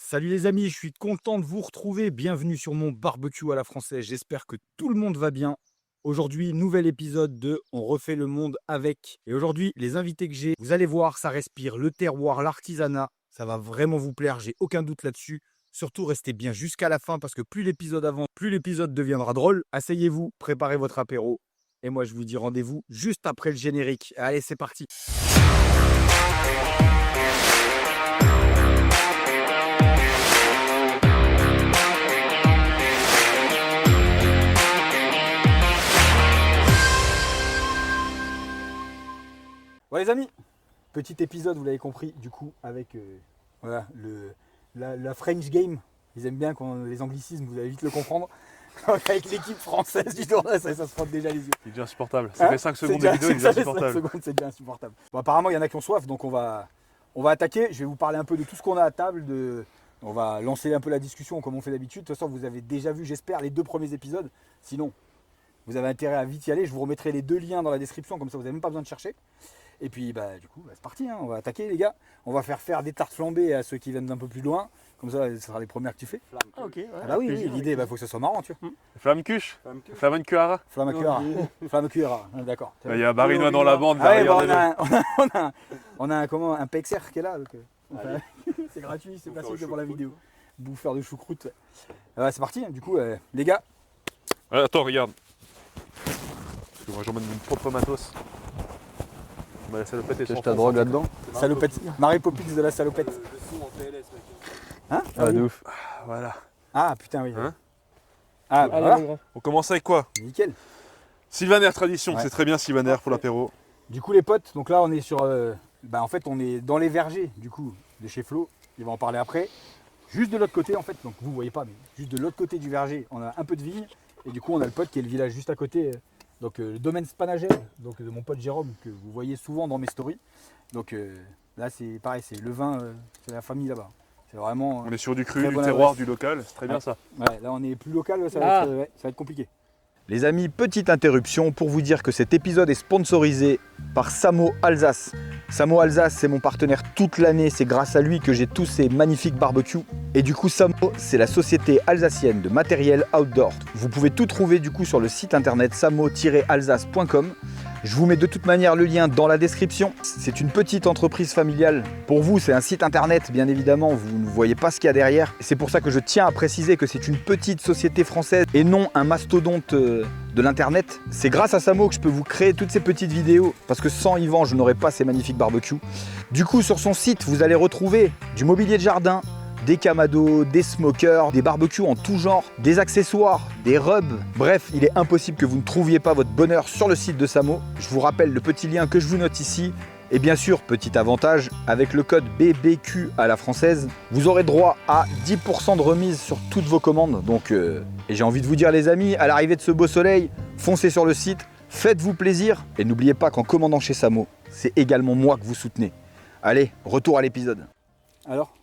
Salut les amis, je suis content de vous retrouver. Bienvenue sur mon barbecue à la française. J'espère que tout le monde va bien. Aujourd'hui, nouvel épisode de On refait le monde avec. Et aujourd'hui, les invités que j'ai, vous allez voir, ça respire le terroir, l'artisanat. Ça va vraiment vous plaire, j'ai aucun doute là-dessus. Surtout, restez bien jusqu'à la fin parce que plus l'épisode avance, plus l'épisode deviendra drôle. Asseyez-vous, préparez votre apéro. Et moi, je vous dis rendez-vous juste après le générique. Allez, c'est parti. Bon les amis, petit épisode, vous l'avez compris, du coup, avec voilà, la French Game. Ils aiment bien quand les anglicismes, vous allez vite le comprendre. Avec l'équipe française du tournoi, ça se frotte déjà les yeux. C'est déjà insupportable. Ça fait 5 secondes de vidéo, il est déjà insupportable. 5 secondes, c'est déjà insupportable. Bon, apparemment, il y en a qui ont soif, donc on va attaquer. Je vais vous parler un peu de tout ce qu'on a à table. On va lancer un peu la discussion comme on fait d'habitude. De toute façon, vous avez déjà vu, j'espère, les 2 premiers épisodes. Sinon, vous avez intérêt à vite y aller. Je vous remettrai les 2 liens dans la description, comme ça vous n'avez même pas besoin de chercher. Et puis du coup c'est parti, hein. On va attaquer les gars. On va faire des tartes flambées à ceux qui viennent d'un peu plus loin. Comme ça, ce sera les premières que tu fais. Ah ok, ouais. Ah bah oui, l'idée, faut que ça soit marrant, tu vois. Flamme-cuche, Flamme-cuara. Flamme cuillera, d'accord. Il y a Barinois dans la bande, Ah ouais, on a un PXR qui est là. C'est gratuit, c'est facile pour la vidéo. Bouffeur de choucroute. Ouais, c'est parti, du coup, les gars. Attends, regarde. Parce que moi j'emmène mon propre matos. Bah, la salopette est Cache ta drogue là-dedans. Salopette. Marie Poppins de la salopette. Le son en PLS, mec. Hein? Ah, de ouf. Voilà. Ah putain, oui. Hein? Ah, bah, voilà. On commence avec quoi? Nickel. Sylvaner tradition, Ouais. c'est très bien Sylvaner pour l'apéro. Du coup, les potes, donc là, on est sur. En fait, on est dans les vergers, du coup, de chez Flo. Il va en parler après. Juste de l'autre côté, en fait, donc vous voyez pas, mais juste de l'autre côté du verger, on a un peu de vigne. Et du coup, on a le pote qui est le village juste à côté. Donc, le domaine Spanagel, donc de mon pote Jérôme, que vous voyez souvent dans mes stories. Donc là, c'est pareil, c'est le vin, c'est la famille là-bas. C'est vraiment. On est sur du cru, très du bonne terroir, adresse. du local, c'est très bien ça. Ouais, là, on est plus local, ça va être compliqué. Les amis, petite interruption pour vous dire que cet épisode est sponsorisé par Samo Alsace. Samo Alsace, c'est mon partenaire toute l'année, c'est grâce à lui que j'ai tous ces magnifiques barbecues. Et du coup, Samo, c'est la société alsacienne de matériel outdoor. Vous pouvez tout trouver du coup sur le site internet samo-alsace.com. Je vous mets de toute manière le lien dans la description. C'est une petite entreprise familiale. Pour vous, c'est un site internet, bien évidemment, vous ne voyez pas ce qu'il y a derrière. C'est pour ça que je tiens à préciser que c'est une petite société française et non un mastodonte de l'internet. C'est grâce à Samo que je peux vous créer toutes ces petites vidéos, parce que sans Yvan, je n'aurais pas ces magnifiques barbecues. Du coup, sur son site, vous allez retrouver du mobilier de jardin, des camados, des smokers, des barbecues en tout genre, des accessoires, des rubs. Bref, il est impossible que vous ne trouviez pas votre bonheur sur le site de Samo. Je vous rappelle le petit lien que je vous note ici. Et bien sûr, petit avantage, avec le code BBQ à la française, vous aurez droit à 10% de remise sur toutes vos commandes. Donc, et j'ai envie de vous dire les amis, à l'arrivée de ce beau soleil, foncez sur le site, faites-vous plaisir. Et n'oubliez pas qu'en commandant chez Samo, c'est également moi que vous soutenez. Allez, retour à l'épisode. Alors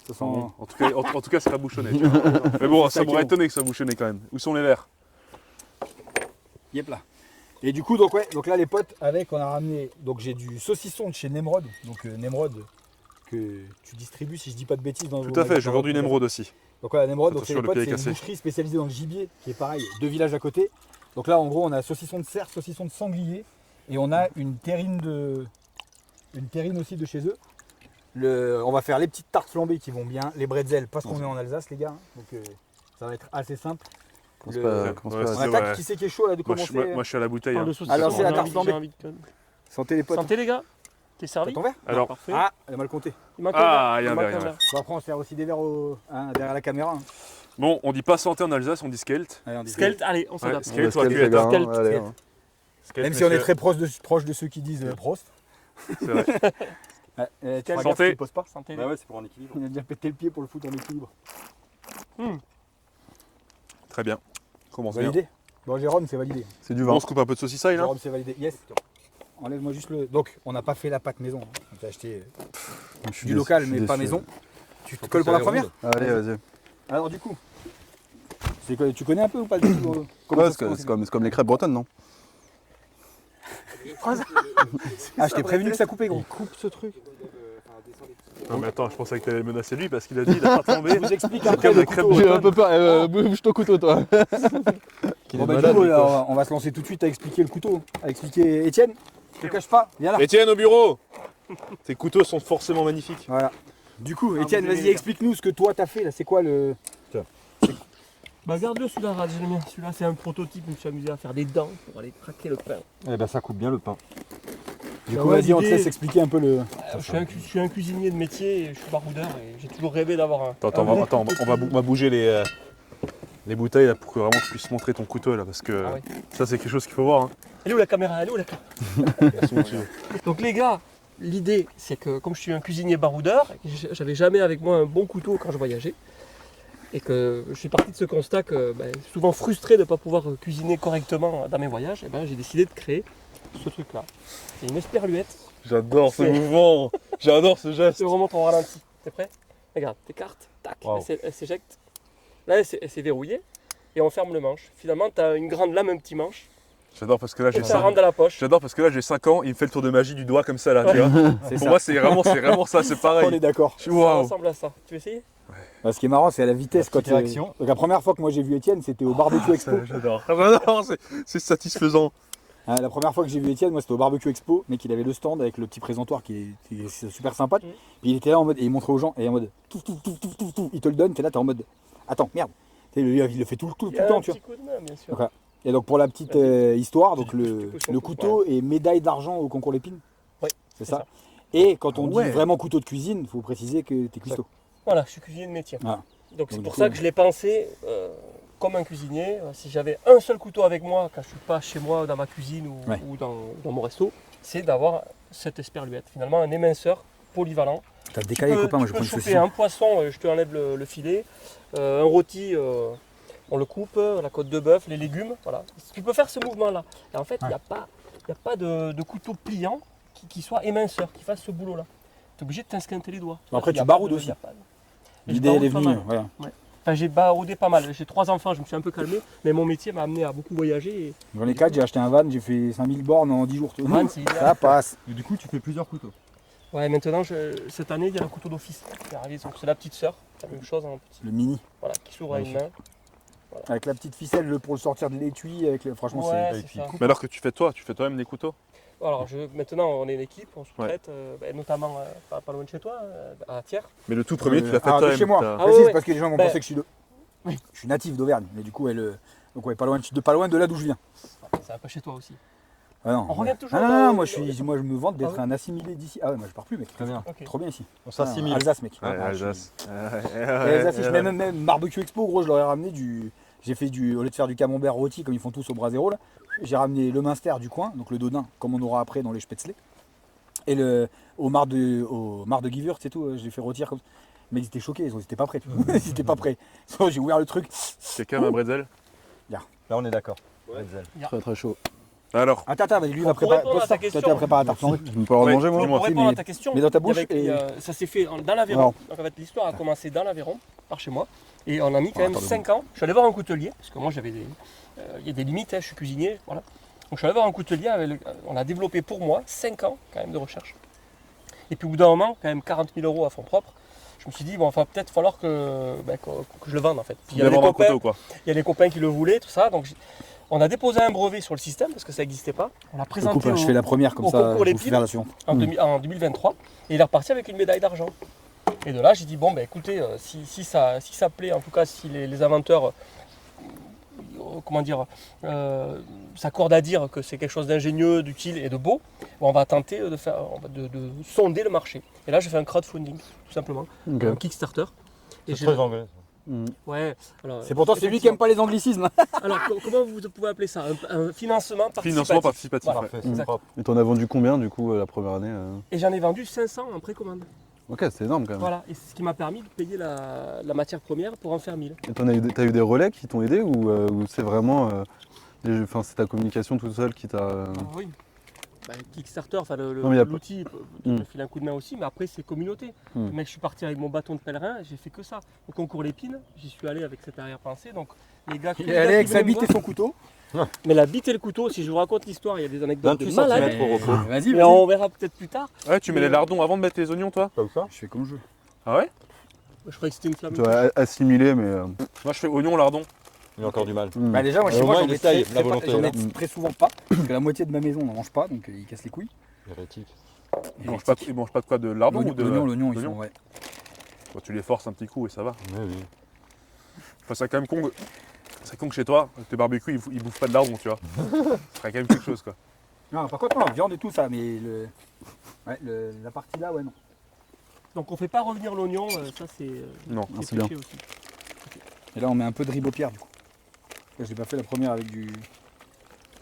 ça sent... En tout cas, c'est pas bouchonné. Tu vois. Mais bon, ça m'aurait étonné que ça bouchonné quand même. Où sont les verres? Yep là. Et du coup, donc là les potes, on a ramené, donc j'ai du saucisson de chez Nemrod. Donc Nemrod, que tu distribues, si je dis pas de bêtises. Dans Tout à fait, j'ai vendu une émeraude aussi. Donc voilà, Nemrod, donc c'est Attention, les le potes, pied est c'est une cassé. boucherie spécialisée dans le gibier, qui est pareil, 2 villages à côté. Donc là, en gros, on a saucisson de cerf, saucisson de sanglier, et on a une terrine aussi de chez eux. On va faire les petites tartes flambées qui vont bien, les bretzels, parce qu'on est en Alsace, les gars. Donc ça va être assez simple. On attaque, qui c'est qui est chaud là de commencer? Moi, je suis à la bouteille. Hein. Alors c'est la tarte flambée. Santé les potes. Santé les gars. T'es T'as servi? ton verre? Alors, Parfait. Ah, elle a mal compté. Il manque Ah, un il y a un verre, verre, il manque il y a un Bon, après on se faire aussi des verres derrière la caméra. Hein. bon, on dit pas santé en Alsace, on dit skelt. Allez, on dit Skelt, allez, on s'adapte. Ouais, Skelt, Skelt, toi, tu es Skelt. Skelt, même si on est monsieur. très proche de ceux qui disent Prost. C'est vrai. Tu feras Santé. gaffe, tu poses pas. Santé. Bah ouais, c'est pour un équilibre. Il a déjà pété le pied pour le foutre en équilibre. Très bien. Commence bien. Validé. Bon, Jérôme, c'est validé. C'est du Bon, on se coupe un peu de saucissaille là. Jérôme, c'est validé. Yes. Enlève-moi juste le. Donc, on n'a pas fait la pâte maison. Hein. On t'a acheté du local, mais pas maison. Tu te colles pour la première? Allez, vas-y. Alors, du coup, tu connais un peu ou pas du tout Ouais, c'est comme les crêpes bretonnes, non? Ah, je t'ai prévenu que ça coupait, gros. Coupe ce truc. Non mais attends, je pensais que t'allais menacer lui parce qu'il a dit il a pas tombé. Je vous explique C'est après comme le la crêpe couteau. J'ai un peu peur. Bouge ton couteau, toi. Bon, bah, du coup, là, on va se lancer tout de suite à expliquer le couteau. À expliquer Étienne. Je te cache pas, viens là. Étienne au bureau. Tes couteaux sont forcément magnifiques. Voilà. Du coup, Ah, Étienne, vous vas-y, aimez, explique-nous ce que toi t'as fait là. C'est quoi le. Bah garde-le celui-là, Rad, j'aime bien. Celui-là c'est un prototype, je me suis amusé à faire des dents pour aller craquer le pain. Eh ben ça coupe bien le pain. Du Bah coup, ouais, vas-y, on te l'idée- laisse expliquer un peu le. Je suis un cuisinier de métier, et je suis baroudeur et j'ai toujours rêvé d'avoir un. On va bouger les bouteilles là, pour que vraiment tu puisses montrer ton couteau là parce que Ah ouais. ça c'est quelque chose qu'il faut voir. Hein. Elle est où la caméra? Elle est où la caméra? Donc les gars, l'idée c'est que comme je suis un cuisinier baroudeur, j'avais jamais avec moi un bon couteau quand je voyageais. Et que je suis parti de ce constat que souvent frustré de ne pas pouvoir cuisiner correctement dans mes voyages, et j'ai décidé de créer ce truc là. C'est une esperluette. J'adore ce C'est- mouvement, j'adore ce Je geste. te remonte en ralenti. T'es prêt? Regarde, tes cartes, tac, Wow. elle s'éjecte. Là, elle s'est verrouillée et on ferme le manche. Finalement, tu as une grande lame, un petit manche. J'adore parce que là j'ai Et ça rentre 5 dans la poche. J'adore parce que là j'ai 5 ans, il me fait le tour de magie du doigt comme ça là, tu vois. C'est Pour moi c'est vraiment ça, c'est On est pareil. d'accord. Je suis Ça waouh. ressemble à ça. Tu veux essayer? Ce qui est marrant, c'est à la vitesse La petite quand réaction. Donc, la première fois que moi j'ai vu Étienne, c'était au Barbecue Expo. J'adore, c'est satisfaisant. Hein, la première fois que j'ai vu Étienne, moi c'était au Barbecue Expo, mec, il avait le stand avec le petit présentoir qui est super sympa. Puis il était là en mode, et il montrait aux gens, et en mode, tout, il te le donne, t'es là, t'es en mode, attends, merde. Tu sais, il le fait tout Il y le a temps, un tu vois. petit coup de main, bien sûr. Ok. Et donc pour la petite histoire, donc Tu le peux son le coup, couteau est médaille d'argent au concours Lépine. Oui, c'est c'est ça. ça. Et quand on Ouais. dit vraiment couteau de cuisine, il faut préciser que t'es cuistot. Voilà, je suis cuisinier de métier. Ah. Donc c'est Donc, pour du ça coup, que je l'ai pensé comme un cuisinier. Si j'avais un seul couteau avec moi quand je suis pas chez moi dans ma cuisine Ouais. ou dans mon resto, c'est d'avoir cette esperluette. Finalement, un éminceur polyvalent. T'as décalé les copains, moi je tu prends peux une choper saucisse. un poisson, je te enlève le filet. Un rôti, on le coupe, la côte de bœuf, les légumes. Voilà. Tu peux faire ce mouvement-là. Et en fait, il n'y a pas de couteau pliant qui soit éminceur, qui fasse ce boulot-là. Tu es obligé de t'insquinter les doigts. Après, Il y a tu pas baroudes de- aussi. il y a pas de- Et je L'idée elle est baroude pas venue, mal. voilà. Enfin, j'ai baroudé pas mal. J'ai 3 enfants, je me suis un peu calmé, mais mon métier m'a amené à beaucoup voyager. Et... J'en ai 4, j'ai acheté un van, j'ai fait 5000 bornes en 10 jours. tu vois. Van, c'est idéal. Ça passe. Et du coup, tu fais plusieurs couteaux. Ouais, maintenant, cette année, il y a un couteau d'office qui est arrivé. Donc, c'est la petite sœur, c'est la même chose, un petit, Le mini. voilà, qui s'ouvre à une main. Avec la petite ficelle pour le sortir de l'étui. Franchement, Ouais, c'est. c'est ça. Mais alors que tu fais toi-même des couteaux? Alors, maintenant, on est une équipe, on sous-traite, notamment pas loin de chez toi, à Thiers. Mais le tout premier tu l'as fait de toi-même. chez moi. t'as- Ah Précise, ouais, parce que les gens vont Ben, penser que je suis natif d'Auvergne. Mais du coup, donc ouais, pas loin de là d'où je viens. C'est un peu chez toi aussi. Ah non. On revient toujours Ah non, dans- non, moi je me vante d'être Ah ouais. un assimilé d'ici. Ah ouais, moi je pars plus, mec. Très bien. Ok. Trop bien ici. On s'assimile. Alsace, mec. Ouais, Ah, Alsace. Alsace, même barbecue expo, gros, je leur ai ramené j'ai fait au lieu de faire du camembert rôti comme ils font tous au Brasero là, j'ai ramené le minster du coin, donc le dodin, comme on aura après dans les spätzle. Et au mar de Gewürz et tout, je l'ai fait rôtir comme ça. Mais ils étaient choqués, ils étaient pas prêts. Tu vois. Ils étaient pas prêts. J'ai ouvert le truc. Quelqu'un a un bretzel? Là, on est d'accord. Très très chaud. Alors, Attends, vas-y, lui il va Pour préparer. répondre à pose ta ça. question. Toi, tu vas préparer ta flandre. Je peux pas manger, moi. dis-moi. Pour répondre mais- à ta question, mais dans ta il y bouche avait- et- ça s'est fait dans l'Aveyron. Donc en fait, l'histoire a commencé dans l'Aveyron, par chez moi. Et on a mis quand même attends, 5 ans. Je suis allé voir un coutelier, parce que moi j'avais il y a des limites, hein, je suis cuisinier. Voilà. Donc je suis allé voir un coutelier, on a développé pour moi 5 ans quand même de recherche. Et puis au bout d'un moment, quand même 40 000 € à fonds propres, je me suis dit, bon, enfin peut-être falloir que je le vende en fait. Puis, il y a vraiment un couteau quoi. il y a les copains qui le voulaient, tout ça. Donc on a déposé un brevet sur le système, parce que ça n'existait pas. On l'a Je présenté coupe, je fais la première comme au ça, concours je Les vous fais Piles. faire la suivante. en 2023, et il est reparti avec une médaille d'argent. Et de là, j'ai dit, bon, ben écoutez, si ça plaît, en tout cas, si les inventeurs, s'accordent à dire que c'est quelque chose d'ingénieux, d'utile et de beau, on va tenter de sonder le marché. Et là, j'ai fait un crowdfunding, tout simplement, un Kickstarter. Et C'est très anglais. Ouais, alors, C'est pourtant c'est lui qui aime pas les anglicismes. Alors, comment vous pouvez appeler ça? Un financement participatif. Financement participatif. Voilà. Ouais. Parfait, c'est Exact. propre. Et t'en as vendu combien du coup la première année Et j'en ai vendu 500 en précommande. Ok, c'est énorme quand même. Voilà, et c'est ce qui m'a permis de payer la matière première pour en faire 1000. Et t'as eu des relais qui t'ont aidé ou c'est vraiment c'est ta communication toute seule qui t'a. Oui. Kickstarter, enfin Non, mais y a pas- l'outil peut Mm. me filer un coup de main aussi, mais après c'est communauté. Mm. Mec, je suis parti avec mon bâton de pèlerin, j'ai fait que ça. Au concours Lépine, j'y suis allé avec cette arrière-pensée. Donc les gars, Il est allé avec sa bite et son couteau. mais la bite et le couteau, si je vous raconte l'histoire, il y a des anecdotes de 28 malades. cm au repos. Vas-y, Mais on verra peut-être plus tard. Ouais, tu mets les lardons avant de mettre les oignons, toi? Comme ça. Je fais comme je veux. Ah ouais? Je croyais que c'était une flamme. Tu vas assimiler, mais. Moi, je fais oignon, lardon. Il a encore du mal. Bah déjà, moi, chez Au moi, moins, j'en il mets essaye, très, la volonté j'en est mets là. très souvent pas, parce que la moitié de ma maison n'en mange pas, donc ils cassent les couilles. Hérétique. Ils mangent pas de quoi? De lardon ou de. L'oignon, ils l'oignon sont, ouais. Bon, tu les forces un petit coup et ça va. Oui, oui. Enfin, c'est quand même con. C'est con que chez toi, avec tes barbecues, ils bouffent pas de lardon, tu vois. Ce serait quand même quelque chose, quoi. Non, par contre, non, viande et tout ça, mais la partie là, ouais, non. Donc on fait pas revenir l'oignon, ça c'est Non. c'est bien. péché aussi. Et là, on met un peu de ribopierre, du coup. Là, j'ai pas fait la première avec du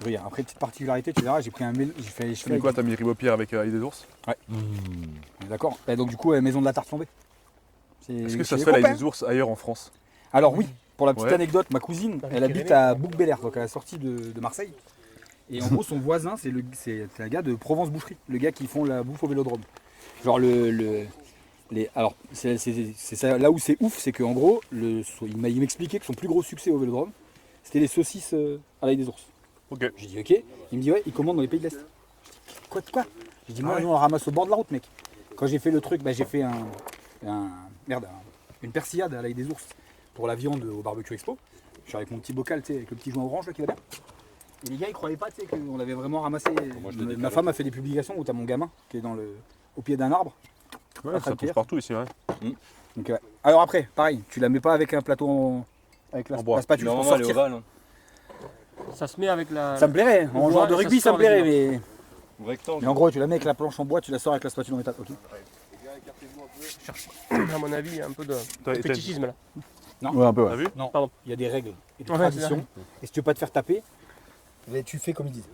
gruyère. Après, petite particularité, tu verras, j'ai pris un mélange. Je Tu mets quoi? T'as mis ribopierre avec des ours? D'accord. Et donc, du coup, maison de la tarte flambée. Est-ce que chez ça se les fait avec copains. des ours ailleurs en France? Alors, oui, pour la petite Ouais. anecdote, ma cousine, Dans les elle habite Pyrénées, à Bouc-Bélair, donc à la sortie de Marseille. Et en gros, son voisin, c'est un gars de Provence Boucherie, le gars qui font la bouffe au Vélodrome. Genre, alors, c'est ça, là où c'est ouf, c'est qu'en gros, il m'expliquait que son plus gros succès au Vélodrome, c'était les saucisses à l'ail des ours. Ok. J'ai dit ok. Il me dit ouais, il commande dans les pays de l'Est. Quoi? J'ai dit moi, nous, on ramasse au bord de la route, mec. Quand j'ai fait le truc, j'ai fait une persillade à l'ail des ours pour la viande au barbecue expo. Je suis avec mon petit bocal, tu sais, avec le petit joint orange là qui va bien. Et les gars, ils croyaient pas, tu sais, qu'on l'avait vraiment ramassé. Moi, je l'ai Ma décalé. femme a fait des publications où t'as mon gamin qui est au pied d'un arbre. Ouais, Après ça le pousse pire. partout ici, ouais. Donc, alors après, pareil, tu la mets pas avec un plateau avec la En bois. spatule pour Normalement, elle est sortir. ovale. Ça se met avec la. Ça me plairait, en Ouais, genre de ça rugby se ça me sort avec plairait, mais Rectangle. en gros tu la mets avec la planche en bois, tu la sors avec la spatule en métal. Ok. À mon avis, il y a un peu de T'as- t'as- fétichisme là. Ouais, un peu, T'as ouais. vu? Non, Pardon. il y a des règles et des Ouais, traditions. Et si tu veux pas te faire taper, tu fais comme ils disent.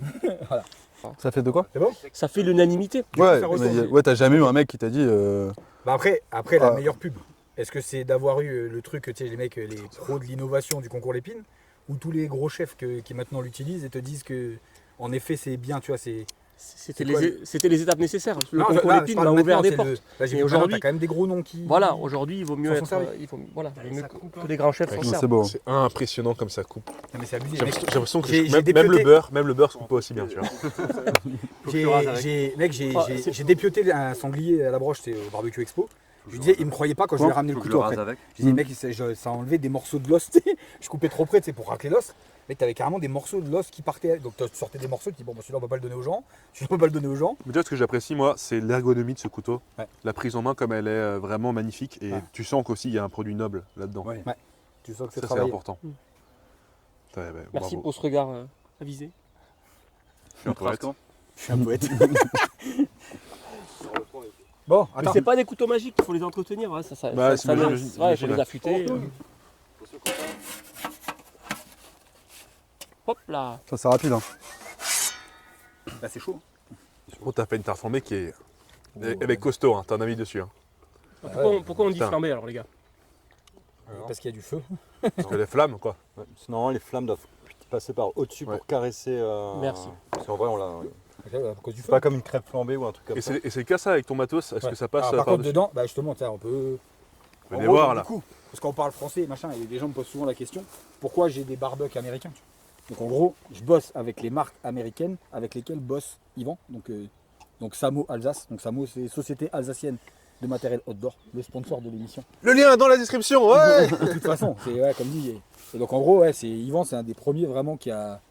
Ça fait de quoi? Ça fait l'unanimité. Ouais, ça mais ressemble. ouais, t'as jamais eu un mec qui t'a dit. Bah après la Ah. meilleure pub, est-ce que c'est d'avoir eu le truc, tu sais, les mecs, les pros de l'innovation du concours Lépine, ou tous les gros chefs qui maintenant l'utilisent et te disent que en effet c'est bien, tu vois, c'est. C'était C'est quoi, les étapes nécessaires. Le Non, concours là, je Lépine parle m'a ouvert maintenant, des c'est portes. Là j'ai Et vu aujourd'hui, aujourd'hui- t'as quand même des gros noms qui. Voilà, aujourd'hui, il vaut mieux S'en être. servir. Il faut mieux que les grands chefs s'en Non, servent. c'est beau. C'est impressionnant comme ça coupe. Non, mais c'est abusé. J'ai mec. l'impression que J'ai même dépioté- le beurre se coupe pas aussi bien, tu vois. J'ai dépioté un sanglier à la broche, c'est au barbecue expo. Je lui disais, il me croyait pas quand je lui ai ramené le couteau après. avec. Je disais, mec, ça a enlevé des morceaux de l'os. tu sais. Je coupais trop près, tu sais, pour racler l'os. Mec, t'avais carrément des morceaux de l'os qui partaient. Donc tu sortais des morceaux, tu dis, bon, bah, celui-là, on peut pas le donner aux gens. Celui-là, on peut pas le donner aux gens. Mais tu vois, ce que j'apprécie, moi, c'est l'ergonomie de ce couteau. Ouais. La prise en main, comme elle est vraiment magnifique. Et Ouais. tu sens qu'aussi, il y a un produit noble là-dedans. Ouais. Tu sens que c'est Ça, c'est travaillé. important. Mm. Ouais, ouais, Merci bravo. pour ce regard avisé. Je suis un poète. Je suis un poète. Bon, Mais attends. c'est pas des couteaux magiques, il faut les entretenir. Ouais, Bah, ça j'imagine, ouais, il faut j'imagine, les ouais. affûter. Hop là. Ça, c'est rapide, hein. Là, c'est chaud. Oh, t'as fait une tarte flambée qui est. Elle est costaud, hein. T'en as mis dessus. Hein. Pourquoi on dit Putain. flambé alors, les gars? Parce qu'il y a du feu. Parce que les flammes, quoi. Ouais. Sinon, les flammes doivent passer par au-dessus Ouais. pour caresser. Merci. Parce qu'en vrai, on l'a. À cause du C'est feu. pas comme une crêpe flambée ou un truc comme Et ça. c'est le cas, ça, avec ton matos. Est-ce Ouais. que ça passe Alors, par contre, par-dessus? dedans, bah justement, tiens, on peut. Venez En gros, voir, du là. coup, parce qu'on parle français, machin, et les gens me posent souvent la question pourquoi j'ai des barbecues américains. Donc en gros, je bosse avec les marques américaines avec lesquelles bosse Yvan. Donc Samo Alsace. Donc Samo, c'est Société Alsacienne de matériel outdoor, le sponsor de l'émission. Le lien dans la description, ouais. De toute façon, c'est ouais, comme dit. Et donc en gros, ouais, c'est Yvan, c'est un des premiers vraiment qui a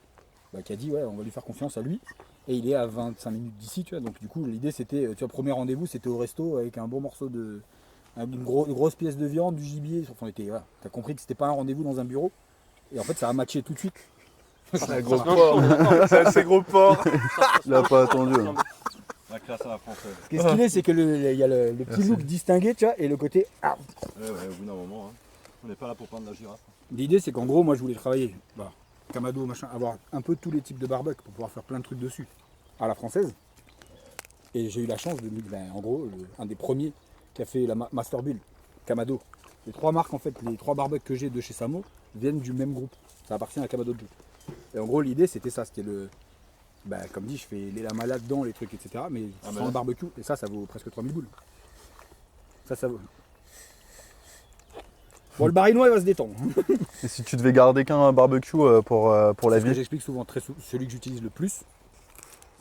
dit ouais, on va lui faire confiance à lui. Et il est à 25 minutes d'ici, tu vois. Donc du coup, l'idée c'était, tu vois, premier rendez-vous, c'était au resto avec un bon morceau de, une grosse pièce de viande, du gibier. Enfin, voilà, t'as compris que c'était pas un rendez-vous dans un bureau. Et en fait, ça a matché tout de suite. C'est un gros porc. C'est un assez gau porc. Il a pas attendu. hein. La classe à la française. Ce qu'il est, c'est que il y a le petit look distingué, tu vois, et le côté. Ah. Ouais, au bout d'un moment, hein. On n'est pas là pour prendre la girafe. L'idée, c'est qu'en gros, moi, je voulais travailler, Kamado, machin, avoir un peu tous les types de barbecue pour pouvoir faire plein de trucs dessus, à la française. Et j'ai eu la chance de, en gros, un des premiers qui a fait la Master Bull, Kamado. Les trois marques, en fait, les trois barbecues que j'ai de chez Samo viennent du même groupe. Ça appartient à Kamado de Bull. Et en gros, l'idée, c'était ça, c'était bah, comme dit, je fais les lamas là-dedans, les trucs, etc. Mais Ah, sans bah, le barbecue, et ça vaut presque 3000 boules. Ça vaut. Bon, le barinois, il va se détendre. Et si tu devais garder qu'un barbecue pour la C'est ce que vie? j'explique souvent, celui que j'utilise le plus,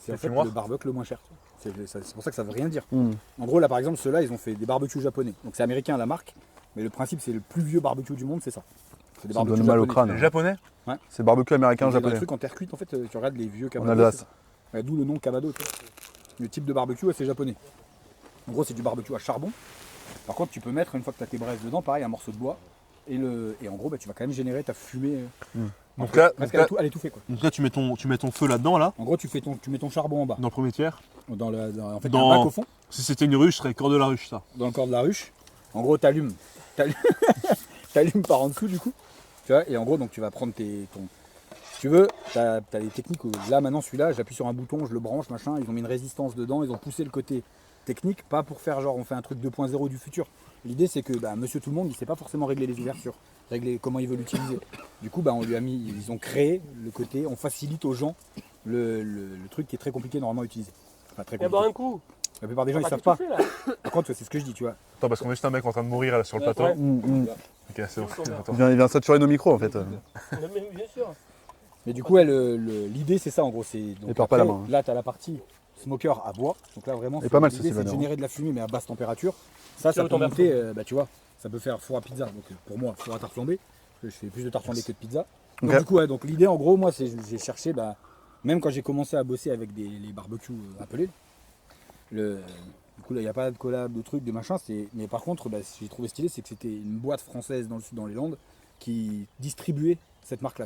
c'est en fait fumoir le barbecue le moins cher. C'est pour ça que ça veut rien dire. Hmm. En gros, là par exemple, ceux-là, ils ont fait des barbecues japonais. Donc c'est américain la marque, mais le principe, c'est le plus vieux barbecue du monde, c'est ça. C'est des Ça me barbecues donne mal au japonais. crâne. Les japonais? C'est barbecue américain C'est un japonais. truc en terre cuite, en fait, tu regardes les vieux En Kamado. Alsace. c'est ça. D'où le nom Kamado. Tu vois. Le type de barbecue, ouais, c'est japonais. En gros, c'est du barbecue à charbon. Par contre, tu peux mettre, une fois que tu as tes braises dedans, pareil, un morceau de bois. Et en gros, bah, tu vas quand même générer ta fumée. Donc là, Presque à l'étouffer, quoi. tu mets ton feu là-dedans, là, En gros, tu mets ton charbon en bas. dans le premier tiers. En fait, Dans- un bac au fond, Si c'était une ruche, ce serait cœur de la ruche, ça. dans le corps de la ruche. En gros, t'allumes par en dessous, du coup. Tu vois, et en gros, donc tu vas prendre Si tu veux, t'as des techniques où là, maintenant, celui-là, j'appuie sur un bouton, je le branche, machin. Ils ont mis une résistance dedans, ils ont poussé le côté technique, pas pour faire genre on fait un truc 2.0 du futur. L'idée, c'est que monsieur tout le monde, il sait pas forcément régler les ouvertures, régler comment il veut l'utiliser. Du coup, on lui a mis, ils ont créé le côté, on facilite aux gens le truc qui est très compliqué normalement à utiliser. Enfin, très Viens boire compliqué. un coup. La plupart des gens, On ils va savent pas. t'étouffer, là. Par contre, c'est ce que je dis, tu vois. Attends, parce qu'on a juste un mec en train de mourir là sur le Ouais, plateau. ouais. Ok, c'est bon. Attends. Il vient saturer nos micros en fait. Mais bien sûr. Mais du coup, ouais, l'idée, c'est ça en gros. Donc, Et perds pas la après, main, hein. Là, tu as la partie smoker à bois. Donc là, vraiment, Et pas mal, l'idée, ça, c'est de Sylvain, générer de la fumée, mais à basse température. Ça C'est peut autant monter, tu vois, ça peut faire four à pizza. Donc pour moi, four à tarte flambée. Parce que je fais plus de tarte flambée que de pizza. Donc Ok. du coup, ouais, donc l'idée, en gros, moi, c'est j'ai cherché, même quand j'ai commencé à bosser avec les barbecues appelés, du coup, là, il n'y a pas de collab, de trucs, de machin. Mais par contre, ce que j'ai trouvé stylé, c'est que c'était une boîte française dans le sud, dans les Landes, qui distribuait cette marque-là.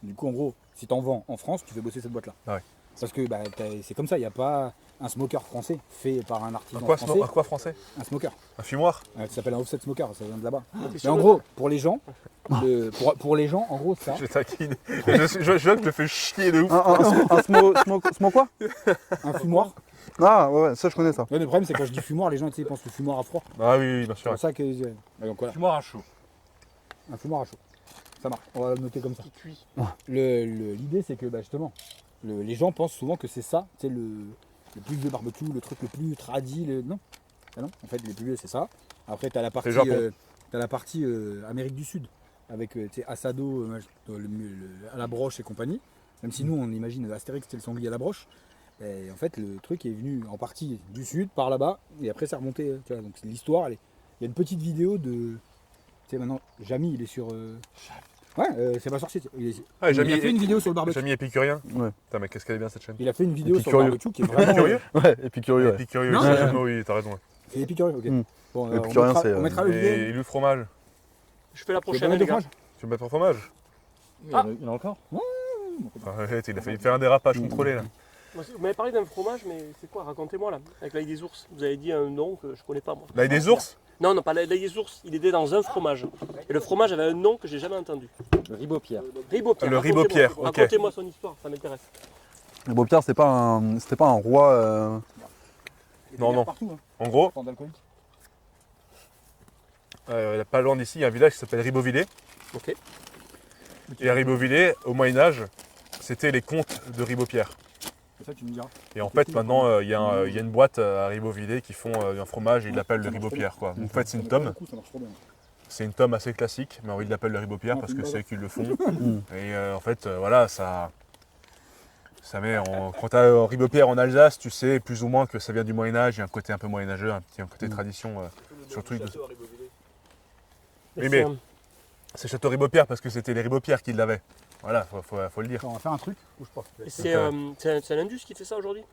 Du coup, en gros, si tu en vends en France, tu fais bosser cette boîte-là. Ah ouais. Parce que c'est comme ça, il n'y a pas un smoker français fait par un artisan Un français. quoi français? Un smoker. Un fumoir? Ça s'appelle un offset smoker, ça vient de là-bas. T'es Mais sûr en de gros, pour les gens, pour les gens, en gros, ça, Je taquine. Je vois que je le fais chier de ouf. Un smoke quoi? un fumoir. Ah ouais, ça je connais ça. Ouais, le problème, c'est quand je dis fumoir, les gens ils pensent le fumoir à froid. Ah oui, bien C'est sûr. pour ça que. Donc voilà, Fumoir à chaud. un fumoir à chaud. Ça marche, on va le noter comme ça. Qui cuit. L'idée, c'est que justement, les gens pensent souvent que c'est ça, c'est le plus vieux barbecue, le truc le plus tradi. Non. Ah non, en fait, les plus vieux, c'est ça. Après, tu as la partie, Japon. Amérique du Sud, avec Asado à la broche et compagnie. Même si nous, on imagine Astérix, c'était le sanglier à la broche. Et en fait, le truc est venu en partie du Sud, par là-bas, et après, c'est remonté. Tu vois, donc, l'histoire, il y a une petite vidéo de. Tu sais, maintenant, Jamy, il est sur. C'est pas sorcier. Il Ah, a fait une vidéo sur le barbecue. Jamy épicurien. Ouais. Putain, mais qu'est-ce qu'elle est bien cette chaîne? Il a fait une vidéo sur le Épicurieux. barbecue qui est vraiment. Épicurieux? Ouais, et puis curieux. Ouais. Épicurieux, Non, c'est mais- le mot, oui, t'as raison. C'est épicurieux, ok. Mm. Bon, Épicurien, c'est, on mettra le vidéo. Et le fromage? Je fais la Tu veux pas prochaine, mettre les de gars. fromage Tu veux mettre un fromage? Il y en a encore? Arrête, il a failli faire un dérapage contrôlé là. Vous m'avez parlé d'un fromage, mais c'est quoi? Racontez-moi là. Avec l'ail des ours. Vous avez dit un nom que je connais pas moi. L'ail des ours? Non, non, pas l'ail des ours. Il était dans un fromage. Et le fromage avait un nom que j'ai jamais entendu. Le Ribopierre. Ribopierre. Le Racontez-moi. Ribopierre, ok. Racontez-moi son histoire, ça m'intéresse. Et Beaupierre, c'était pas un roi. Non, non. Partout, hein. En gros, Tant d'alcoolique. pas loin d'ici, il y a un village qui s'appelle Ribeauvillé. Ok. Et à Ribeauvillé, au Moyen-Âge, c'était les comtes de Ribeaupierre. C'est ça, tu me diras. Et en fait, maintenant, il y a une boîte à Ribeauvillé qui font un fromage et ils l'appellent le Ribeaupierre, quoi. En fait, c'est une tome. Ça marche trop bien. C'est une tome assez classique, mais ils l'appellent le Ribeaupierre parce que c'est eux qui le font. Et en fait, voilà, ça met quand tu as Ribeaupierre en Alsace, tu sais plus ou moins que ça vient du Moyen-Âge, il y a un côté un peu moyenâgeux, un côté tradition, surtout. Oui, mais c'est Château Ribeaupierre parce que c'était les Ribeaupierre qui l'avaient. Voilà, faut le dire. On va faire un truc. Bouge pas. Et c'est un Indus qui fait ça aujourd'hui?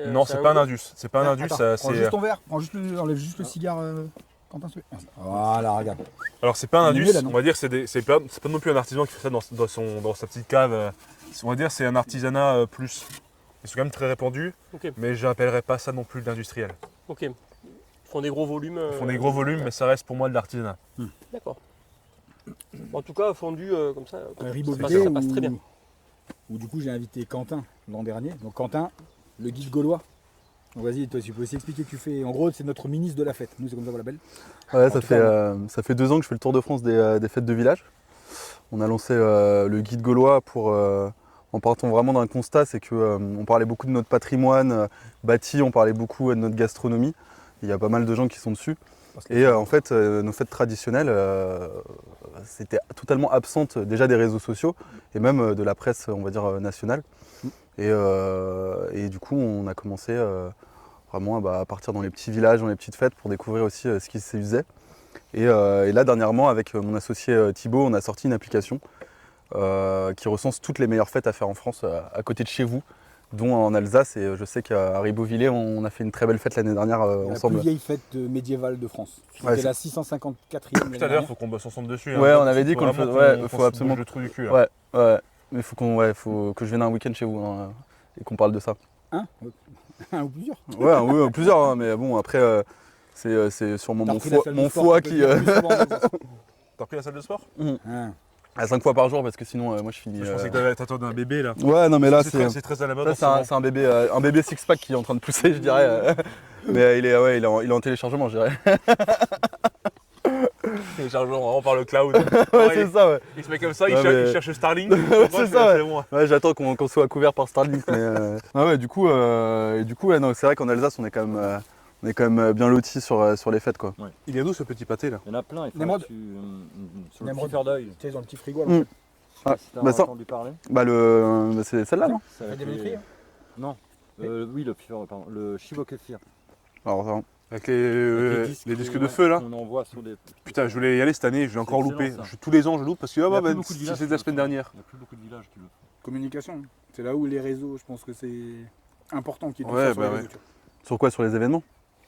Non, c'est pas un Indus. C'est pas un Indus, Attends, prends c'est. juste ton verre. Enlève juste le cigare. Quentin, s'il te plaît. Voilà, regarde. Alors c'est pas un Il est Indus, mieux, là, non on va dire c'est pas non plus un artisan qui fait ça dans sa petite cave. On va dire c'est un artisanat plus. Ils sont quand même très répandus, Ok. mais je n'appellerais pas ça non plus de l'industriel. Ok. Ils font des gros volumes. Ils font des gros volumes, mais ça reste pour moi de l'artisanat. D'accord. En tout cas, fondu comme ça, Ribeauvillé, ça passe très bien. Où du coup j'ai invité Quentin l'an dernier. Donc Quentin, le guide gaulois. Donc vas-y, toi tu peux aussi expliquer que tu fais. En gros, c'est notre ministre de la fête. Nous c'est comme ça qu'on l'appelle. Ouais, En tout cas, ça fait 2 ans que je fais le tour de France des fêtes de village. On a lancé le guide gaulois pour. On en partant vraiment d'un constat, c'est qu'on parlait beaucoup de notre patrimoine bâti, on parlait beaucoup de notre gastronomie. Il y a pas mal de gens qui sont dessus. Et en fait, nos fêtes traditionnelles, c'était totalement absente déjà des réseaux sociaux et même de la presse, on va dire, nationale. Et du coup, on a commencé vraiment à partir dans les petits villages, dans les petites fêtes pour découvrir aussi ce qui se faisait. Et là, dernièrement, avec mon associé Thibaut, on a sorti une application qui recense toutes les meilleures fêtes à faire en France à côté de chez vous, dont en Alsace. Et je sais qu'à Ribeauvillé, on a fait une très belle fête l'année dernière La ensemble. plus vieille fête médiévale de France. C'était Ouais, la 654e. Tout à l'heure, il faut qu'on bosse ensemble dessus. Ouais, on avait dit qu'on le faisait. faisait. Ouais, faut absolument. Le trou du cul. Là. Ouais, ouais. Mais faut que je vienne un week-end chez vous hein, et qu'on parle de ça. Hein Un ou plusieurs. Ouais, oui, plusieurs, hein, mais bon, après, c'est sûrement T'as mon repris la salle du sport, foie tu peux qui. dire plus souvent. T'as repris la salle de sport Hein. À 5 fois par jour parce que sinon, moi je finis. Je pensais que t'attendais un bébé là. Ouais, non, mais là, C'est très à la mode. là, en ce moment. c'est un bébé six-pack qui est en train de pousser, je dirais. Mais il est en téléchargement, je dirais. Téléchargement vraiment par le cloud. Ouais, c'est ça, ouais. Il se met comme ça, Non, mais- il cherche Starlink. c'est ça, ouais. Bon. Ouais, j'attends qu'on soit couvert par Starlink. Mais, ah ouais, du coup, ouais, non, c'est vrai qu'en Alsace, on est quand même bien lotis sur les fêtes, quoi. Il est où ce petit pâté là? Il y en a plein, il faut Nemrod. que tu. Sur le Nemrod. petit cœur d'œil. Tu sais, dans le petit frigo. Là, Mm. Ah, Si t'as bah ça- entendu parler. C'est celle-là, non? Ça fait des fait- métries, hein. Non. Oui, pardon, le Chibokefir. Alors, ça, Avec Avec les disques de feu là. On envoie sur des. Putain, je voulais y aller cette année, je l'ai encore excellent, loupé. ça. Tous les ans je loupe parce que Il y a plus beaucoup de c'était villages qui la le semaine font. dernière. Il n'y a plus beaucoup de villages qui le font. Communication. C'est là où les réseaux, je pense que c'est important qu'il y ait tout Ouais, ça sur bah les ouais. réseaux, tu vois. sur quoi? Sur les événements?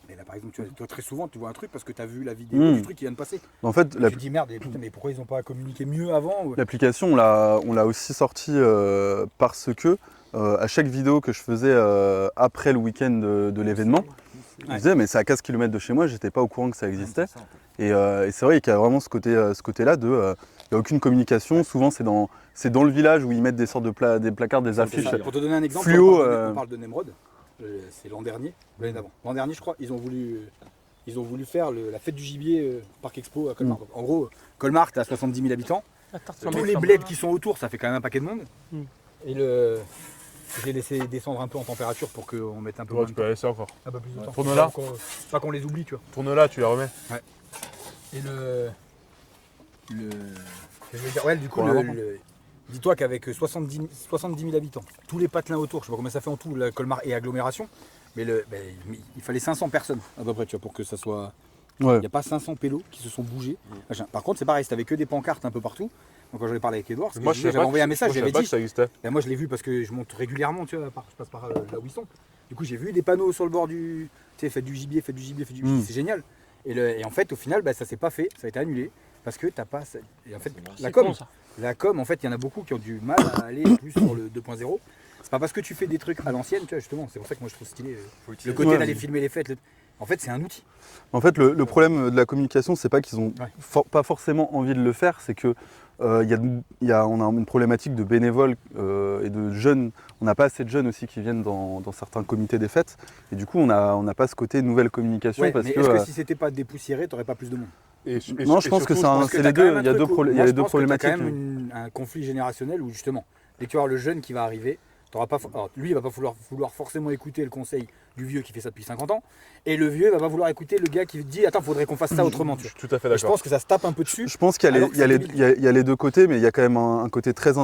Mais là, par exemple, toi, très souvent, tu vois un truc parce que tu as vu la vidéo Mm. du truc qui vient de passer. En fait, Et tu te dis merde, et putain, mais pourquoi ils n'ont pas communiqué mieux avant ou- l'application, on l'a aussi sortie parce que à chaque vidéo que je faisais après le week-end de l'événement, je Ouais. disais mais c'est à 15 km de chez moi, j'étais pas au courant que ça existait. C'est ça, en fait. Et c'est vrai qu'il y a vraiment ce côté-là de il n'y a aucune communication. Souvent c'est dans le village où ils mettent des sortes de des placards, des affiches. Pour te donner un exemple, Fluo, on parle de Nemrod. C'est l'an dernier, l'année d'avant. L'an dernier, je crois, ils ont voulu faire la fête du gibier Parc Expo à Colmar. Donc, en gros, Colmar, tu as 70 000 habitants. Tous les bleds qui sont autour, ça fait quand même un paquet de monde. Et j'ai laissé descendre un peu en température pour qu'on mette un peu Ouais, moins tu de peux temps. laisser encore. Un peu plus de temps. Tourne là. Pas qu'on les oublie, tu vois. Tourne là, tu la remets. Et je veux dire, ouais, du coup, Pour l'avant. dis-toi qu'avec 70 000 habitants, tous les patelins autour, je sais pas combien ça fait en tout, la Colmar et agglomération, mais il fallait 500 personnes à peu près, tu vois, pour que ça soit. Ouais. Il n'y a pas 500 pélos qui se sont bougés. Machin. Par contre, c'est pareil, c'était avec que des pancartes un peu partout. Donc quand j'en ai parlé avec Edouard, Moi, je savais j'avais pas envoyé un que- message, moi, je j'avais savais pas dit. que ça existait. Ben, moi, je l'ai vu parce que je monte régulièrement, tu vois, je passe par là où ils sont. Du coup, j'ai vu des panneaux sur le bord du. Tu sais, faites du gibier, faites du gibier, faites du gibier. C'est génial. Et en fait, au final, ça s'est pas fait, ça a été annulé. Parce que t'as pas. Et en fait, la com, en fait, il y en a beaucoup qui ont du mal à aller plus sur le 2.0. C'est pas parce que tu fais des trucs à l'ancienne, tu vois, justement. C'est pour ça que moi, je trouve stylé le côté Ouais. d'aller filmer les fêtes. En fait, c'est un outil. En fait, le problème de la communication, c'est pas qu'ils ont Ouais. pas forcément envie de le faire, c'est que on a une problématique de bénévoles et de jeunes. On n'a pas assez de jeunes aussi qui viennent dans certains comités des fêtes. Et du coup, on n'a pas ce côté nouvelle communication Ouais, parce mais que. est-ce que si c'était pas dépoussiéré, t'aurais pas plus de monde? Non, je pense que Parce c'est t'as les quand même deux. un Il y a truc deux, où- il y moi, a je deux pense que t'as problématiques. quand même un conflit générationnel où justement, dès que tu vas avoir le jeune qui va arriver, t'auras pas. Alors, lui, il va pas vouloir forcément écouter le conseil du vieux qui fait ça depuis 50 ans, et le vieux, il va pas vouloir écouter le gars qui dit attends, faudrait qu'on fasse ça autrement. Tu Je vois. suis tout à fait Et je d'accord. pense que ça se tape un peu dessus. Je pense qu'il y a Alors que c'est débile. il y a les deux côtés, mais il y a quand même un côté très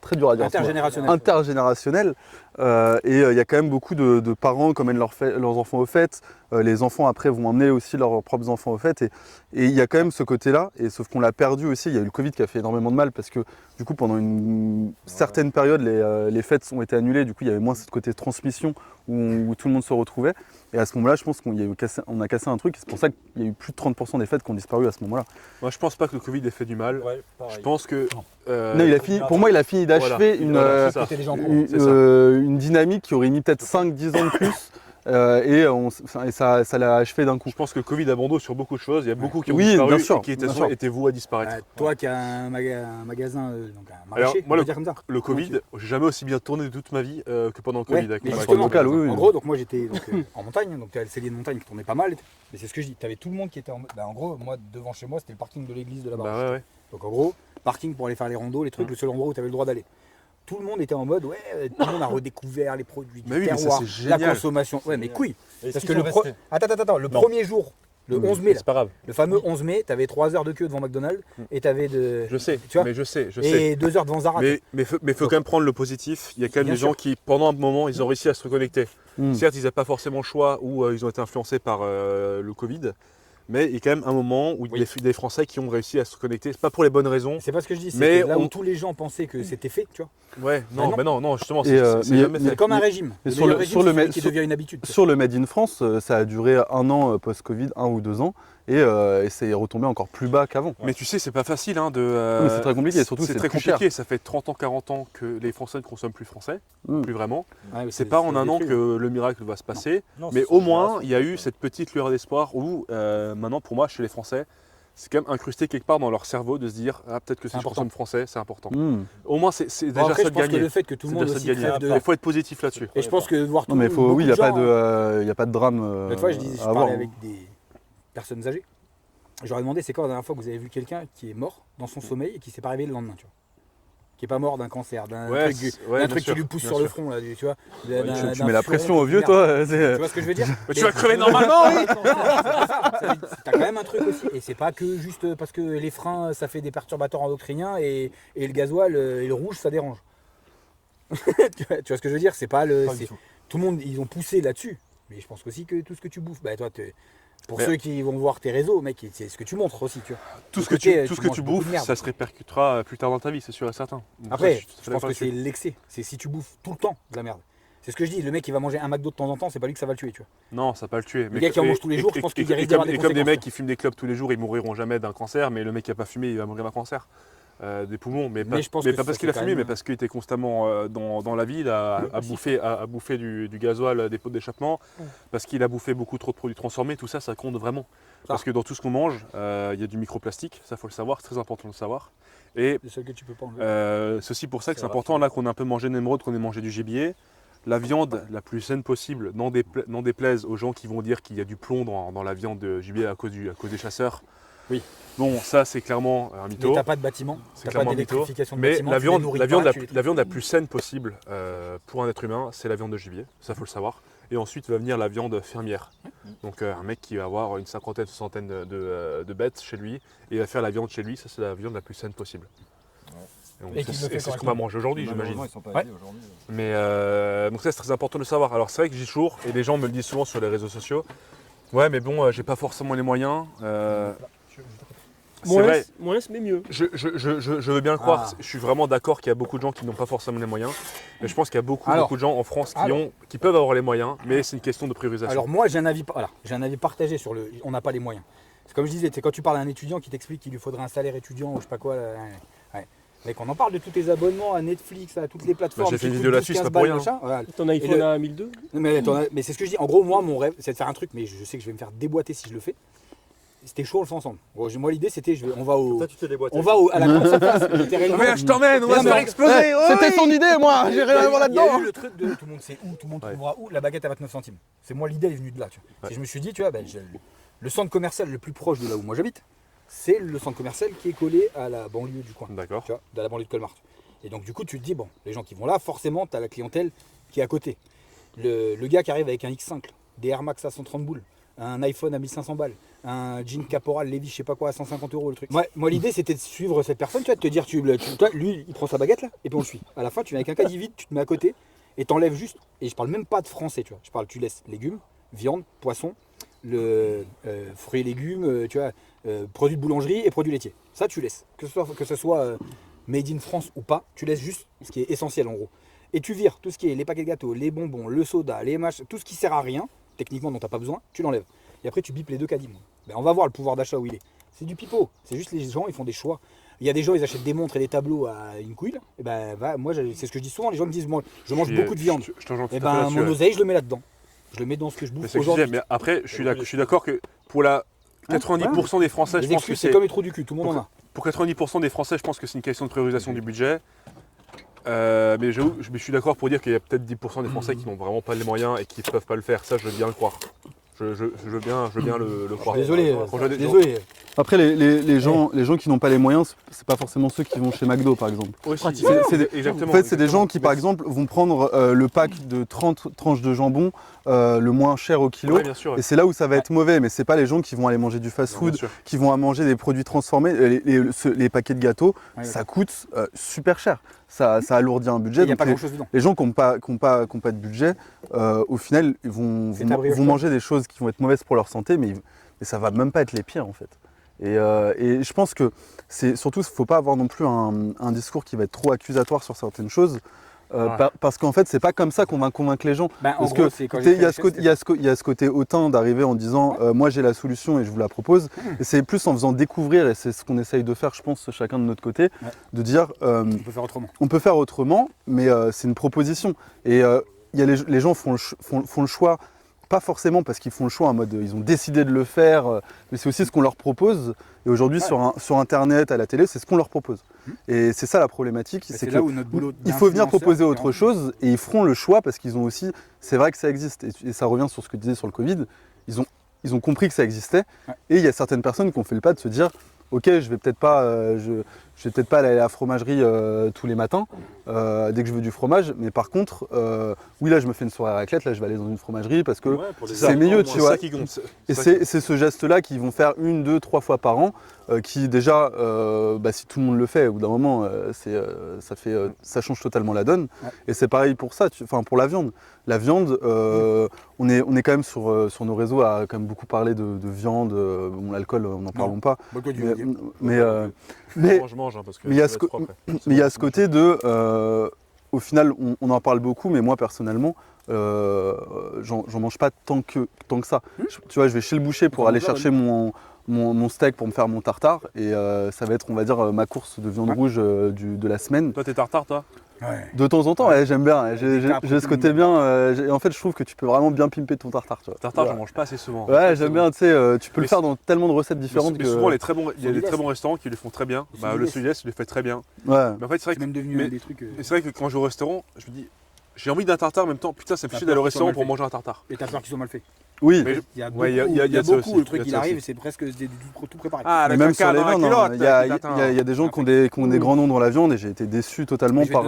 très dur à dire. Intergénérationnel. Intergénérationnel. Et il y a quand même beaucoup de parents qui emmènent leurs enfants aux fêtes. Les enfants après vont emmener aussi leurs propres enfants aux fêtes. Et il y a quand même ce côté-là. Et sauf qu'on l'a perdu aussi. Il y a eu le Covid qui a fait énormément de mal parce que du coup pendant une certaine période les fêtes ont été annulées. Du coup il y avait moins ce côté transmission où tout le monde se retrouvait. Et à ce moment-là je pense qu'on a cassé un truc. Et c'est pour ça qu'il y a eu plus de 30% des fêtes qui ont disparu à ce moment-là. Moi, je pense pas que le Covid ait fait du mal. Ouais, pareil. Je pense que. Non, pour moi il a fini d'achever Voilà, c'est ça. Côté des gens pro. c'est ça. une dynamique qui aurait mis peut-être 5-10 ans de plus et ça l'a achevé d'un coup. Je pense que le Covid a bon dos sur beaucoup de choses. Il y a beaucoup qui ont Oui, disparu bien sûr, et qui bien sûr. étaient voués à disparaître. Toi qui as un magasin, donc un Alors, marché, moi, on va dire comme ça. Le Covid, j'ai jamais aussi bien tourné de toute ma vie que pendant le Covid. Ouais, avec mais mon justement, magasin. local, oui, oui. En gros, donc moi j'étais en montagne, donc tu as le cellier de montagne qui tournait pas mal. Mais c'est ce que je dis, tu avais tout le monde qui était en gros, moi devant chez moi, c'était le parking de l'église de la Barre. Bah ouais, ouais. Donc en gros, parking pour aller faire les randos, les trucs, le seul endroit où tu avais le droit d'aller. tout le monde était en mode, ouais, tout le monde a redécouvert les produits du Mais oui, mais ça, terroir, c'est la génial. consommation. Ouais, mais couille. Est-ce Parce qu'ils que sont le restés Attends, le Non. premier jour, le 11 mai, là, C'est pas grave. le fameux 11 mai, t'avais 3 heures de queue devant McDonald's et t'avais de. Je sais, Tu vois mais je sais. Et 2 heures devant Zara. Mais faut quand même prendre le positif. Il y a quand même Bien des gens sûr. qui, pendant un moment, ils ont réussi à se reconnecter. Mm. Certes, ils n'avaient pas forcément le choix ou ils ont été influencés par le Covid. Mais il y a quand même un moment où il y a des Français qui ont réussi à se reconnecter. C'est pas pour les bonnes raisons. C'est pas ce que je dis, c'est Mais que là où on- tous les gens pensaient que c'était fait, tu vois. Ouais, non, Bah non. non, justement, Et, c'est jamais mais- fait. Comme un mais- régime. mais Le sur meilleur le- régime, sur le c'est celui ma- qui sur- devient une habitude. Sur le Made in France, ça a duré 1 an post-Covid, 1 ou 2 ans, et c'est retombé encore plus bas qu'avant. Mais tu sais, c'est pas facile hein, de. mais c'est très compliqué, et surtout, c'est très plus cher. compliqué. Ça fait 30 ans, 40 ans que les Français ne consomment plus français, Mm. plus vraiment. Ouais, mais C'est pas en un an détruit. que le miracle va se passer. Non, Mais c'est au une moins, génération. il y a eu cette petite lueur d'espoir où, maintenant, pour moi, chez les Français, c'est quand même incrusté quelque part dans leur cerveau de se dire ah, peut-être que si je important. consomme français, c'est important. Mm. Au moins, c'est Bon, déjà après, ça je de pense que gagner. le fait que tout le C'est monde déjà ça aussi de gagner. crève de. Il faut être positif là-dessus. Et je pense que voir tout Non, mais il faut, beaucoup oui, il de n'y a, gens, y a pas de drame L'autre fois, je à parlais avoir. avec des personnes âgées. Je leur ai demandé c'est quand la dernière fois que vous avez vu quelqu'un qui est mort dans son sommeil et qui s'est pas réveillé le lendemain, tu vois. Qui est pas mort d'un cancer, d'un Ouais, truc, ouais, d'un bien truc sûr, qui lui pousse bien sur le sûr. front, là, tu vois. Tu mets la pression au vieux, merde. toi. Tu vois ce que je veux dire Mais tu vas crever normalement, oui. T'as quand même un truc aussi. Et c'est pas que juste parce que les freins, ça fait des perturbateurs endocriniens et le gasoil et le rouge, ça dérange. Tu vois ce que je veux dire? C'est pas le. Pas du c'est- tout. Tout le monde, ils ont poussé là-dessus. Mais je pense aussi que tout ce que tu bouffes, bah toi, pour Mais- ceux qui vont voir tes réseaux, mec, c'est ce que tu montres aussi, tu vois. Tout ce Le que tu, côté, tout ce que manges tu beaucoup de bouffes, merde. ça se répercutera plus tard dans ta vie, c'est sûr et certain. Donc Après, ça, je pense que c'est l'excès. C'est si tu bouffes tout le temps de la merde. C'est ce que je dis, le mec qui va manger un McDo de temps en temps, c'est pas lui que ça va le tuer, tu vois. Non, ça va pas le tuer. Le gars qui en mange tous les jours, je pense qu'il risque d'avoir des Et comme des conséquences. mecs qui fument des clopes tous les jours, ils mourront jamais d'un cancer, mais le mec qui a pas fumé, il va mourir d'un cancer. Des poumons, mais Mais je pense pas que ça, parce c'est qu'il a quand fumé, même- mais parce qu'il était constamment dans la ville à bouffer du gasoil, des pots d'échappement, parce qu'il a bouffé beaucoup trop de produits transformés, tout ça, ça compte vraiment. Parce que dans tout ce qu'on mange, il y a du microplastique, ça faut le savoir, c'est très important de le savoir. Et Le seul que tu peux pas enlever. c'est aussi pour ça que C'est c'est important là qu'on a un peu mangé d'émeraude, qu'on ait mangé du gibier. La viande la plus saine possible, n'en déplaise aux gens qui vont dire qu'il y a du plomb dans la viande de gibier à cause des chasseurs. Oui. Bon, ça c'est clairement un Mais mytho. t'as pas de bâtiment, C'est t'as pas clairement un mytho. d'électrification de Mais bâtiment. la tu les viande, nourris la, viande pas, la, tu les- la viande la plus saine possible pour un être humain, c'est la viande de gibier, ça faut le savoir. Et ensuite va venir la viande fermière. Donc un mec qui va avoir une cinquantaine, soixantaine de bêtes chez lui et il va faire la viande chez lui, ça c'est la viande la plus saine possible. Et donc, Et qu'il le fait c'est ce qu'on correctement. va manger aujourd'hui, j'imagine. Malheureusement, ils sont pas Ouais. aidés aujourd'hui. Mais donc ça c'est très important de le savoir. Alors c'est vrai que j'ai toujours, et les gens me le disent souvent sur les réseaux sociaux, ouais mais bon j'ai pas forcément les moyens. C'est vrai, Moins, mais mieux. je veux bien le croire, Ah. je suis vraiment d'accord qu'il y a beaucoup de gens qui n'ont pas forcément les moyens. Mais je pense qu'il y a beaucoup Alors. de gens en France Alors. qui peuvent avoir les moyens, mais c'est une question de priorisation. Alors moi j'ai un avis, voilà, j'ai un avis partagé sur le. On n'a pas les moyens. C'est comme je disais, c'est quand tu parles à un étudiant qui t'explique qu'il lui faudrait un salaire étudiant ou je sais pas quoi. Ouais. Mec, on en parle de tous tes abonnements à Netflix, à toutes les plateformes. Bah, j'ai fait qui une coûtent vidéo là-dessus, 12, c'est pas 15 pour balles, rien. machin, voilà. Ton iPhone le- à 1002. Non, mais c'est ce que je dis. En gros, moi, mon rêve, c'est de faire un truc, mais je sais que je vais me faire déboîter si je le fais. C'était chaud, on le fait ensemble. Bon, moi, l'idée, c'était, on va au, Toi, tu t'es déboîté. on va à la course à face, littéralement. je t'emmène, on va se faire exploser. C'était son idée, moi. J'ai rien à voir Il y a là-dedans. eu le truc de tout le monde sait où, tout le monde Ouais. trouvera où, la baguette à 29 centimes. C'est moi, l'idée elle est venue de là. Tu vois. Ouais. Et je me suis dit, tu vois, le centre commercial le plus proche de là où moi j'habite, c'est le centre commercial qui est collé à la banlieue du coin. D'accord. Tu vois, de la banlieue de Colmar. Et donc du coup, tu te dis, bon, les gens qui vont là, forcément, tu as la clientèle qui est à côté. Le gars qui arrive avec un X5, des Air Max à 130 boules, un iPhone à 1500 balles, un jean Caporal Levi, je sais pas quoi, à 150 € le truc. Moi l'idée c'était de suivre cette personne, tu vois, de te dire, toi, lui, il prend sa baguette là, et puis on le suit. À la fin, tu viens avec un caddie vide, tu te mets à côté, et t'enlèves juste, et je parle même pas de français, tu vois, je parle, tu laisses légumes, viande, poisson, fruits et légumes, tu vois, produits de boulangerie et produits laitiers. Ça, tu laisses. Que ce soit made in France ou pas, tu laisses juste ce qui est essentiel en gros. Et tu vires tout ce qui est les paquets de gâteaux, les bonbons, le soda, les machins, tout ce qui sert à rien, techniquement dont tu n'as pas besoin, tu l'enlèves. Et après, tu bipes les deux caddies. Ben, on va voir le pouvoir d'achat où il est. C'est du pipeau. C'est juste les gens, ils font des choix. Il y a des gens, ils achètent des montres et des tableaux à une couille. Et ben, moi, c'est ce que je dis souvent. Les gens me disent, moi, je mange beaucoup de viande. Je te rejoins tout Et à fait ben, là-dessus, mon ouais. oseille, je le mets là-dedans. Je le mets dans ce que je Mais bouffe c'est ce que je disais, aujourd'hui. mais après, je suis d'accord que pour la 90% des Français, je Les pense que excuses, c'est c'est comme les trous du cul, tout le monde en a. pour 90% des Français, je pense que c'est une question de priorisation du budget. Mais je suis d'accord pour dire qu'il y a peut-être 10% des Français qui n'ont vraiment pas les moyens et qui ne peuvent pas le faire. Ça, je veux bien le croire. Je veux bien le croire. Désolé, Quand je vois des gens- désolé. Après, les gens qui n'ont pas les moyens, c'est pas forcément ceux qui vont chez McDo, par exemple. Aussi, exactement. En fait, c'est des gens qui, par exemple, vont prendre le pack de 30 tranches de jambon le moins cher au kilo. Ouais, bien sûr. Et c'est là où ça va être mauvais. Mais c'est pas les gens qui vont aller manger du fast-food, qui vont manger des produits transformés. Les paquets de gâteaux, ça coûte super cher. Ça alourdit un budget. Il n'y a pas grand-chose dedans. Les gens qui n'ont pas de budget, au final, ils vont manger des choses qui vont être mauvaises pour leur santé, mais ça va même pas être les pires en fait. Et je pense que c'est surtout, il ne faut pas avoir non plus un discours qui va être trop accusatoire sur certaines choses. Parce qu'en fait, c'est pas comme ça qu'on va convaincre les gens. Parce que il y a ce côté hautain d'arriver en disant moi j'ai la solution et je vous la propose. Et c'est plus en faisant découvrir, et c'est ce qu'on essaye de faire, je pense, chacun de notre côté, de dire on peut faire autrement. On peut faire autrement, mais c'est une proposition. Et les gens font le choix. Pas forcément parce qu'ils font le choix en mode ils ont décidé de le faire, mais c'est aussi ce qu'on leur propose. Et aujourd'hui sur Internet, à la télé, c'est ce qu'on leur propose. Et c'est ça la problématique, c'est là où notre boulot il faut venir proposer autre chose et ils feront le choix parce qu'ils ont aussi, c'est vrai que ça existe. Et ça revient sur ce que tu disais sur le Covid, ils ont compris que ça existait. Et il y a certaines personnes qui ont fait le pas de se dire ok, je vais peut-être pas aller à la fromagerie tous les matins dès que je veux du fromage, mais par contre, oui là je me fais une soirée à raclette, là je vais aller dans une fromagerie parce que c'est mieux, tu vois. Et c'est ce geste-là qu'ils vont faire 1, 2, 3 fois par an, qui déjà, si tout le monde le fait, au bout d'un moment, ça change totalement la donne. Et c'est pareil pour ça, pour la viande. La viande, on est quand même sur nos réseaux à quand même beaucoup parler de viande, l'alcool, on n'en parlons pas. Mais je mange, parce que il y a ce côté de, au final, on en parle beaucoup, mais moi personnellement, j'en mange pas tant que ça. Tu vois, je vais chez le boucher pour aller chercher mon steak pour me faire mon tartare, et ça va être, on va dire, ma course de viande rouge de la semaine. Toi, t'es tartare, toi? De temps en temps, j'aime bien. J'ai ce côté bien. En fait, je trouve que tu peux vraiment bien pimper ton tartare. Tu vois. Tartare, je mange pas assez souvent. Ouais, j'aime bien. Tu sais, tu peux le faire dans tellement de recettes différentes. Mais souvent, il y a des très bons restaurants qui le font très bien. Le Sud-Est, il le fait très bien. Ouais. Mais en fait, c'est vrai que même devenu des trucs. c'est vrai que quand je vais au restaurant, je me dis, j'ai envie d'un tartare en même temps. Putain, ça me fait chier d'aller au restaurant pour manger un tartare. Et t'as peur qu'ils soient mal faits. Oui. Il y a beaucoup, le truc il arrive et c'est presque tout préparé. Mais même sur les viandes, il y a des gens qui ont des grands noms dans la viande et j'ai été déçu totalement par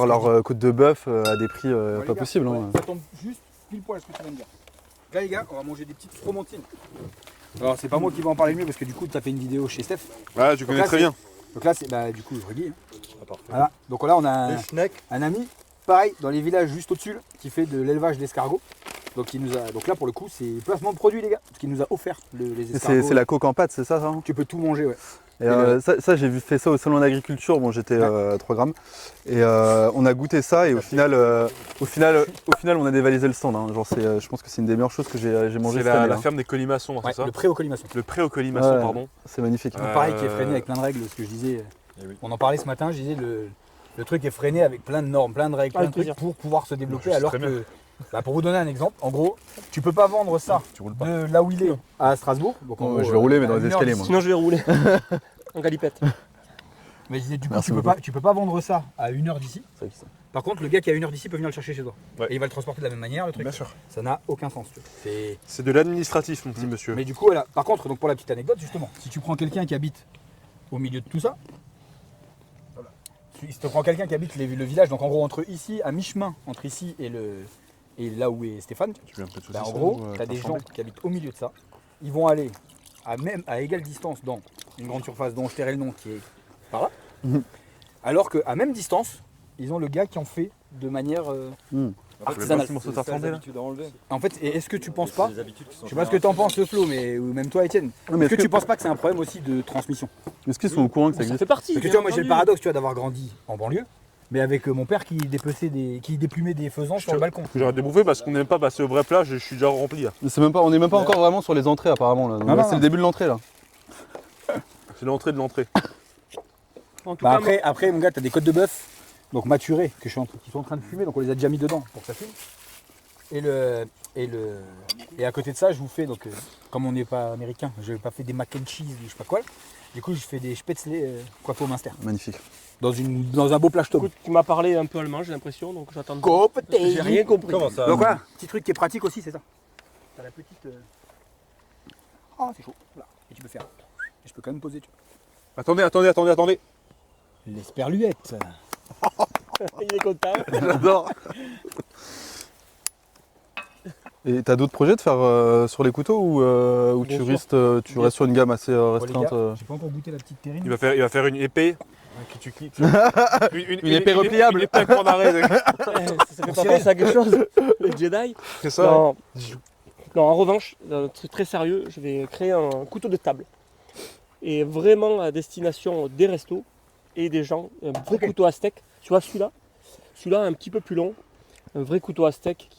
leur côte de bœuf à des prix pas possibles. Ça tombe juste pile poil à ce que tu viens de dire. Là les gars, on va manger des petites fromentines. Alors c'est pas moi qui vais en parler mieux parce que du coup tu as fait une vidéo chez Steph. Ouais, tu connais très bien. Donc là c'est du coup Ruggy. Voilà. Donc là on a un ami, pareil, dans les villages juste au-dessus, qui fait de l'élevage d'escargots. Donc là pour le coup c'est placement de produit les gars, parce qu'il nous a offert les escargots. C'est la coque en pâte, c'est ça Tu peux tout manger, ouais. Et ça j'ai fait ça au salon d'agriculture, bon j'étais à 3 grammes. Et on a goûté ça et au final on a dévalisé le stand. Hein. Genre je pense que c'est une des meilleures choses que j'ai mangé cette année. C'est la ferme des colimaçons, c'est ça? Le pré aux colimaçons. Le pré aux colimaçons, pardon. C'est magnifique. Pareil qui est freiné avec plein de règles, ce que je disais. On en parlait ce matin, je disais le truc est freiné avec plein de normes, plein de règles, plein de trucs pour pouvoir se développer alors que... pour vous donner un exemple, en gros, tu peux pas vendre ça de là où il est à Strasbourg. Donc en gros, je vais rouler mais dans les escaliers moi. Sinon je vais rouler en galipette. Mais je disais du coup tu peux pas vendre ça à 1 heure d'ici. Par contre le gars qui est à 1 heure d'ici peut venir le chercher chez toi. Et il va le transporter de la même manière le truc. Bien sûr. Ça n'a aucun sens. C'est de l'administratif mon petit monsieur. Mais du coup voilà. Par contre donc pour la petite anecdote justement, si tu prends quelqu'un qui habite au milieu de tout ça, si tu prends quelqu'un qui habite le village, donc en gros entre ici, à mi-chemin entre ici et là où est Stéphane, en gros, tu as des gens qui habitent au milieu de ça. Ils vont aller à égale distance dans une grande surface dont je tairai le nom qui est par là. Alors qu'à même distance, ils ont le gars qui en fait de manière artisanale. En fait, est-ce que tu penses pas, je sais pas ce que tu en penses le Flo, ou même toi Étienne, est-ce que tu penses pas que c'est un problème aussi de transmission? Est-ce qu'ils sont au courant que ça existe? fait partie. Parce que tu vois, moi j'ai le paradoxe d'avoir grandi en banlieue. Mais avec mon père qui déplumait des faisans sur le balcon. J'aurais débouffer parce qu'on n'aime pas passer au vrai plat, je suis déjà rempli. On n'est même pas encore vraiment sur les entrées apparemment. Là. C'est le début de l'entrée là. C'est l'entrée de l'entrée. Après mon gars, t'as des côtes de bœuf, donc maturées, qui sont en train de fumer, donc on les a déjà mis dedans pour que ça fume. Et à côté de ça, je vous fais, donc comme on n'est pas américain, je n'ai pas fait des mac and cheese ou je sais pas quoi. Du coup, je fais des spätzle coiffés au minster. Magnifique. Dans un beau plage-top. Tu m'as parlé un peu allemand, j'ai l'impression, donc j'attends. J'ai rien compris. Comment ça? Donc voilà, petit truc qui est pratique aussi, c'est ça. T'as la petite. Oh, c'est chaud. Voilà. Et tu peux faire. Je peux quand même poser, tu vois. Attendez. L'esperluette. Il est content. J'adore. Et t'as d'autres projets de faire sur les couteaux ou Bien tu sûr. restes sur une gamme assez Bon, les restreinte gars, j'ai pas encore goûté la petite terrine. Il va faire une épée. Qui tu quittes. Une épée repliable. Une épée à grand arrêt. Ça fait pas penser à quelque chose, les Jedi. C'est ça. Non. Non, en revanche, un truc très sérieux, je vais créer un couteau de table. Et vraiment à destination des restos et des gens. Un vrai couteau à steak. Tu vois celui-là un petit peu plus long. Un vrai couteau à steak.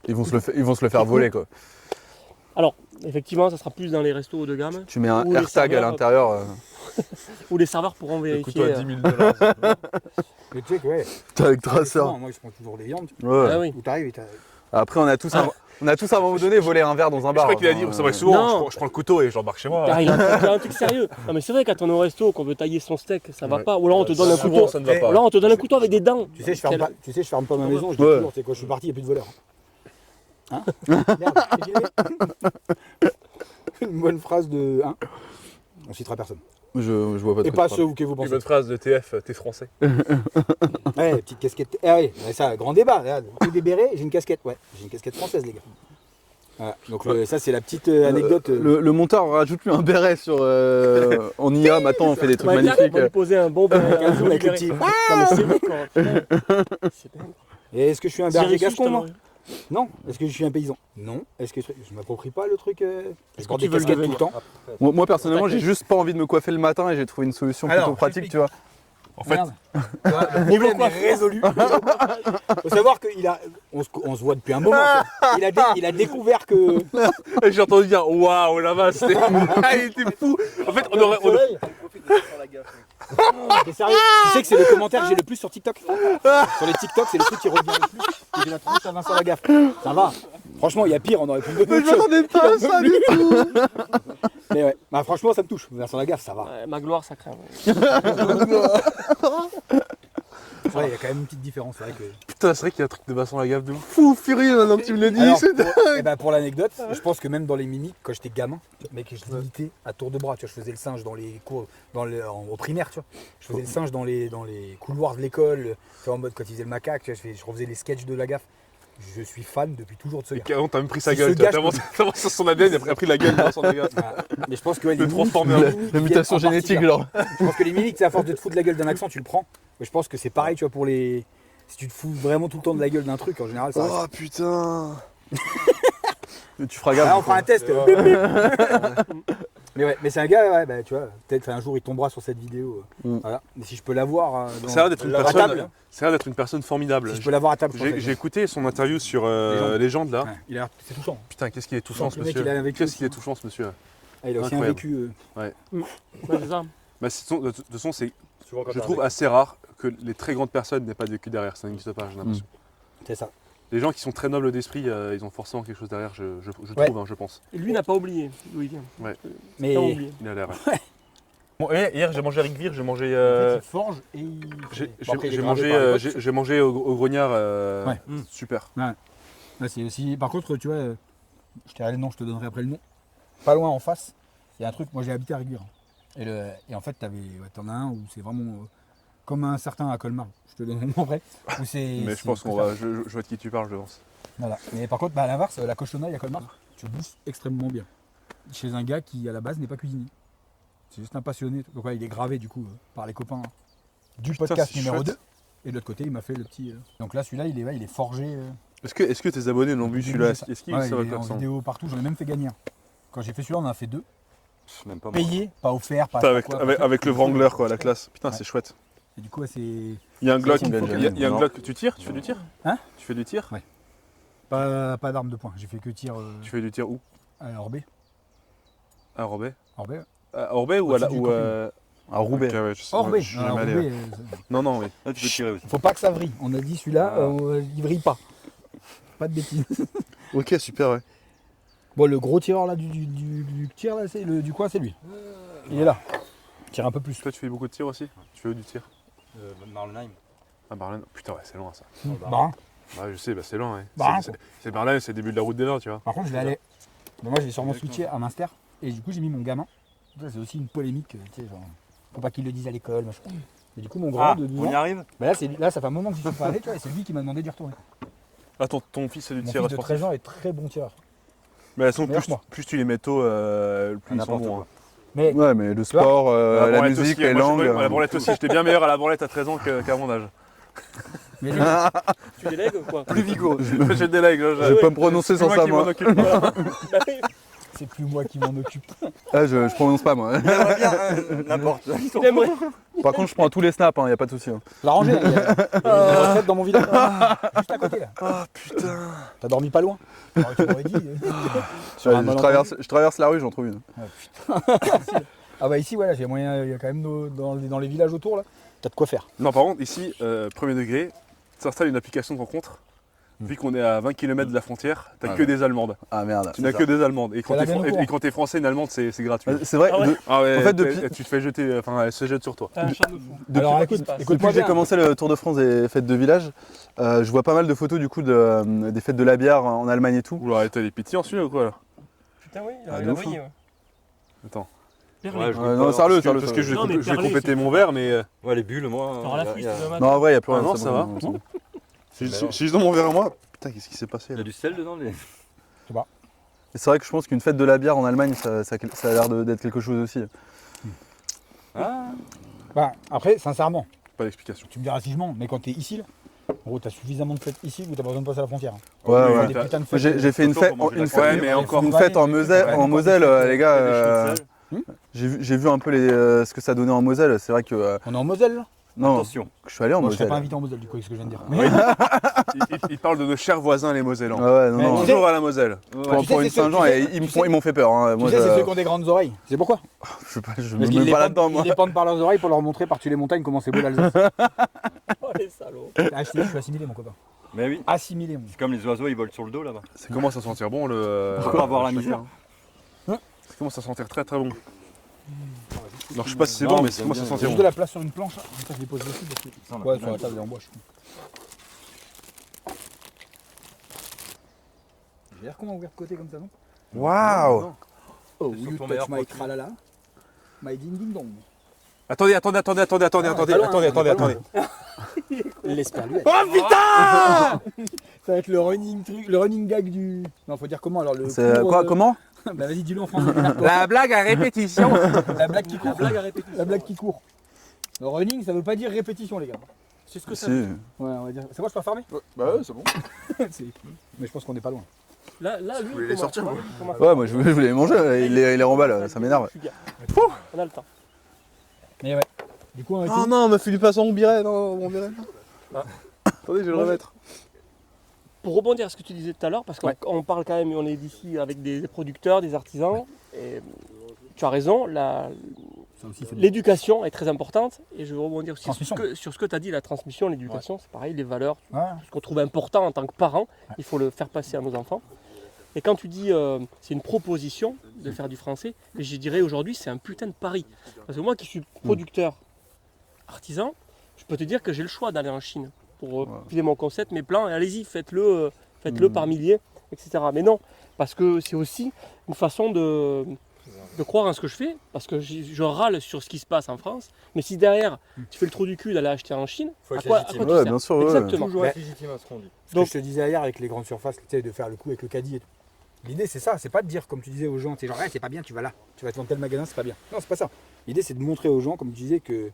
Ils vont se le faire voler quoi. Alors, effectivement, ça sera plus dans les restos haut de gamme. Tu mets un Ou les AirTag à serveurs, l'intérieur. Où les serveurs pourront Le vérifier. couteau à 10 000 $. Mais tu sais que, ouais. T'es avec traceur. Moi, je prends toujours des viandes. Ouais. Ah oui. Où t'arrives et t'as. Après, on a tous à un moment donné volé un verre dans un Je bar. crois qu'il a dit, Enfin, c'est vrai, souvent, Non. je prends le couteau et j'embarque chez moi. Car il a un truc sérieux. Non mais c'est vrai quand on est au resto, qu'on veut tailler son steak, ça va Ouais. pas. Ou alors on te donne un Souvent, couteau. ça ne va Eh, pas. Ou alors on te donne un couteau avec des dents. Tu sais, je ferme pas ma maison. Je dis Ouais. toujours, tu sais, quand je suis parti, il n'y a plus de voleurs. Hein. Merde, j'ai une bonne phrase de. Hein, on citera personne. je vois pas de Et quoi pas tu ceux que vous Une pensez. bonne phrase de TF, t'es français. Ouais, petite casquette. Ah oui, mais ça, grand débat. Regarde, j'ai des bérets, j'ai une casquette. Ouais, j'ai une casquette française, les gars. Voilà. Donc ça, c'est la petite anecdote. parles. Le monteur rajoute lui un béret sur. En IA, maintenant on fait des trucs On va magnifiques. lui poser un bon Un zoom avec le petit. Non mais c'est vrai quoi. Putain. C'est dingue. Et est-ce que je suis un J'ai berger reçu, gascon, moi justement. Non. Est-ce que je suis un paysan? Non. Est-ce que je m'approprie pas le truc Est-ce je que porte tu des veux le casquettes tout devenir le temps. Moi personnellement, j'ai juste pas envie de me coiffer le matin et j'ai trouvé une solution plutôt Alors, pratique, j'explique. tu vois. En fait, Merde. Le problème est résolu. Faut savoir qu'on se voit depuis un moment. quoi. Il a découvert que. j'ai entendu dire waouh, là-bas, c'était. Ah, il était fou. En fait, on aurait. T'es sérieux? Tu sais que c'est le commentaire que j'ai le plus sur TikTok. Sur les TikTok, c'est le truc qui revient le plus. Et j'ai la tronche à Vincent Lagaffe. Ça va. Franchement, il y a pire, on aurait pu me donner Mais autre chose. j'attendais pas à ça du tout. Mais ouais, bah, franchement, ça me touche. Vincent Lagaffe, ça va. Ouais, ma gloire ça craint. Ouais. Ouais, il y a quand même une petite différence. C'est vrai que. Putain, c'est vrai qu'il y a un truc de Vincent Lagaffe de ouf. Fou furieux maintenant que tu me le dis. Alors, c'est pour l'anecdote, je pense que même dans les mimiques, quand j'étais gamin, mec, je l'imitais à tour de bras. Tu vois, je faisais le singe dans les cours, au primaire, tu vois. Je faisais le singe dans les couloirs de l'école, tu vois, en mode quand ils faisaient le macaque, tu vois, je refaisais les sketchs de Lagaffe. Je suis fan depuis toujours de ce Et gars. carrément, t'as même pris sa Si gueule. ce gars, T'as sur son ADN, il a pris la gueule de Vincent Lagaffe. Voilà. Mais je pense que ouais, Le les transformer mimiques, en- les mimiques La mutation viennent en génétique, partie, genre. Je pense que les mimiques, c'est à force de te foutre de la gueule d'un accent, tu le prends. Mais je pense que c'est pareil, tu vois, pour les. Si tu te fous vraiment tout le temps de la gueule d'un truc, en général, ça reste. Oh putain. Tu feras Ah, gaffe. on fera un test. Mais ouais, mais c'est un gars, ouais, bah, tu vois, peut-être un jour il tombera sur cette vidéo. Voilà. Mais si je peux l'avoir. Ça a l'air d'être une à personne. table, Ça a l'air d'être une personne formidable. si je peux l'avoir à table, je pense J'ai que- écouté son interview sur Légende là. Ouais, il a l'air- c'est touchant. Putain, qu'est-ce qu'il est touchant ce Le mec, monsieur. il a vécu Qu'est-ce qu'il est aussi. touchant ce monsieur. Ah, il a aussi un Incroyable. vécu. Ouais, c'est ça. Bah, de toute façon, c'est, Souvent, quand je t'as trouve un mec- assez rare que les très grandes personnes n'aient pas de vécu derrière. Ça n'existe pas, j'ai l'impression. C'est ça. Les gens qui sont très nobles d'esprit, ils ont forcément quelque chose derrière, je Ouais. trouve, hein, je pense. Et lui n'a pas oublié, Louis. Ouais. Mais. Pas oublié. Il a l'air. Bon, hier, j'ai mangé avec Vir, j'ai mangé. Il forge et il. J'ai Bon, après, il est j'ai gravé mangé, par les potes. j'ai mangé au grognard. Ouais. Super. Ouais, c'est aussi. Par contre, tu vois, je t'ai le nom, je te donnerai après le nom. Pas loin en face, il y a un truc. Moi, j'ai habité à Réguire. Et en fait, t'en as un où c'est vraiment comme un certain à Colmar. Je te donnerai le nom après. Où Mais je pense qu'on va. Je vois de qui tu parles, je pense. Voilà. Mais par contre, bah, à l'inverse, la cochonaille à Colmar, tu bouffes extrêmement bien. Chez un gars qui, à la base, n'est pas cuisinier. C'est juste un passionné. Donc, ouais, il est gravé, du coup, par les copains du Putain, podcast c'est numéro chouette. 2. Et de l'autre côté, il m'a fait le petit. Donc là, celui-là, il est forgé. Est-ce que tes abonnés l'ont vu celui-là? Est-ce qu'ils Ouais, savent à il est quoi en ça ressemble? vidéo partout, j'en ai même fait gagner un. Quand j'ai fait celui-là, on en a fait 2. Même pas moi. Payé, pas offert, pas. Putain, pas quoi, pas avec le Wrangler, quoi, la classe. Putain, Ouais. c'est chouette. Et du coup, ouais, c'est. Il y a un Glock. Ça, c'est une Il y a un Non. Glock. Tu tires? Tu fais du tir? Hein? Tu fais du tir? Ouais. Pas d'arme de poing, j'ai fait que tir Tu fais du tir où? à Orbay. À Orbay? Orbay. À Orbay ou à la. Au-dessus du Ou Coquelin. À Roubaix. Ok, ouais, je sais- Orbay. je suis Non, jamais allé, Orbay, ouais. c'est- Non, non, oui. Là, tu peux tirer aussi. Faut pas que ça vrille. On a dit celui-là, Ah. il vrille pas. Pas de bêtises. Ok, super, ouais. Bon, le gros tireur là du tir là, c'est du coin, c'est lui. Il est là. Tire un peu plus. Toi, tu fais beaucoup de tir aussi? Tu fais où du tir? Marlenheim. Ah, Barlin. Putain, ouais, c'est loin ça. Bah, Bah, je sais, bah, c'est loin, ouais. Bah, C'est Barlin, c'est le début de la route des Nord, tu vois. par contre, je vais aller. Moi, je vais sur mon soutien à Münster. Et du coup, j'ai mis mon gamin Ça, c'est aussi une polémique, tu sais, genre, faut pas qu'ils le disent à l'école, machin. Et du coup, mon grand de 12 ans, arrive. bah là, ça fait un moment que j'y suis pas allé, tu vois, et c'est lui qui m'a demandé d'y retourner. Ah, ton fils est du Mon tir fils de sportif. 13 ans est très bon tireur. Mais elles sont Meilleur que moi. plus tu les mets tôt, plus ils sont bons. Hein. Mais Ouais, mais le sport, la branlette musique, aussi, les moi, langues. la branlette aussi, j'étais bien meilleur à la branlette à 13 ans qu'à mon âge. les- Tu délègues ou quoi Plus vigoureux. J'ai des legs, Je vais pas me prononcer sans ça, moi. Bah oui, c'est plus moi qui m'en occupe. Ah, je prononce pas, moi. N'importe. il aimerait. Par contre, je prends tous les snaps, y a pas de souci. La rangée, il y a une retraite dans mon village. Juste à côté là. Ah putain. T'as dormi pas loin. Alors, tu m'aurais dit. Sur un Je traverse la rue, j'en trouve une. Ah bah ici, voilà, j'ai moyen, il y a quand même dans les villages autour là. T'as de quoi faire. Non, par contre, ici, premier degré, t'installes une application de rencontre. Vu qu'on est à 20 km de la frontière, t'as Ah que ouais. des Allemandes. Ah merde. Tu n'as que des Allemandes. Et quand la t'es même au courant. et quand t'es français, une Allemande, c'est gratuit. C'est vrai, Ah ouais. Ah ouais, En fait, depuis- tu te fais jeter, enfin, elle se jette sur toi. T'as un charme de fou. Alors Qu'est-ce qui écoute, se passe écoute-moi depuis que j'ai bien. commencé le Tour de France des fêtes de village, je vois pas mal de photos du coup des fêtes de la bière en Allemagne et tout. Oula, t'as des pétillants celui-là ou quoi là? Putain, oui, Ah, il de a ouf, brillé. Ouais. Attends. Perlé. Ouais, je Ouais, non, sérieux, Parce sérieux. que je Non, mais vais perlé, compléter c'est- mon verre, mais Ouais, les bulles, moi. Alors la y a- fuite y a- de matin. Non, en vrai, il y a plus Ah rien. non, c'est ça bon, va. c'est bon. si je donne mon verre à moi. Putain, qu'est-ce qui s'est passé Il y là? a du sel dedans. Et c'est vrai que je pense qu'une fête de la bière en Allemagne, ça a l'air d'être quelque chose aussi. Ah, Bah, après, sincèrement, Pas d'explication. tu me diras si je mens, mais quand t'es ici là, en gros, t'as suffisamment de fêtes ici où t'as pas besoin de passer à la frontière. Ouais, Oui, ouais. Des t'as- putains de Moi, fêtes. j'ai fait une fête, Ouais, mais encore une fête en Moselle, les gars. Hmm J'ai vu un peu ce que ça donnait en Moselle. C'est vrai que On est en Moselle là. non, attention. je suis allé en Moi, je serais Moselle. pas invité en Moselle du coup, avec ce que je viens de dire. Il parle de nos chers voisins les Mosellans. Ouais, ouais, non, Mais non. bon, Bonjour à la Moselle. Pour Tu sais, une c'est ceux- Saint-Jean, tu sais- ils m'ont fait peur. Hein. Tu Moi, sais, c'est ceux je qui ont des grandes oreilles. C'est pourquoi je me Parce mets qu'ils pas là-dedans, moi. ils dépendent par leurs oreilles pour leur montrer par-dessus les montagnes comment c'est beau l'Alsace. Oh les salauds. Ah, je suis assimilé mon copain. Mais oui, Assimilé mon. c'est comme les oiseaux, ils volent sur le dos là-bas. Ça commence à sentir bon le. Faut pas avoir la misère. Ça commence à sentir très très bon. Alors je sais pas si c'est bon, mais ça commence à J'ai sentir juste bon. de la place sur une planche là. Comme ça, je les pose dessus parce que. Ça, on a Ouais, plein sur la de- table et en bois. Je suis con. J'ai l'air con à ouvrir de côté comme ça, non Waouh. Oh, C'est sur you ton meilleur touch my profil. tralala. My ding ding dong. Attendez. Ah, pas loin, on est pas loin. L'esperluette. Oh putain! Ça va être le running gag du. Non, faut dire comment alors le. C'est cours, quoi Comment Bah vas-y, dis-le en français. La blague à répétition. La blague qui court. Blague à répétition. La blague qui court. Le running, ça veut pas dire répétition, les gars. C'est ce que ça Si. veut. Ouais, on va dire. C'est moi, je peux fermer Bah ouais, c'est bon. Mais je pense qu'on est pas loin. Là, lui, voulez les sortir, moi. Ouais, moi je voulais les manger, il les remballe, ça m'énerve. On a le temps. Mais ouais. Du coup, on va Oh non, on m'a fait du poisson au biret, non, mon biret. Ah. Attendez, je vais le Moi, remettre. Pour rebondir à ce que tu disais tout à l'heure, parce qu'on Ouais. on parle quand même, on est d'ici avec des producteurs, des artisans, et tu as raison, Ça aussi, c'est bon. l'éducation est très importante, et je veux rebondir aussi Transmission. sur ce que tu as dit, la transmission, l'éducation, c'est pareil, les valeurs, Ouais. ce qu'on trouve important en tant que parent, il faut le faire passer à nos enfants. Et quand tu dis c'est une proposition de faire du français, et je dirais aujourd'hui c'est un putain de pari. Parce que moi qui suis producteur artisan, je peux te dire que j'ai le choix d'aller en Chine pour filer mon concept, mes plans, et allez-y, faites-le par milliers, etc. Mais non, parce que c'est aussi une façon de croire en ce que je fais, parce que je râle sur ce qui se passe en France, mais si derrière tu fais le trou du cul d'aller acheter en Chine, Faut à être quoi légitime. tu Ouais, sers bien sûr, ouais. Exactement. Toujours Bah, être légitime à ce qu'on dit. Ce Donc- que je te disais hier avec les grandes surfaces, tu sais, de faire le coup avec le caddie et tout. L'idée, c'est ça, c'est pas de dire, comme tu disais aux gens, tu sais, genre, c'est pas bien, tu vas là, tu vas te vendre tel magasin, c'est pas bien. Non, c'est pas ça. L'idée, c'est de montrer aux gens, comme tu disais, que,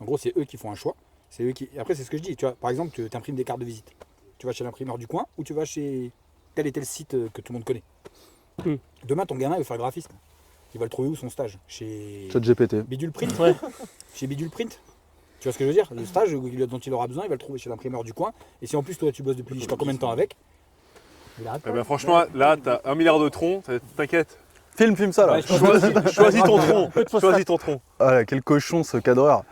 en gros, c'est eux qui font un choix. C'est eux qui. Après, c'est ce que je dis, tu vois, par exemple, tu imprimes des cartes de visite. Tu vas chez l'imprimeur du coin ou tu vas chez tel et tel site que tout le monde connaît. Demain, ton gamin, il veut faire graphisme. Il va le trouver où son stage Chez Chat GPT. Bidule Print. Ouais. Chez Bidule Print. Tu vois ce que je veux dire? Le stage dont il aura besoin, il va le trouver chez l'imprimeur du coin. Et si en plus, toi, tu bosses depuis je sais pas combien de temps avec, il arrête Eh pas. ben franchement, là, t'as 1 milliard de troncs, t'inquiète. Filme ça là. Ouais, je pense- Choisis ton tronc. Choisis ton tronc. Ah là, quel cochon ce cadreur.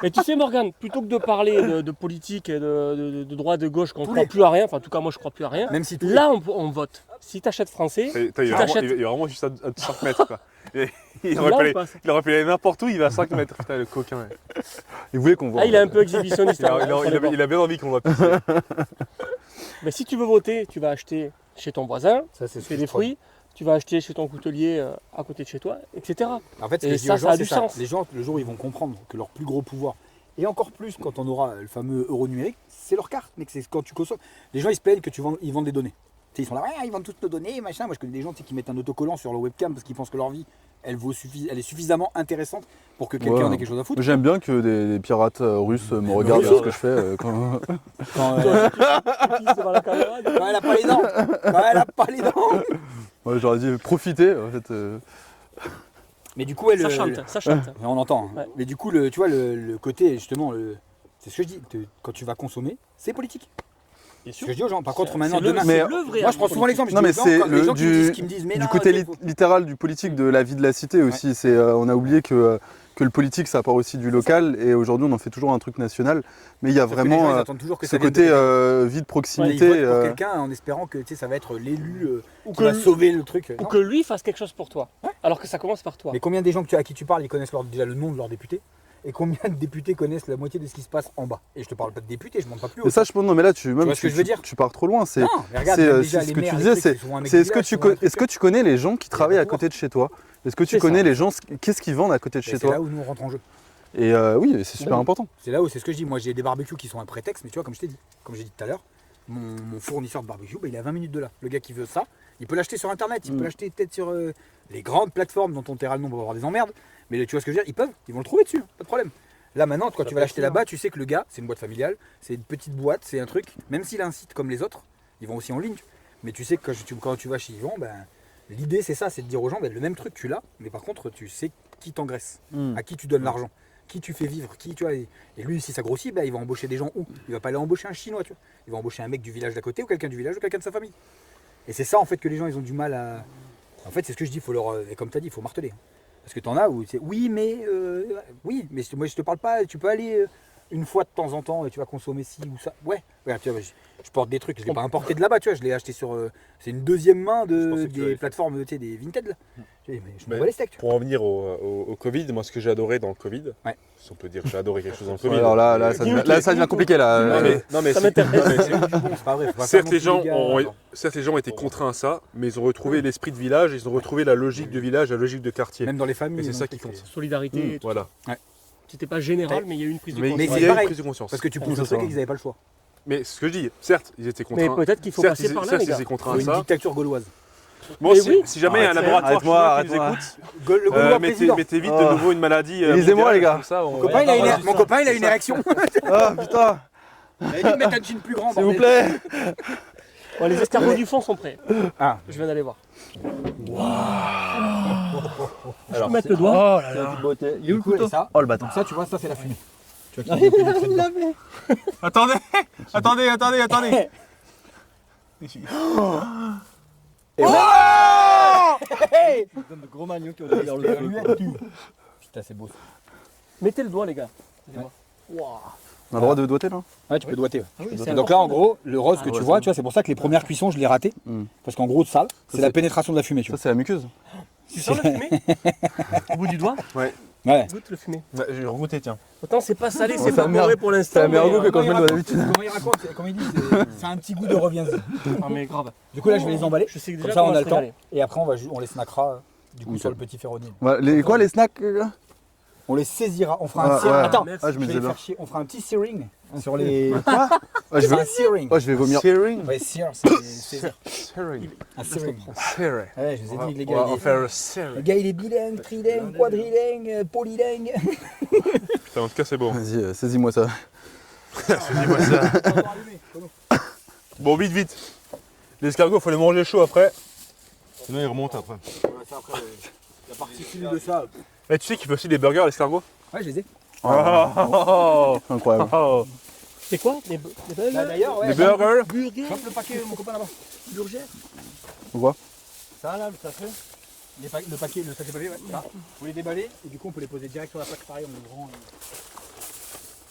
Mais tu sais Morgane, plutôt que de parler de politique et de droite, de gauche, qu'on ne croit plus à rien, enfin en tout cas moi je crois plus à rien, Même si tout là on vote. Si tu achètes français, Il Tu est t'achètes- vraiment juste à 5 mètres. Quoi. Il là, aurait on passe. pu aller n'importe où, il va à 5 mètres. Putain, le coquin. Ouais. Il voulait qu'on voit. Ah, il est un peu exhibitionniste. Il a, hein, il a- sur il les a- bords. il a bien envie qu'on le voit pisser. Mais si tu veux voter, tu vas acheter chez ton voisin, Ça, c'est tu fais des fruits, tu vas acheter chez ton coutelier à côté de chez toi, etc. En fait, ce Et que je dis ça, aux gens, ça a c'est du sens. Les gens, le jour où ils vont comprendre que leur plus gros pouvoir, et encore plus quand on aura le fameux euro numérique, c'est leur carte. Mais c'est quand tu consommes. Les gens, ils se plaignent que ils vendent des données. Tu sais, ils sont là, ouais, ils vendent toutes nos données, machin. Moi, je connais des gens tu sais, qui mettent un autocollant sur leur webcam parce qu'ils pensent que leur vie, elle est suffisamment intéressante pour que quelqu'un Ouais. en ait quelque chose à foutre. J'aime bien que des pirates russes me regardent Russes, ce que je fais. Quand... Quand, Qui devant la caméra, quand elle a pas les dents. Quand elle a pas les dents. Ouais, j'aurais dit profiter en fait. Mais du coup, elle. ça chante, ça chante. On entend. Hein. Ouais. Mais du coup, tu vois, le côté, justement, c'est ce que je dis, quand tu vas consommer, c'est politique. Bien Ce sûr. que je dis aux gens, par contre, C'est maintenant, le- demain, mais- c'est le vrai moi je prends souvent politique. l'exemple, je Non dis mais aux gens, c'est quand les gens du, qui me disent, mais du non, côté il faut- littéral du politique de la vie de la cité aussi. C'est, on a oublié que le politique ça part aussi du local et aujourd'hui on en fait toujours un truc national. Mais il y a Sauf que les gens, vraiment ils attendent toujours que ce ça vienne de côté quelqu'un. vie de Ils proximité. votent pour quelqu'un en espérant que tu sais, ça va être l'élu Ou qui que va lui- sauver le truc. Ou Non. que lui fasse quelque chose pour toi. Alors que ça commence par toi. Mais combien des gens à qui tu parles, ils connaissent déjà le nom de leur député? Et combien de députés connaissent la moitié de ce qui se passe en bas? Et je te parle pas de députés, je monte pas plus haut. Mais ça je pense non mais là tu vois ce que je veux dire tu pars trop loin. C'est non, mais regarde, c'est, même c'est déjà, ce les que maires, tu les disais, trucs, c'est souvent un mec c'est du est-ce que village, tu souvent un est-ce que tu connais les gens qui travaillent à pouvoir. côté de chez toi? Est-ce que tu C'est connais ça. les gens qu'est-ce qu'ils vendent à côté de Et chez c'est là toi? où nous on rentre en jeu. Et oui, c'est super Oui. important. C'est là où c'est ce que je dis. Moi j'ai des barbecues qui sont un prétexte, mais tu vois, comme je t'ai dit, comme j'ai dit tout à l'heure, mon fournisseur de barbecue, bah, il est à 20 minutes de là. Le gars qui veut ça, il peut l'acheter sur internet, il peut l'acheter peut-être sur les grandes plateformes dont on taira le nom pour avoir des emmerdes. Mais tu vois ce que je veux dire, ils vont le trouver dessus, pas de problème. Là maintenant, quand tu vas l'acheter là-bas, tu sais que le gars, c'est une boîte familiale, c'est une petite boîte, c'est un truc, même s'il a un site comme les autres, ils vont aussi en ligne. Mais tu sais que quand tu vas chez Yvan, ben, l'idée c'est ça, c'est de dire aux gens, ben, le même truc tu l'as, mais par contre tu sais qui t'engraisse, à qui tu donnes l'argent, qui tu fais vivre, qui tu vois. Et lui, si ça grossit, ben, il va embaucher des gens où? Il va pas aller embaucher un Chinois, tu vois. Il va embaucher un mec du village d'à côté ou quelqu'un du village ou quelqu'un de sa famille. Et c'est ça en fait que les gens ils ont du mal à. En fait, c'est ce que je dis, faut leur. Et comme tu as dit, il faut marteler. Parce que t'en as où c'est oui, mais moi je te parle pas, tu peux aller une fois de temps en temps et tu vas consommer ci ou ça. Ouais, tu vois, je porte des trucs, je l'ai pas importé de là-bas, tu vois, je l'ai acheté sur. C'est une deuxième main Je pensais que tu des l'avais fait. plateformes, tu sais, des Vinted là. Tu vois, mais je m'en Mais bats les steaks, tu vois. Pour en venir au Covid, moi ce que j'ai adoré dans le Covid, Ouais. si on peut dire que j'ai adoré quelque chose dans le Covid. Alors là ça devient compliqué là. Non mais Ça c'est- m'intéresse. non, mais c'est- Bon, c'est pas vrai, faut pas faire certes, non les plus gens les gars. certes, les gens étaient contraints à ça, mais ils ont retrouvé l'esprit de village, ils ont retrouvé la logique de village, la logique de quartier. Même dans les familles. Et c'est dans ça le qui truc, compte. Solidarité. tout. Voilà. C'était pas général, mais il y a eu une prise de Mais conscience. il y c'est a une pareil. prise de conscience. Parce que tu pousses c'est le truc ça. et qu'ils n'avaient pas le choix. Mais ce que je dis, certes, ils étaient Mais contraints. peut-être qu'il faut Certes, passer par là, les ils gars. étaient contraints Faut à une ça. dictature gauloise. Bon, Mais si, oui. si jamais il y a un laboratoire arrête-moi, chinois qui nous arrête-moi. écoute, Le Gaulois mettez, président. mettez vite Oh. de nouveau une maladie. Lisez-moi, mondiale, les gars. comme ça, on- Mon copain, mon copain, il a une érection. Ah putain, Il a dit de mettre un jean plus grand. s'il vous bordel. plaît. Bon, les escargots du fond sont prêts. Ah, Je viens d'aller voir. Je Alors, peux mettre le doigt. Oh là là. il est où le couteau ça, Oh le bâtard. donc ça, tu vois, ça c'est la fumée. Tu vois, qui est pénétrée dedans. Attendez, attendez. De gros manios qui ont derrière le feu. Putain, c'est beau ça. Mettez le doigt, les gars. Regardez-moi. Waouh. On a le droit de doigter là? Ouais, tu peux doigter. Ah oui, Et c'est donc là, en important. gros, le rose que ouais, tu c'est vois, bon. tu vois, c'est pour ça que les premières cuissons, je l'ai raté. Hmm. Parce qu'en gros, ça, c'est Ça, la c'est- pénétration de la fumée, tu Ça vois. c'est la muqueuse. Tu sens le fumé au bout du doigt? Ouais. Goûte le fumé. J'ai regoûté, tiens. Autant c'est pas salé, Oh, c'est ça pas merde. bourré pour l'instant. Ça a meilleur mais, goût que quand je mets le doigt d'habitude. Comment il raconte, comment il dit, c'est un petit goût de reviens-y. Ah, mais grave. Du coup, là, je vais les emballer. Je sais que Comme déjà ça, on comment a se le temps. régaler. Et après, on les snackera du coup Nickel. sur le petit ferronnier. Quoi les snacks là? On les saisira. On fera Ah, un searing. ouais. Attends, Merci. Ah je je me vais disais les bien. faire chier. On fera un petit searing sur les. Ah, je C'est vais... un searing. Oh je vais vomir. Searing. Ouais, sear, c'est Searing. un searing. Searing. Ouais, je vous ai dit, les On gars. va il en est- faire un Le searing. gars, il est bilingue, trilingue, quadrilingue, polylingue. Putain, en tout cas, c'est bon. Vas-y, saisis-moi ça. Dis-moi ça. Bon, vite. L'escargot, faut les manger chaud après. Sinon, il remonte après. La partie fine de ça. Mais tu sais qu'il fait aussi des burgers, l'escargot. Ouais, je les ai. Incroyable. C'est quoi? Les burgers? Bah, d'ailleurs, ouais. Des burgers. Burgers? Chope le paquet, mon copain là-bas. Burgers? Pourquoi? Ça là, le sachet. Le paquet, le sachet papier, ouais. Là. Vous les déballer et du coup on peut les poser direct sur la plaque pareil en ouvrant.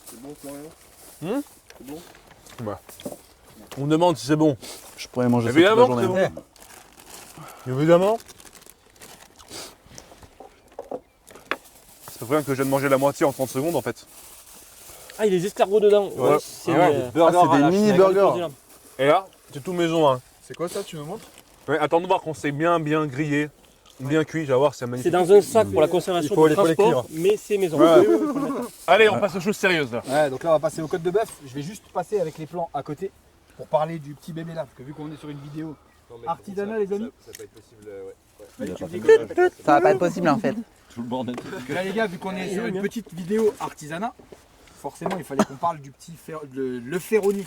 C'est bon, Florian? On me demande si c'est bon. Je pourrais manger ça toute la Évidemment que journée. c'est bon. Évidemment. C'est vrai que je viens de manger la moitié en 30 secondes en fait. Ah, il y a des escargots dedans. Ouais. C'est Ouais. Ah, c'est des mini burgers. Et là, c'est tout maison. Hein. C'est quoi ça, tu me montres? Ouais, attends de voir quand c'est bien grillé, bien cuit, je vais voir, c'est magnifique. C'est dans un sac pour la conservation, pour le transport, mais c'est maison. Allez, on passe aux choses sérieuses là. Ouais, donc là on va passer aux côtes de bœuf. Je vais juste passer avec les plans à côté pour parler du petit bébé là, parce que vu qu'on est sur une vidéo artisanale les amis. Ça va pas être possible, Ça va pas être possible en fait. Tout le bordel. Parce que là les gars, vu qu'on est sur une petite vidéo artisanat, forcément il fallait qu'on parle du petit le ferronnier.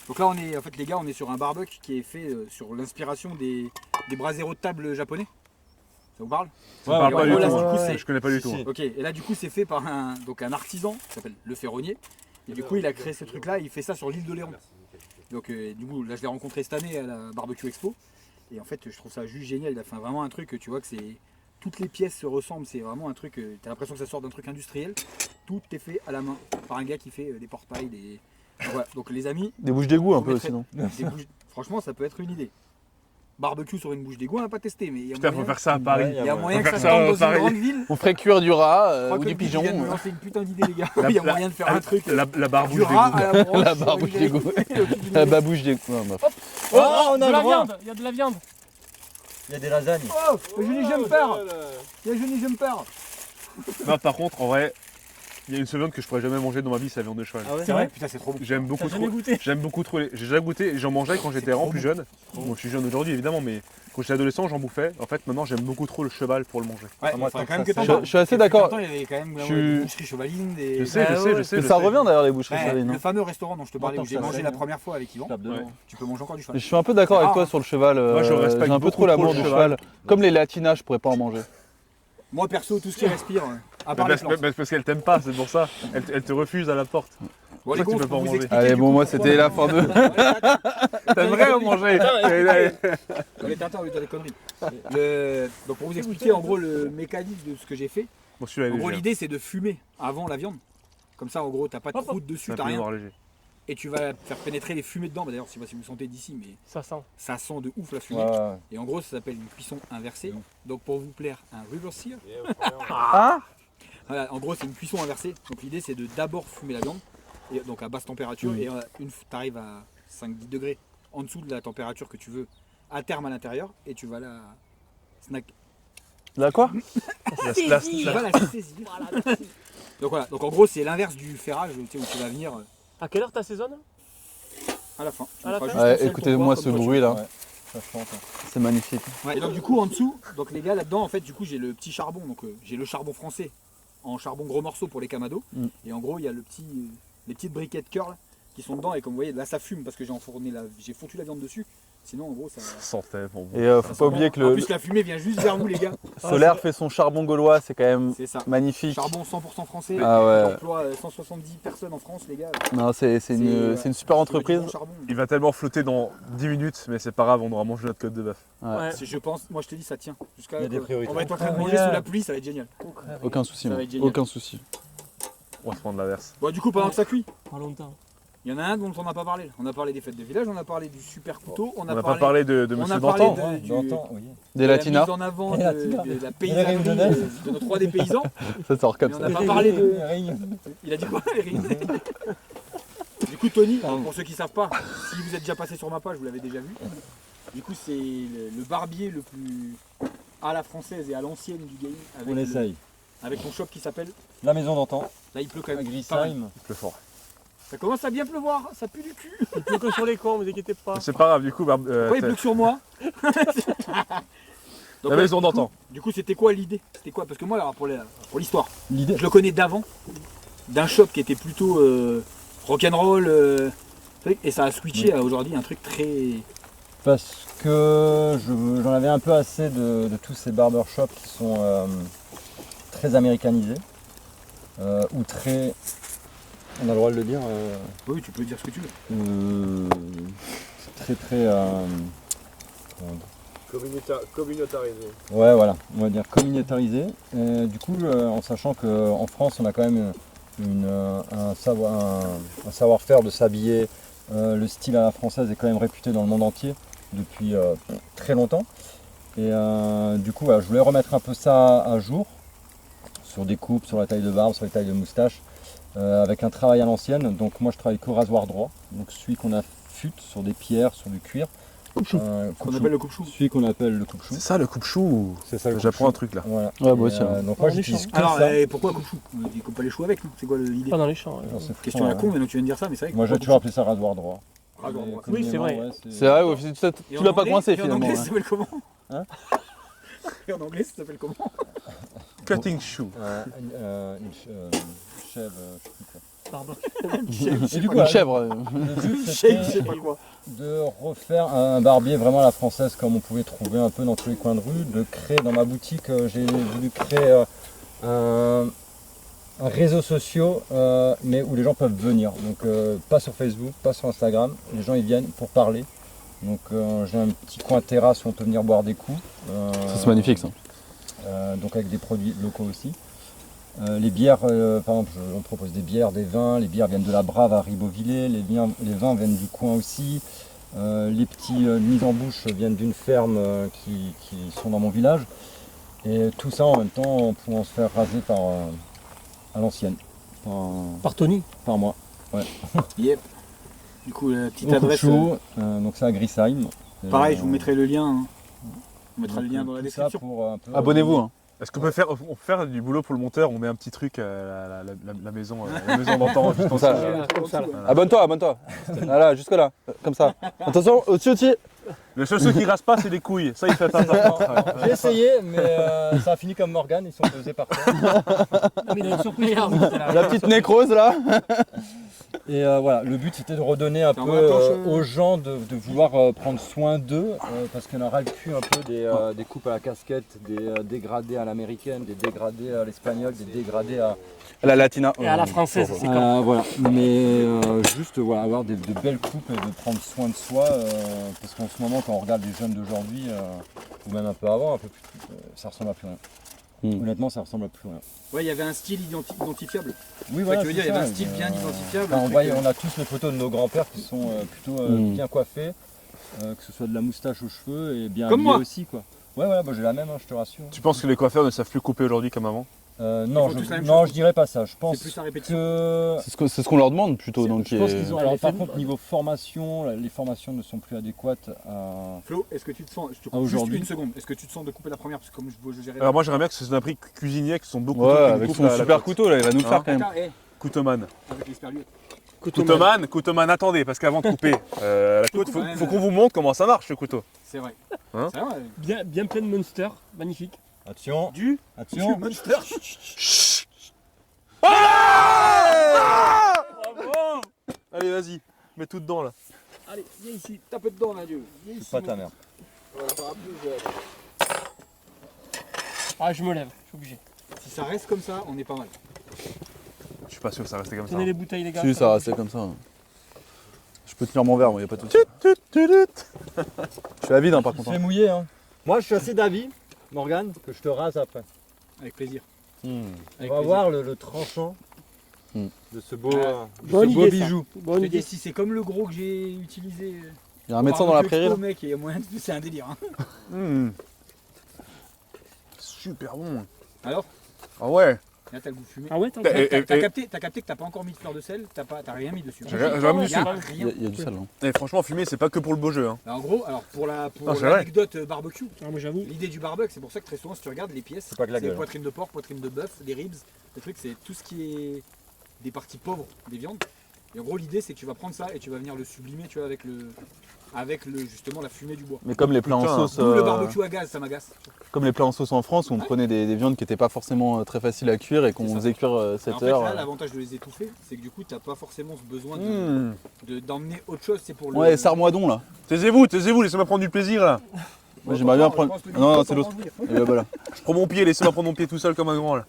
Donc là on est, en fait les gars, on est sur un barbecue qui est fait sur l'inspiration des braseros de table japonais. Ça vous parle? Ça me parle Et en pas gros, du là, tout. du coup, c'est- Je connais pas du tout. Ok, et là du coup c'est fait par un artisan qui s'appelle le ferronnier. Et du coup il a créé ce truc là, il fait ça sur l'île d'Oléron. Donc du coup là je l'ai rencontré cette année à la Barbecue Expo. Et en fait je trouve ça juste génial, il a fait vraiment un truc, tu vois que c'est... Toutes les pièces se ressemblent, c'est vraiment un truc, t'as l'impression que ça sort d'un truc industriel. Tout est fait à la main par un gars qui fait des portails, des... Voilà, donc les amis, Des bouches d'égout un vous peu mettrez aussi, non franchement ça peut être une idée. Barbecue sur une bouche d'égout, on n'a pas testé, mais il y a Putain, faut moyen, faire ça à Paris. il y a moyen Faut que faire ça ça se à tente dans Paris. une grande ville. On ferait cuire du rat Je crois ou que du le Guy pigeon. vient de me lancer une putain d'idée les gars. La- Il y a la- moyen de faire un truc. La barbouche Du rat d'égout. à la branche. La barbouche sur une d'égout. grille. La babouche d'égout. Ouais, bah. Oh, on a de la viande, il y a de la viande. Il y a des lasagnes. Oh, le Johnny Jumper. Il y a Johnny Jumper. Non, par contre, en vrai, il y a une seule viande que je pourrais jamais manger dans ma vie, c'est la viande de cheval. C'est vrai. Putain, c'est trop bon. J'aime beaucoup T'as jamais trop. goûté? J'aime beaucoup trop. J'ai déjà goûté, j'en mangeais quand j'étais vraiment plus jeune. Bon, je suis jeune aujourd'hui évidemment, mais quand j'étais adolescent, j'en bouffais. En fait, maintenant, j'aime beaucoup trop le cheval pour le manger. Ouais, moi, faut tant quand même que que ça t'en Je suis assez d'accord. Il y avait quand même Je suis- des boucheries chevalines, des... Je sais, je sais, je sais. Mais je ça sais. revient d'ailleurs les boucheries Ouais, salines. le fameux restaurant dont je te parlais, Tant où que j'ai ça mangé saigne, la hein. première fois avec Yvan, Tape dedans. tu peux manger encore du cheval. Mais je suis un peu d'accord avec Ah. toi sur le cheval. Moi, je respecte j'ai un peu beaucoup trop l'amour trop du le cheval. cheval. Comme les latinas, je pourrais pas en manger. Moi perso, tout ce qui respire, à part les plantes. Parce qu'elle t'aime pas, c'est pour ça. Elle te refuse à la porte. Bon, les ça, tu gars, peux je pas en vous manger. expliquer, Allez, du bon, coup, moi pourquoi- c'était la fin de. T'aimerais en manger. Les Tintins, oui, t'as des conneries. Donc pour vous expliquer en gros le mécanisme de ce que j'ai fait, Bon, celui-là, en il est gros léger. l'idée c'est de fumer avant la viande. Comme ça en gros t'as pas de croûte dessus, Ça t'as peut rien. voir léger. Et tu vas faire pénétrer les fumées dedans. Bah, d'ailleurs je sais pas si vous le sentez d'ici mais Ça sent. ça sent de ouf la fumée. Ouais. Et en gros ça s'appelle une cuisson inversée. Donc pour vous plaire un reverse sear. Ah Voilà, en gros c'est une cuisson inversée. Donc l'idée c'est de d'abord fumer la viande. Et donc à basse température et une fois tu arrives à 5-10 degrés en dessous de la température que tu veux à terme à l'intérieur et tu vas la snack. Là quoi Tu vas la saisir. Donc voilà, donc en gros c'est l'inverse du ferrage tu sais, où tu vas venir À quelle heure t'assaisonnes? à la fin. Tu À la feras fin. juste Ouais, un seul pour écoutez-moi voir ce comme toi, bruit là. Ouais. Ça chante. C'est magnifique. Ouais, et donc du coup en dessous, donc les gars là-dedans en fait du coup j'ai le petit charbon, donc j'ai le charbon français en charbon gros morceaux pour les camados. Mm. Et en gros il y a les petites briquettes curl qui sont dedans et comme vous voyez là ça fume parce que j'ai foutu la viande dessus. Sinon en gros ça. Santé, bon. Et faut pas oublier que En le plus la fumée vient juste vers vous les gars. Solaire fait son charbon gaulois, c'est quand même C'est ça. magnifique. Charbon 100% français. Ah ouais. J'emploie 170 personnes en France les gars. Non, c'est une super entreprise. Du bon charbon. Il va tellement flotter dans 10 minutes, mais c'est pas grave, on aura mangé notre côte de bœuf. Ouais. Je pense, moi je te dis ça tient. Jusqu'à Il y a des priorités. on va être en train de manger sous la pluie, ça va être génial. Aucun souci, Ça va moi. être génial. Aucun souci. On va se prendre l'averse. Bon du coup pendant que ça cuit, Pas longtemps. il y en a un dont on n'a pas parlé. On a parlé des fêtes de village, on a parlé du super couteau, On n'a pas parlé de on Monsieur a parlé Dantan. de, D'antan, oui. Des de la latinas, mise en avant Des de latinas. la paysannerie Des rayons de de nos 3D paysans. ça sort comme Mais on ça. n'a pas parlé de... Il a dit quoi les rayons? Du coup Tony, pour ceux qui ne savent pas, si vous êtes déjà passé sur ma page, vous l'avez déjà vu. Du coup c'est le barbier le plus à la française et à l'ancienne du game On essaye. avec ton shop qui s'appelle... La maison d'antan, Là il pleut quand à même. pas mal. Grisheim. Il pleut fort. Ça commence à bien pleuvoir, ça pue du cul. Il pleut que sur les cons, vous inquiétez pas. C'est pas grave, du coup, Pourquoi il pleut que sur moi? Donc, la ouais, maison d'antan. Du coup, c'était quoi l'idée? C'était quoi? Parce que moi, alors, pour l'histoire, L'idée. je le connais d'avant, d'un shop qui était plutôt rock'n'roll, et ça a switché à aujourd'hui un truc très. Parce que j'en avais un peu assez de tous ces barbershops qui sont très américanisés. Ou très. On a le droit de le dire. Oui, tu peux dire ce que tu veux. Très très. Communautarisé. Ouais, voilà, on va dire communautarisé. Du coup, en sachant qu'en France, on a quand même un savoir-faire de s'habiller. Le style à la française est quand même réputé dans le monde entier depuis très longtemps. Et du coup, voilà, je voulais remettre un peu ça à jour sur des coupes, sur la taille de barbe, sur les tailles de moustache, avec un travail à l'ancienne. Donc moi, je travaille qu'au rasoir droit, donc celui qu'on affûte sur des pierres, sur du cuir. Qu'on appelle le coupe-chou. Celui qu'on appelle le coupe-chou. C'est ça le coupe-chou. C'est ça le J'apprends un coupe-chou. truc là. Voilà. Ouais, moi aussi. Donc moi les j'utilise champs. que Alors, ça. pourquoi coupe-chou? Il coupe pas les choux avec, non? C'est quoi l'idée? Pas dans les champs. Non, c'est fou, Question à la ouais. con, maintenant que tu viens de dire ça, mais c'est vrai que. Moi j'ai toujours appelé ça rasoir droit. Rasoir droit. Oui, c'est vrai. C'est vrai, ouais, Et tu en l'as pas anglais- coincé et en finalement. anglais, hein. ça s'appelle comment? Hein? Et en anglais, ça s'appelle comment? Cutting shoe. Une chèvre, je sais plus quoi. Barbecue. Et du coup, Une chèvre. le but, Shake, je sais c'était pas quoi. de refaire un barbier vraiment à la française comme on pouvait trouver un peu dans tous les coins de rue, de créer dans ma boutique, j'ai voulu créer un réseau social mais où les gens peuvent venir. Donc pas sur Facebook, pas sur Instagram, les gens ils viennent pour parler. Donc j'ai un petit coin terrasse où on peut venir boire des coups. Ça, c'est magnifique ça. Donc avec des produits locaux aussi. Les bières, par exemple, on propose des bières, des vins. Les bières viennent de la Brave à Ribeauvillé. Les vins viennent du coin aussi. Les petits mises en bouche viennent d'une ferme qui sont dans mon village. Et tout ça en même temps en pouvant se faire raser à l'ancienne. Par Tony. Par moi. Yep. Du coup, la petite Au adresse. Coupe-Chou, donc c'est à Grissheim. Pareil, je vous mettrai le lien. Hein. On mettra le lien dans la tout ça description. pour un peu, Abonnez-vous. Hein. Est-ce qu'on peut faire, du boulot pour le monteur? On met un petit truc à la maison, la maison d'antan. juste en Ça. dessous. Voilà, comme ça. Là. Abonne-toi. Voilà, jusque là. Comme ça. Attention, au-dessus. Le seul truc qui rase pas, c'est les couilles. Ça, il fait pas par contre. J'ai essayé, mais ça a fini comme Morgane, ils sont posés par terre. Mais il a une surprise pour vous. La petite nécrose là. Et voilà, le but c'était de redonner un peu T'envoies la torche, aux gens de vouloir prendre soin d'eux, parce qu'on a ras le cul un peu des coupes à la casquette, des dégradés à l'américaine, des dégradés à l'espagnol, des dégradés à... La latina. Et à la française, c'est quand Voilà, mais juste voilà, avoir de belles coupes et de prendre soin de soi, parce qu'en ce moment quand on regarde les jeunes d'aujourd'hui, ou même un peu avant, un peu plus, ça ressemble à plus rien. Honnêtement ça ressemble à plus rien. Ouais, il y avait un style identifiable. Oui, Ouais, tu veux dire, il y avait un style bien identifiable. Enfin, un truc, on a tous les photos de nos grands-pères qui sont plutôt bien coiffés, que ce soit de la moustache aux cheveux et bien Comme habillés moi. aussi quoi. Ouais, voilà, moi j'ai la même, hein, je te rassure. Tu penses que les coiffeurs ne savent plus couper aujourd'hui comme avant? Non, font tous la même non, chose. je dirais pas ça. Je pense C'est plus la répétition. que C'est ce qu'on leur demande plutôt. Donc, je pense qu'ils ont. Alors les par films, contre niveau formation, les formations ne sont plus adéquates à. Flo, est-ce que tu te sens. Je te Ah, coupe juste aujourd'hui. une seconde. Est-ce que tu te sens de couper la première? Parce que comme je gérais. Alors moi, j'aimerais bien que ce soit un prix cuisinier qui sont beaucoup Ouais, avec son super couteau là, il va nous le faire quand même. Attends, hé, Couteauman. avec l'expérience. Couteauman, attendez, parce qu'avant de couper, la côte, faut qu'on vous montre comment ça marche le couteau. C'est vrai. Hein C'est vrai. bien plein de monsters, magnifique. Attention, Du attention. Monster. Bravo. Allez, vas-y, mets tout dedans là. Allez, viens ici. Tape dedans, là, Dieu. Viens ici. C'est pas ta mère. Voilà, ça va plus, Ah, je me lève, je suis obligé. Si ça reste comme ça, on est pas mal. Je suis pas sûr que ça restait comme ça. Tenez les bouteilles, les gars. Si, ça restait comme ça. Je peux tenir mon verre, moi, y a pas de souci. Je suis à vide, hein, par Tu contre. te fais mouiller, hein. Moi je suis assez d'avis, Morgane, que je te rase après. Avec plaisir. On Avec va plaisir. voir le tranchant Hmm. de ce beau, Bonne beau idée, ça. bijou. Je Bonne te dis, idée. si c'est comme le gros que j'ai utilisé. Il y a un médecin dans la prairie là. Mec, il y a moyen de. C'est un délire. Hein. Super bon. Alors, Ah ouais. là, t'as le goût fumé. Ah ouais, t'as T'as capté que t'as pas encore mis de fleur de sel, t'as rien mis dessus. J'ai rien mis Y dessus. a Il y a, rien. il y a du sel. Hein. Et franchement, fumer, c'est pas que pour le beau jeu. Hein. En gros, alors pour Ah, c'est vrai. l'anecdote barbecue, Ah, moi j'avoue. l'idée du barbecue, c'est pour ça que très souvent, si tu regardes les pièces, C'est pas que la gueule. poitrine de porc, poitrine de bœuf, des ribs, des trucs, c'est tout ce qui est des parties pauvres des viandes. Et en gros, l'idée, c'est que tu vas prendre ça et tu vas venir le sublimer, tu vois, avec le justement la fumée du bois. Mais comme les plats en Putain. sauce, D'où le barbecue à gaz, ça m'agace. comme les plats en sauce en France, où on prenait des viandes qui n'étaient pas forcément très faciles à cuire et qu'on C'est ça. faisait cuire 7 En fait, heures. là, l'avantage de les étouffer, c'est que du coup, t'as pas forcément ce besoin Mmh. d'emmener autre chose. C'est pour le. Ouais, serre-moi donc là. Taisez-vous, laissez-moi prendre du plaisir là. Moi j'aimerais bien prendre. Non, c'est l'autre. Et là, voilà. Je prends mon pied, laissez-moi prendre mon pied tout seul comme un grand là.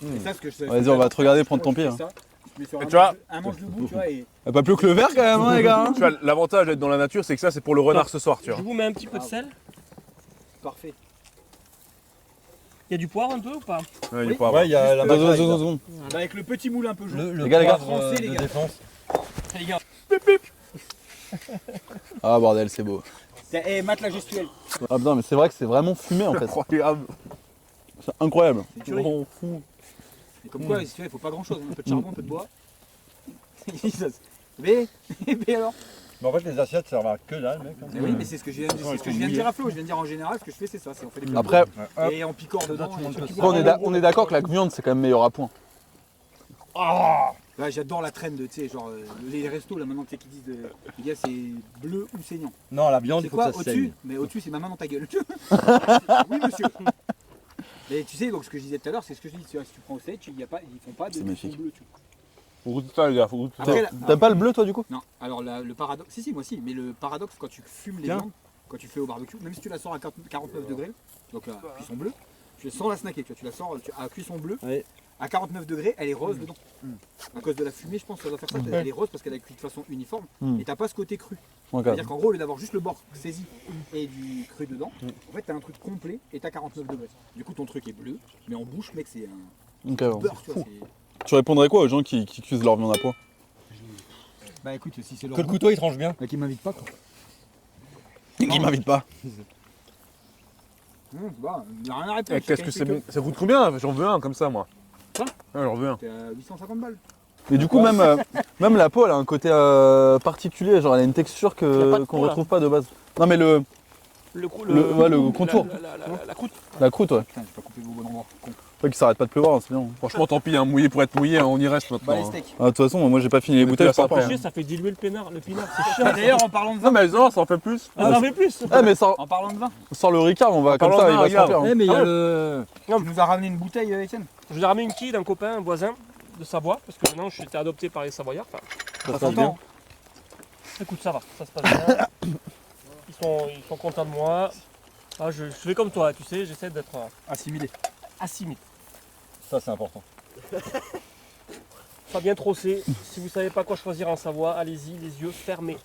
Et ça, ce que je Vas-y, on va te regarder prendre ton pied. Je Hein. fais ça, je mets sur Et un tu vois- manche- un manche debout, tu vois, et Pas plus que le verre quand même, hein, les gars. Hein. Tu vois, l'avantage d'être dans la nature, c'est que ça, c'est pour le renard ce soir, tu Je vois. vous mets un petit peu de sel. parfait. Il y a du poivre un peu ou pas? Ouais, il est Oui. pas Ouais, il y a la Deux matraque, secondes. Avec le petit moule un peu jaune. Le Les gars, poivre, français, les de gars. défense. Les gars, Ah bordel, c'est beau. mate la gestuelle. Ah putain, mais c'est vrai que c'est vraiment fumé en fait. incroyable. C'est incroyable. C'est une tuerie. On fout. Et comme quoi, si tu veux, il faut pas grand chose. Un peu de charbon, un peu de bois. Mais alors Mais en fait, les assiettes servent à que dalle, mec. Mais oui, mais c'est ce que je viens de dire à Flo. Je viens de dire en général, ce que je fais, c'est ça. On fait des Après, et en piquant dedans. on est d'accord que la viande c'est quand même meilleur à point. Là, j'adore la traîne de, tu sais, genre les restos là maintenant, tu sais, qui disent, les gars, c'est bleu ou saignant. Non, la viande, C'est il faut que quoi ça au-dessus? saigne. Mais au-dessus, c'est ma main dans ta gueule. Oui, monsieur. Mais tu sais, donc ce que je disais tout à l'heure, c'est ce que je dis. Si tu prends au stage, ils font pas de C'est magnifique. fond bleu. Tu vois. Faut goûter ça, les gars, faut goûter ça. Après, T'as pas le bleu toi du coup? non, alors le paradoxe, si, moi si, mais le paradoxe quand tu fumes les viandes, quand tu fais au barbecue, même si tu la sors à 49 degrés, donc la cuisson bleue, sans la snacker, tu la sors à cuisson bleue, Ouais. à 49 degrés, elle est rose dedans. À cause de la fumée, je pense que ça doit faire ça, elle est rose parce qu'elle est cuite de façon uniforme, et t'as pas ce côté cru. Ok. C'est-à-dire qu'en gros, au lieu d'avoir juste le bord saisi et du cru dedans, en fait t'as un truc complet et t'as 49 degrés. Du coup ton truc est bleu, mais en bouche, mec, c'est un Ok, bon. beurre, tu vois. Tu répondrais quoi aux gens qui cuisent leur viande à poids? Bah écoute, si c'est Que le couteau, il tranche bien. qui m'invite pas, quoi. Qui m'invite pas. Bah, y a rien à répondre. Qu'est-ce que c'est bon? Ça coûte combien? J'en veux un comme ça, moi. Quoi? Ouais, j'en veux un. T'es à 850 balles. Mais du coup même la peau elle a un côté particulier, genre elle a une texture Y a pas de qu'on peau, là. retrouve pas de base. Non mais le le contour. La croûte. La croûte ouais. Putain, j'ai pas coupé vos bons endroits. Con. Faut qu'il s'arrête pas de pleuvoir, hein, c'est bien. Franchement, tant pis, hein, mouillé pour être mouillé, hein, on y reste Bah maintenant. les hein. steaks. Ah, de toute façon moi j'ai pas fini les On est bouteilles, plus c'est à après. Chier, ça fait diluer le pinard, c'est chiant. D'ailleurs, en parlant de Non, vin, mais non, ça en fait plus. Ah, non, mais plus. Ah mais sans, en parlant de vin, sans le Ricard on va comme parlant ça, de il vin, va se regarde. remplir. hein. mais il y Ah a ouais. le. tu nous as ramené une bouteille, Étienne. Je vous ai ramené une quille d'un copain, un voisin de Savoie, parce que maintenant je suis été adopté par les Savoyards. Enfin, Ça sent bien. écoute, ça va, ça se passe bien. Ils sont contents de moi. Ah, je fais comme toi, tu sais, j'essaie d'être Assimilé. assimilé. Ça, c'est important. Pas bien trossé. Si vous savez pas quoi choisir en Savoie, allez-y, les yeux fermés.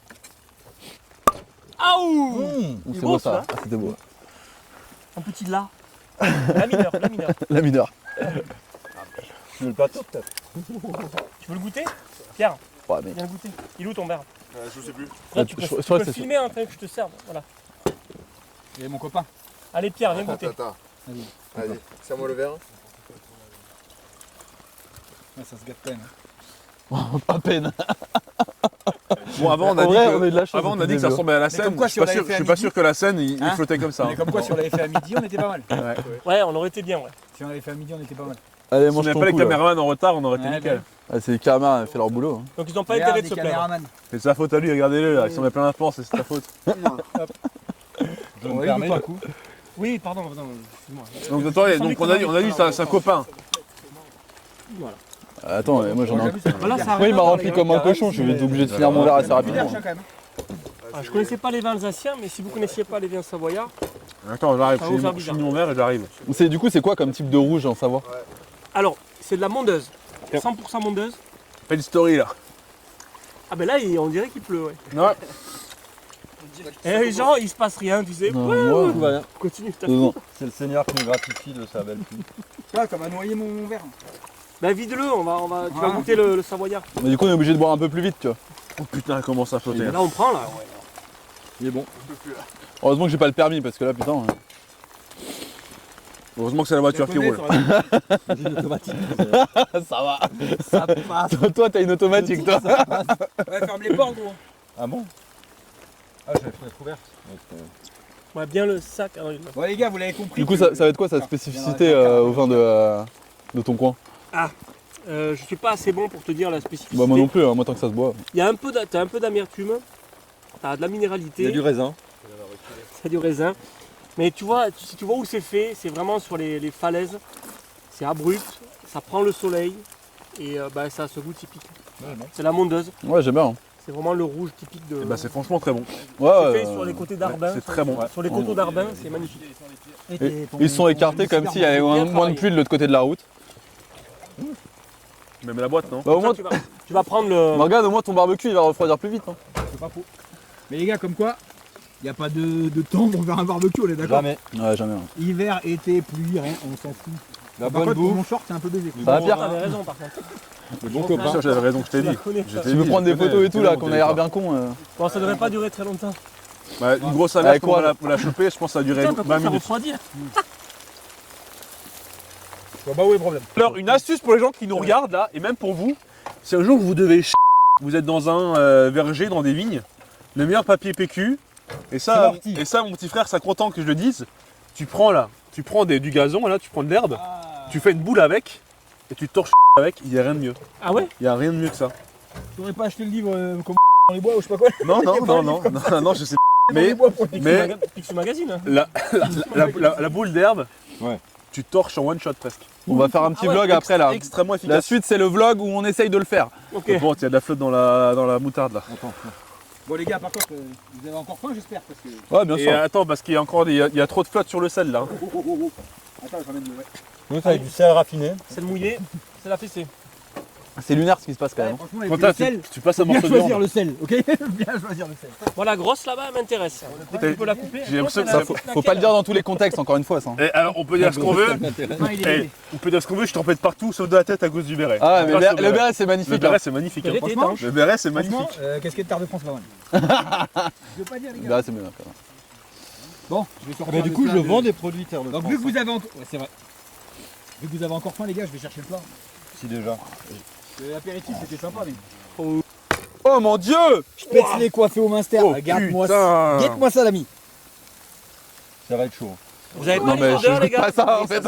Aouh C'est beau, beau ça. ça, ah, c'était beau. Un petit là. La mineure, la mineure. La mineure. Tu veux le plateau, peut-être? Tu veux le goûter? Pierre, Ouais, mais... viens le goûter. Il est où ton verre? Je sais plus. Là, tu peux, je tu crois peux que c'est filmer, hein, que je te serve. Voilà. Et mon copain. Allez Pierre, viens goûter. Allez, serre-moi le verre. Ouais, ça se gâte quand même. à peine. Bon, avant, on a En dit vrai, que, on a eu de la chance avant, on a depuis dit que ça le début. ressemblait à la Mais scène. comme quoi, Je si suis on pas sûr, l'avait je fait suis à pas midi- sûr que la scène, il Hein flottait comme ça. Mais comme quoi, si on l'avait fait à midi, on était pas mal. Ouais, on aurait été bien, ouais. Si on l'avait fait à midi, on était pas mal. Allez, Si on mange n'avait ton pas les coup, là. caméramans en retard, on aurait été Ouais, nickel. Ah, c'est les caméras, fait leur boulot. hein. Donc ils n'ont pas Regarde, intérêt de des se plaindre. caméramans. C'est sa faute à lui, regardez-le là, il s'en met plein d'implants, c'est sa faute. Je me permets. Oui, pardon, excuse-moi. Donc, attendez, donc on a dit c'est un copain. Voilà. Attends, moi j'en ai un. Voilà, ça Moi il m'a rempli comme un cochon, je vais être obligé de finir mon verre assez rapidement. Quand même. Je connaissais pas les vins alsaciens, mais si vous connaissiez pas les vins savoyards, Attends, j'arrive, Ça va vous faire je bizarre. finis mon verre et j'arrive. Du coup, c'est quoi comme type de rouge en Savoie? alors c'est de la mondeuse, 100% mondeuse. Fais une story là. Ah ben là, on dirait qu'il pleut, ouais. Ouais. Et les gens, il se passe rien, tu sais. Non, Ouais, moi, Tout va bien. continue. c'est bon. C'est le Seigneur qui nous gratifie de sa belle pluie. Tu vois, comme à noyer mon verre. Ben vide-le, tu vas Ah. goûter le savoyard. Mais du coup, on est obligé de boire un peu plus vite, tu vois. Oh putain, elle commence à flotter. Là, on prend, là. Il est bon. Heureusement que j'ai pas le permis parce que là, putain. Heureusement que c'est la voiture qui roule. J'ai une automatique. Ça va. Ça passe. Toi, t'as une automatique, toi. Ouais, ferme les portes, gros. Ah bon? Ah, j'avais fenêtre ouverte. Ouais, bien le sac. Ah, non, Bon, les gars, vous l'avez compris. Du coup, ça va être quoi sa spécificité au vin de ton coin? je suis pas assez bon pour te dire la spécificité. Bah, moi non plus, hein, moi tant que ça se boit. Il y a t'as un peu d'amertume, t'as de la minéralité, Il y a du raisin. t'as du raisin. Mais tu vois, si tu vois où c'est fait, c'est vraiment sur les falaises. C'est abrupt, ça prend le soleil et ça a ce goût typique. C'est la mondeuse, Ouais, j'aime bien. hein. c'est vraiment le rouge typique de. Et bah c'est franchement très bon. Ouais, c'est fait sur les côtés d'Arbin. c'est très bon. Sur les coteaux d'Arbin, c'est magnifique. Ils se sont écartés comme s'il y avait moins de pluie de l'autre côté de la route. Même la boîte, non? Bah, au moins, Tu vas prendre le. regarde, au moins ton barbecue il va refroidir plus vite. hein. C'est pas faux. Mais les gars, comme quoi, il n'y a pas de temps pour faire un barbecue, on est d'accord? Jamais. Ouais, jamais. hein. Hiver, été, pluie, rien, on s'en fout. La Par bonne contre, pour bouffe. mon short, c'est un peu baisé. Ça va, Pierre? T'avais raison par contre. Le bon Bien copain. sûr, j'avais raison, je t'ai Tu la dit. connais, Je ça. t'ai Tu veux dit, prendre je des connais, photos et je tout connais là, mon qu'on a l'air territoire. bien con. Bon, ça devrait pas durer très longtemps. Bah, une grosse alerte, Avec pour quoi, la choper, je pense que ça a duré Putain, t'as 20 pas ça minutes. refroidir. Bah, où est le problème? Alors, une astuce pour les gens qui nous regardent là, et même pour vous, si un jour vous devez vous êtes dans un verger, dans des vignes, Le meilleur papier PQ. Et ça, mon petit frère, c'est content que je le dise. Tu prends du gazon, là, tu prends de l'herbe, tu fais une boule avec, et tu torches avec, il n'y a rien de mieux. Ah ouais? Il n'y a rien de mieux que ça. Tu n'aurais pas acheté le livre comme dans les bois ou je sais pas quoi. Non, je sais pas. Mais Pixel Magazine. Hein. la boule d'herbe, Ouais. tu torches en one shot presque. On va faire un petit vlog après là. Extrêmement La efficace. suite, c'est le vlog où on essaye de le faire. Ok. Bon, il y a de la flotte dans la moutarde là. Bon les gars, par contre, vous avez encore faim j'espère parce que... Ouais, bien Et sûr. attends, parce qu'il y a encore il y a trop de flotte sur le sel là. Attends, je ramène le... Nous, avec du sel raffiné. C'est le mouillé, c'est la fessée. C'est lunaire ce qui se passe quand même. Franchement, avec Quentin, le sel, tu passes un bien morceau de choisir viande. le sel, ok? Bien choisir le sel. Moi, la grosse là-bas, elle m'intéresse. Dès que tu peux la couper. J'ai l'impression que Ça, ça faut pas le dire dans tous les contextes, encore une fois ça. Et alors, on peut dire ce qu'on veut. Enfin, il est... On peut dire ce qu'on veut, je t'empête partout sauf de la tête à cause du béret. Ah, mais Grâce au le béret c'est Le magnifique. béret hein. c'est magnifique. Elle hein. est Franchement, étanche. Le béret c'est Franchement, magnifique. casquette Terre de France pas mal. Je veux pas dire les Le gars. béret c'est bien. quand même. Bon, je vais sortir Mais du le coup, plat je de- vends des produits Terre de Donc France. vu que vous avez encore... Ouais, c'est vrai. Vu que vous avez encore faim les gars, je vais chercher le plat. Si déjà. L'apéritif c'était sympa mais... Oh mon dieu! Spätzle coiffé au Minster, Oh, regarde-moi putain. ça. Guette-moi ça l'ami. Ça va être chaud. Vous avez Non pas mais les je odeurs, les goûte gars? pas ça en fait.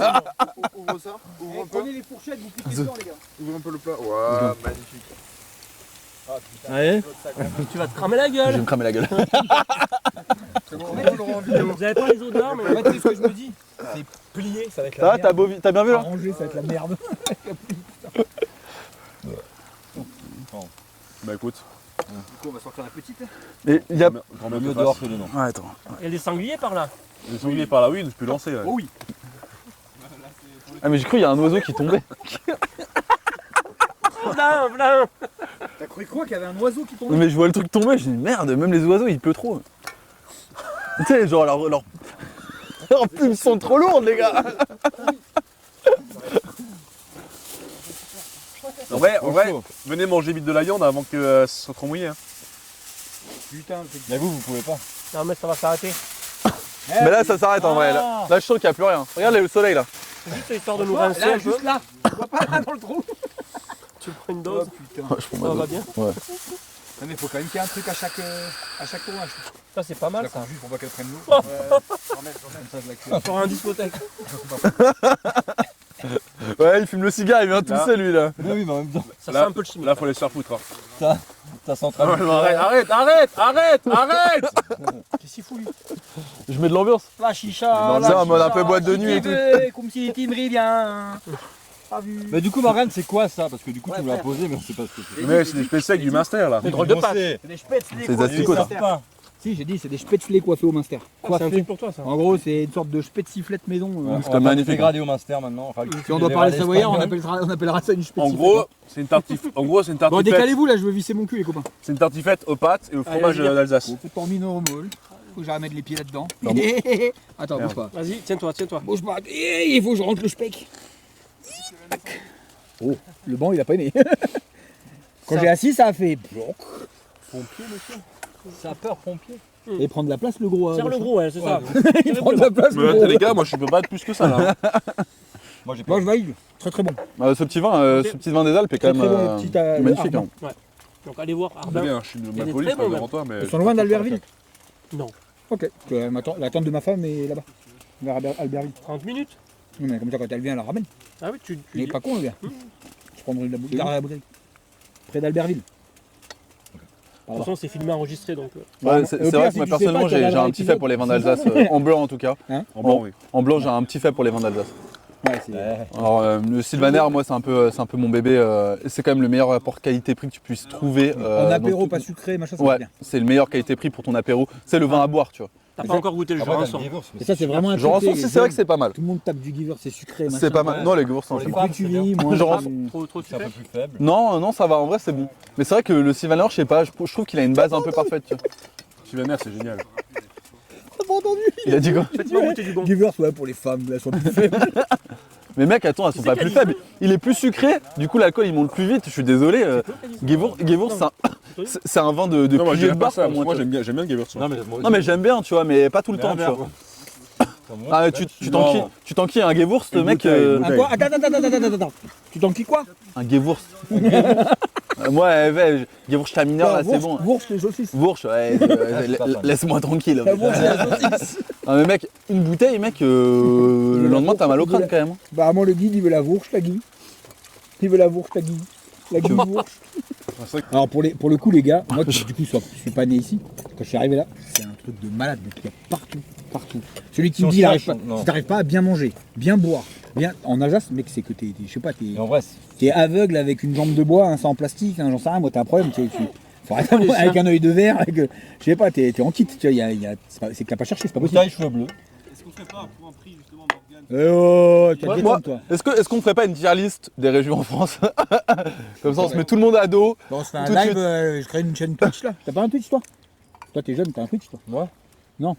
Ouvre ça, ouvre un peu. Prenez les fourchettes, vous piquez dedans les gars. Ouvre un peu le plat. Ouais, magnifique. Allez. Tu vas te cramer la Je vais gueule. me cramer la gueule. Vous avez pas les odeurs, mais. En fait, tu sais ce que je me dis? C'est plié, ça va être Ça la va, merde. t'as bien vu là? Arrangé, ça va être la merde. Bah écoute, Du coup, on va sortir la petite. Et il y a. grand-mère Mieux te dehors fasse. que dedans. Ouais, attends. Il y a des sangliers par là. Les sangliers par là, oui, je peux lancer. Ouais. Oh oui. Ah mais j'ai cru il y a un oiseau qui tombait. Plein, plein. T'as cru quoi qu'il y avait un oiseau qui tombait? Mais je vois le truc tomber, je dis merde, même les oiseaux il pleut trop. Tu sais, genre leurs plumes sont trop lourdes les gars. En vrai, venez manger vite de la viande avant que ce soit trop mouillé. Hein. Putain, Mais vous pouvez pas. Non, mais ça va s'arrêter. Mais là ça s'arrête en vrai. Là je sens qu'il n'y a plus rien. Regarde le soleil là. C'est juste histoire de nous rincer là, un peu. juste là. On voit pas là dans le trou. Tu prends une dose. Putain. Ouais, je prends ma Ça dose. va bien. Non, mais il faut quand même qu'il y ait un truc à chaque tournage. Ça, c'est pas Je mal la ça. prends juste pour pas qu'elle prenne l'eau. Comme ça, je la cuis. Sur un discothèque. Ouais, il fume le cigare, il vient tout Là. seul lui là. Mais oui, mais en même temps, Ça Là- fait un peu le chimique. Là, faut les se faire foutre. Hein. ta centrale. Arrête. Qu'est-ce qu'il fout lui? Je mets de l'ambiance. La chicha. Dans la un mode un chicha, peu boîte de nuit et qui tout. veut, Comme si les timbres bien. Pas vu. Mais du coup, Marianne, c'est quoi ça? Parce que du coup, Ouais, tu me l'as frère. posé, mais on sait pas ce que c'est. Mais c'est des spéciaux avec du master là. Des drôles de pâtes. C'est C'est des spätzle des coiffés au asticots, ça. Minster. Si, j'ai dit, c'est des spätzle coiffés au Minster. C'est un truc pour toi ça. En gros, c'est une sorte de spätzleflette maison. On C'était va magnifique, magnifique. Dégradé au Minster maintenant. Enfin, Si on doit parler savoyard, on appellera ça une En spätzle. gros, c'est une tartiflette. Bon, tartiflette. décalez-vous là, je veux visser mon cul, les copains. C'est une tartiflette aux pâtes et au fromage vas-y. d'Alsace. Faites pas mine au moule. Faut que j'arrête de mettre les pieds là-dedans. Attends, bouge pas. Vas-y, tiens-toi. Bouge pas. Il faut que je rentre le speck. Oh, le banc, il a pas aimé. Quand j'ai assis, ça a fait. Sapeur pompier. Et prendre la place, le gros. Serre le gros, ouais, c'est ça. Il prend de la place, le gros. Les gars, moi je peux pas de plus que ça là. Moi, j'ai Moi, pas. je valide. Très très bon. Ce petit vin des Alpes est quand Très, même très bon, petit, magnifique. Ardent. Hein. Donc allez voir C'est Ardin. bien, je suis de Il est ma police très bon, devant toi, mais. Ils sont loin d'Albertville. Non. Ok. La tante de ma femme est là-bas. Vers Albertville. 30 minutes. Non, mais comme ça, quand elle vient, elle la ramène. Ah oui, tu Il est dis. pas con, le gars. Je prendrai de la bouteille. La bouteille. Près d'Albertville. De toute façon, c'est filmé enregistré donc. Ouais, c'est Au pire, vrai que si moi tu sais personnellement pas qu'il y a j'ai la un petit fait pour les vins d'Alsace, en blanc en tout cas. En blanc, oui. En blanc j'ai un petit fait pour les vins d'Alsace. Ouais, c'est. Alors le Sylvaner, moi c'est un peu mon bébé. C'est quand même le meilleur rapport qualité-prix que tu puisses trouver. En apéro, dans tout- pas sucré, machin, ça va Ouais, bien. c'est le meilleur qualité-prix pour ton apéro. C'est le vin à boire, tu vois. T'as pas encore goûté le Après, t'as Jurançon. le Gewürz, mais Et ça, c'est vraiment un Genre en truc, sauce, c'est vrai que c'est pas mal. Tout le monde tape du giver, c'est sucré. C'est pas mal. Non, les Gewürz, Pour les Plus femmes, tu c'est bien. vis, moins. Genre, Trop c'est un sucré. peu plus faible. Non, ça va, en vrai c'est bon. Mais c'est vrai que le Sylvaner, je sais pas, je trouve qu'il a une base un peu parfaite. Tu vois. Sylvaner, c'est génial. T'as pas entendu? Il a dit quoi? Faites-moi goûter du bon. Giver, ouais, pour les femmes, elles sont plus faibles. Mais mec, attends, elles sont pas plus faibles. Il est plus sucré, du coup l'alcool il monte plus vite. Je suis désolé. Gewürz, c'est un vin de Non, moi pilier de j'aime pas bar ça. pour moi. Moi tu vois. j'aime bien le Gewürz. Non, mais Non mais j'aime bien, tu vois, mais pas tout le temps, tu vois. Ah, tu t'enquilles un Gewürz, Une mec. bouteille, une Un quoi? Attends. Tu t'en qui quoi? Un Gewürz. Moi, Gewurst à mineur, là, c'est bon. Bourse les saucisses. Bourge, ouais, laisse-moi tranquille. La bourse et la saucisse. Ah, mais mec, une bouteille, mec, le lendemain, t'as mal au crâne quand même. Bah moi le guide il veut la bourse, la guide. Il veut la bourse, la guide. La guide bourse. Alors pour le coup les gars, moi du coup je suis pas né ici. Quand je suis arrivé là, c'est un truc de malade, donc il y a partout. Celui qui me dit si t'arrives pas à bien manger, bien boire, bien en Alsace, mec c'est que je sais pas, Et en vrai, t'es aveugle avec une jambe de bois, un sein en plastique, j'en sais rien, moi t'as un problème, faut arrêter avec un œil de verre, avec, je sais pas, t'es en kit, tu vois, c'est que t'as pas cherché, c'est pas possible. bouteille cheveux bleus. Est-ce qu'on ferait pas pour un prix justement Morgane T'as des Moi, tonnes, toi. est-ce qu'on ferait pas une tier list des régions en France? Comme ça, on se met tout le monde à dos. Bon, on se fait un Tout de live, suite. je crée une chaîne Twitch là. T'as pas un Twitch toi? Toi t'es jeune, t'as un Twitch toi? Moi Non.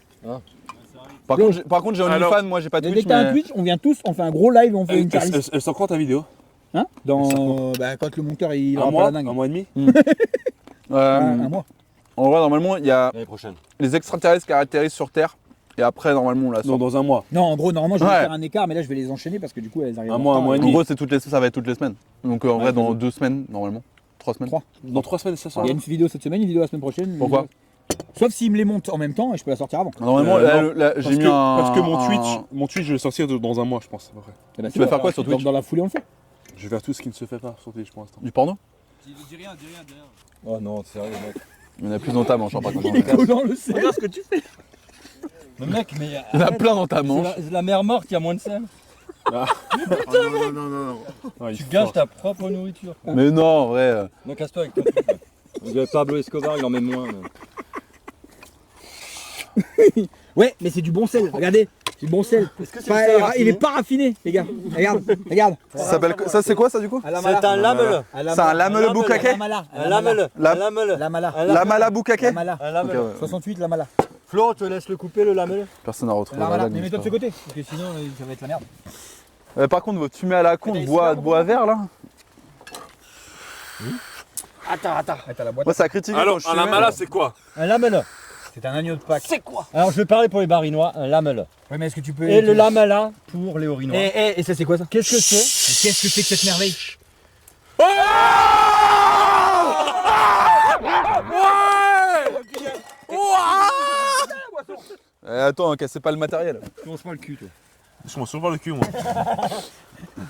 Par contre, j'ai OnlyFans, moi, j'ai pas Dès Twitch. que t'as un Mais... Twitch, on vient tous, on fait un gros live, on fait une tier list. Elle sort quand ta vidéo? Hein? Quand le monteur il Un aura pas mois? la dingue. Un mois et demi? Un mois. En vrai, normalement, il y a L'année prochaine. les extraterrestres qui atterrissent sur Terre. Et après, normalement, on la Non, sort. dans un mois. Non, en gros, normalement, je vais Ouais. faire un écart, mais là, je vais les enchaîner parce que du coup, elles arrivent. Un en mois, un retard. mois et En demi. gros, ça va être toutes les semaines. Donc, en vrai, dans 2 semaines, normalement. 3 semaines. 3. Dans 3 semaines, ça sort. Il y a une vidéo cette semaine, une vidéo la semaine prochaine. une Pourquoi vidéo- Sauf s'ils me les montent en même temps et je peux la sortir avant. Normalement, non, là, j'ai mis un. Parce que mon Twitch, je vais le sortir dans un mois, je pense. À peu près. Eh ben, Tu vas c'est faire bon, quoi alors, sur dans- Twitch Dans la foulée, on le fait. Je vais faire tout ce qui ne se fait pas sur Twitch pour l'instant. Du porno? Dis rien, dis rien. Oh non, sérieux, mec. Il y en a plus dans ta manche, hein, par contre. Collant le sel. Regarde ce que tu fais. Mais mec, mais. Il y en a plein dans ta manche. C'est la mer morte, il y a moins de sel. Non, il Tu faut gâches fort. ta propre nourriture. Mais non, en vrai. Non, casse-toi avec ton truc. là. On dirait Pablo Escobar, il en met moins. Ouais, mais c'est du bon sel. Regardez, c'est du bon sel. Il est pas raffiné, les gars. Regarde. Ça, c'est quoi, ça, du coup? C'est un lamele. C'est un lamele boucaquet? Un lamele. La- Un lamele. La mala. La mala boucaquet? La mala. Un lamele. Ok, ouais. 68, la mala. Flo, je te laisse le couper, le lamele. Personne n'a retrouvé La la mala. blague, Mais mais mets-toi de ce c'est côté, parce que sinon, ça va être la merde. pas grave. Par contre, votre fumée à la con de bois vert, là. Attends. T'as la boîte. Moi, ça a critiqué quand Alors, je un fumais. amala, c'est quoi? Un lamele. C'est un agneau de Pâques. C'est quoi? Alors je vais parler pour les barinois, un lamele. Ouais, mais est-ce que tu peux. Et le lamela pour les orinois. Et ça, c'est quoi ça? Qu'est-ce que c'est? Mais qu'est-ce que c'est que cette merveille? Attends, cassez pas le matériel. Commence-moi le cul, toi. Je m'en souviens pas le cul, moi.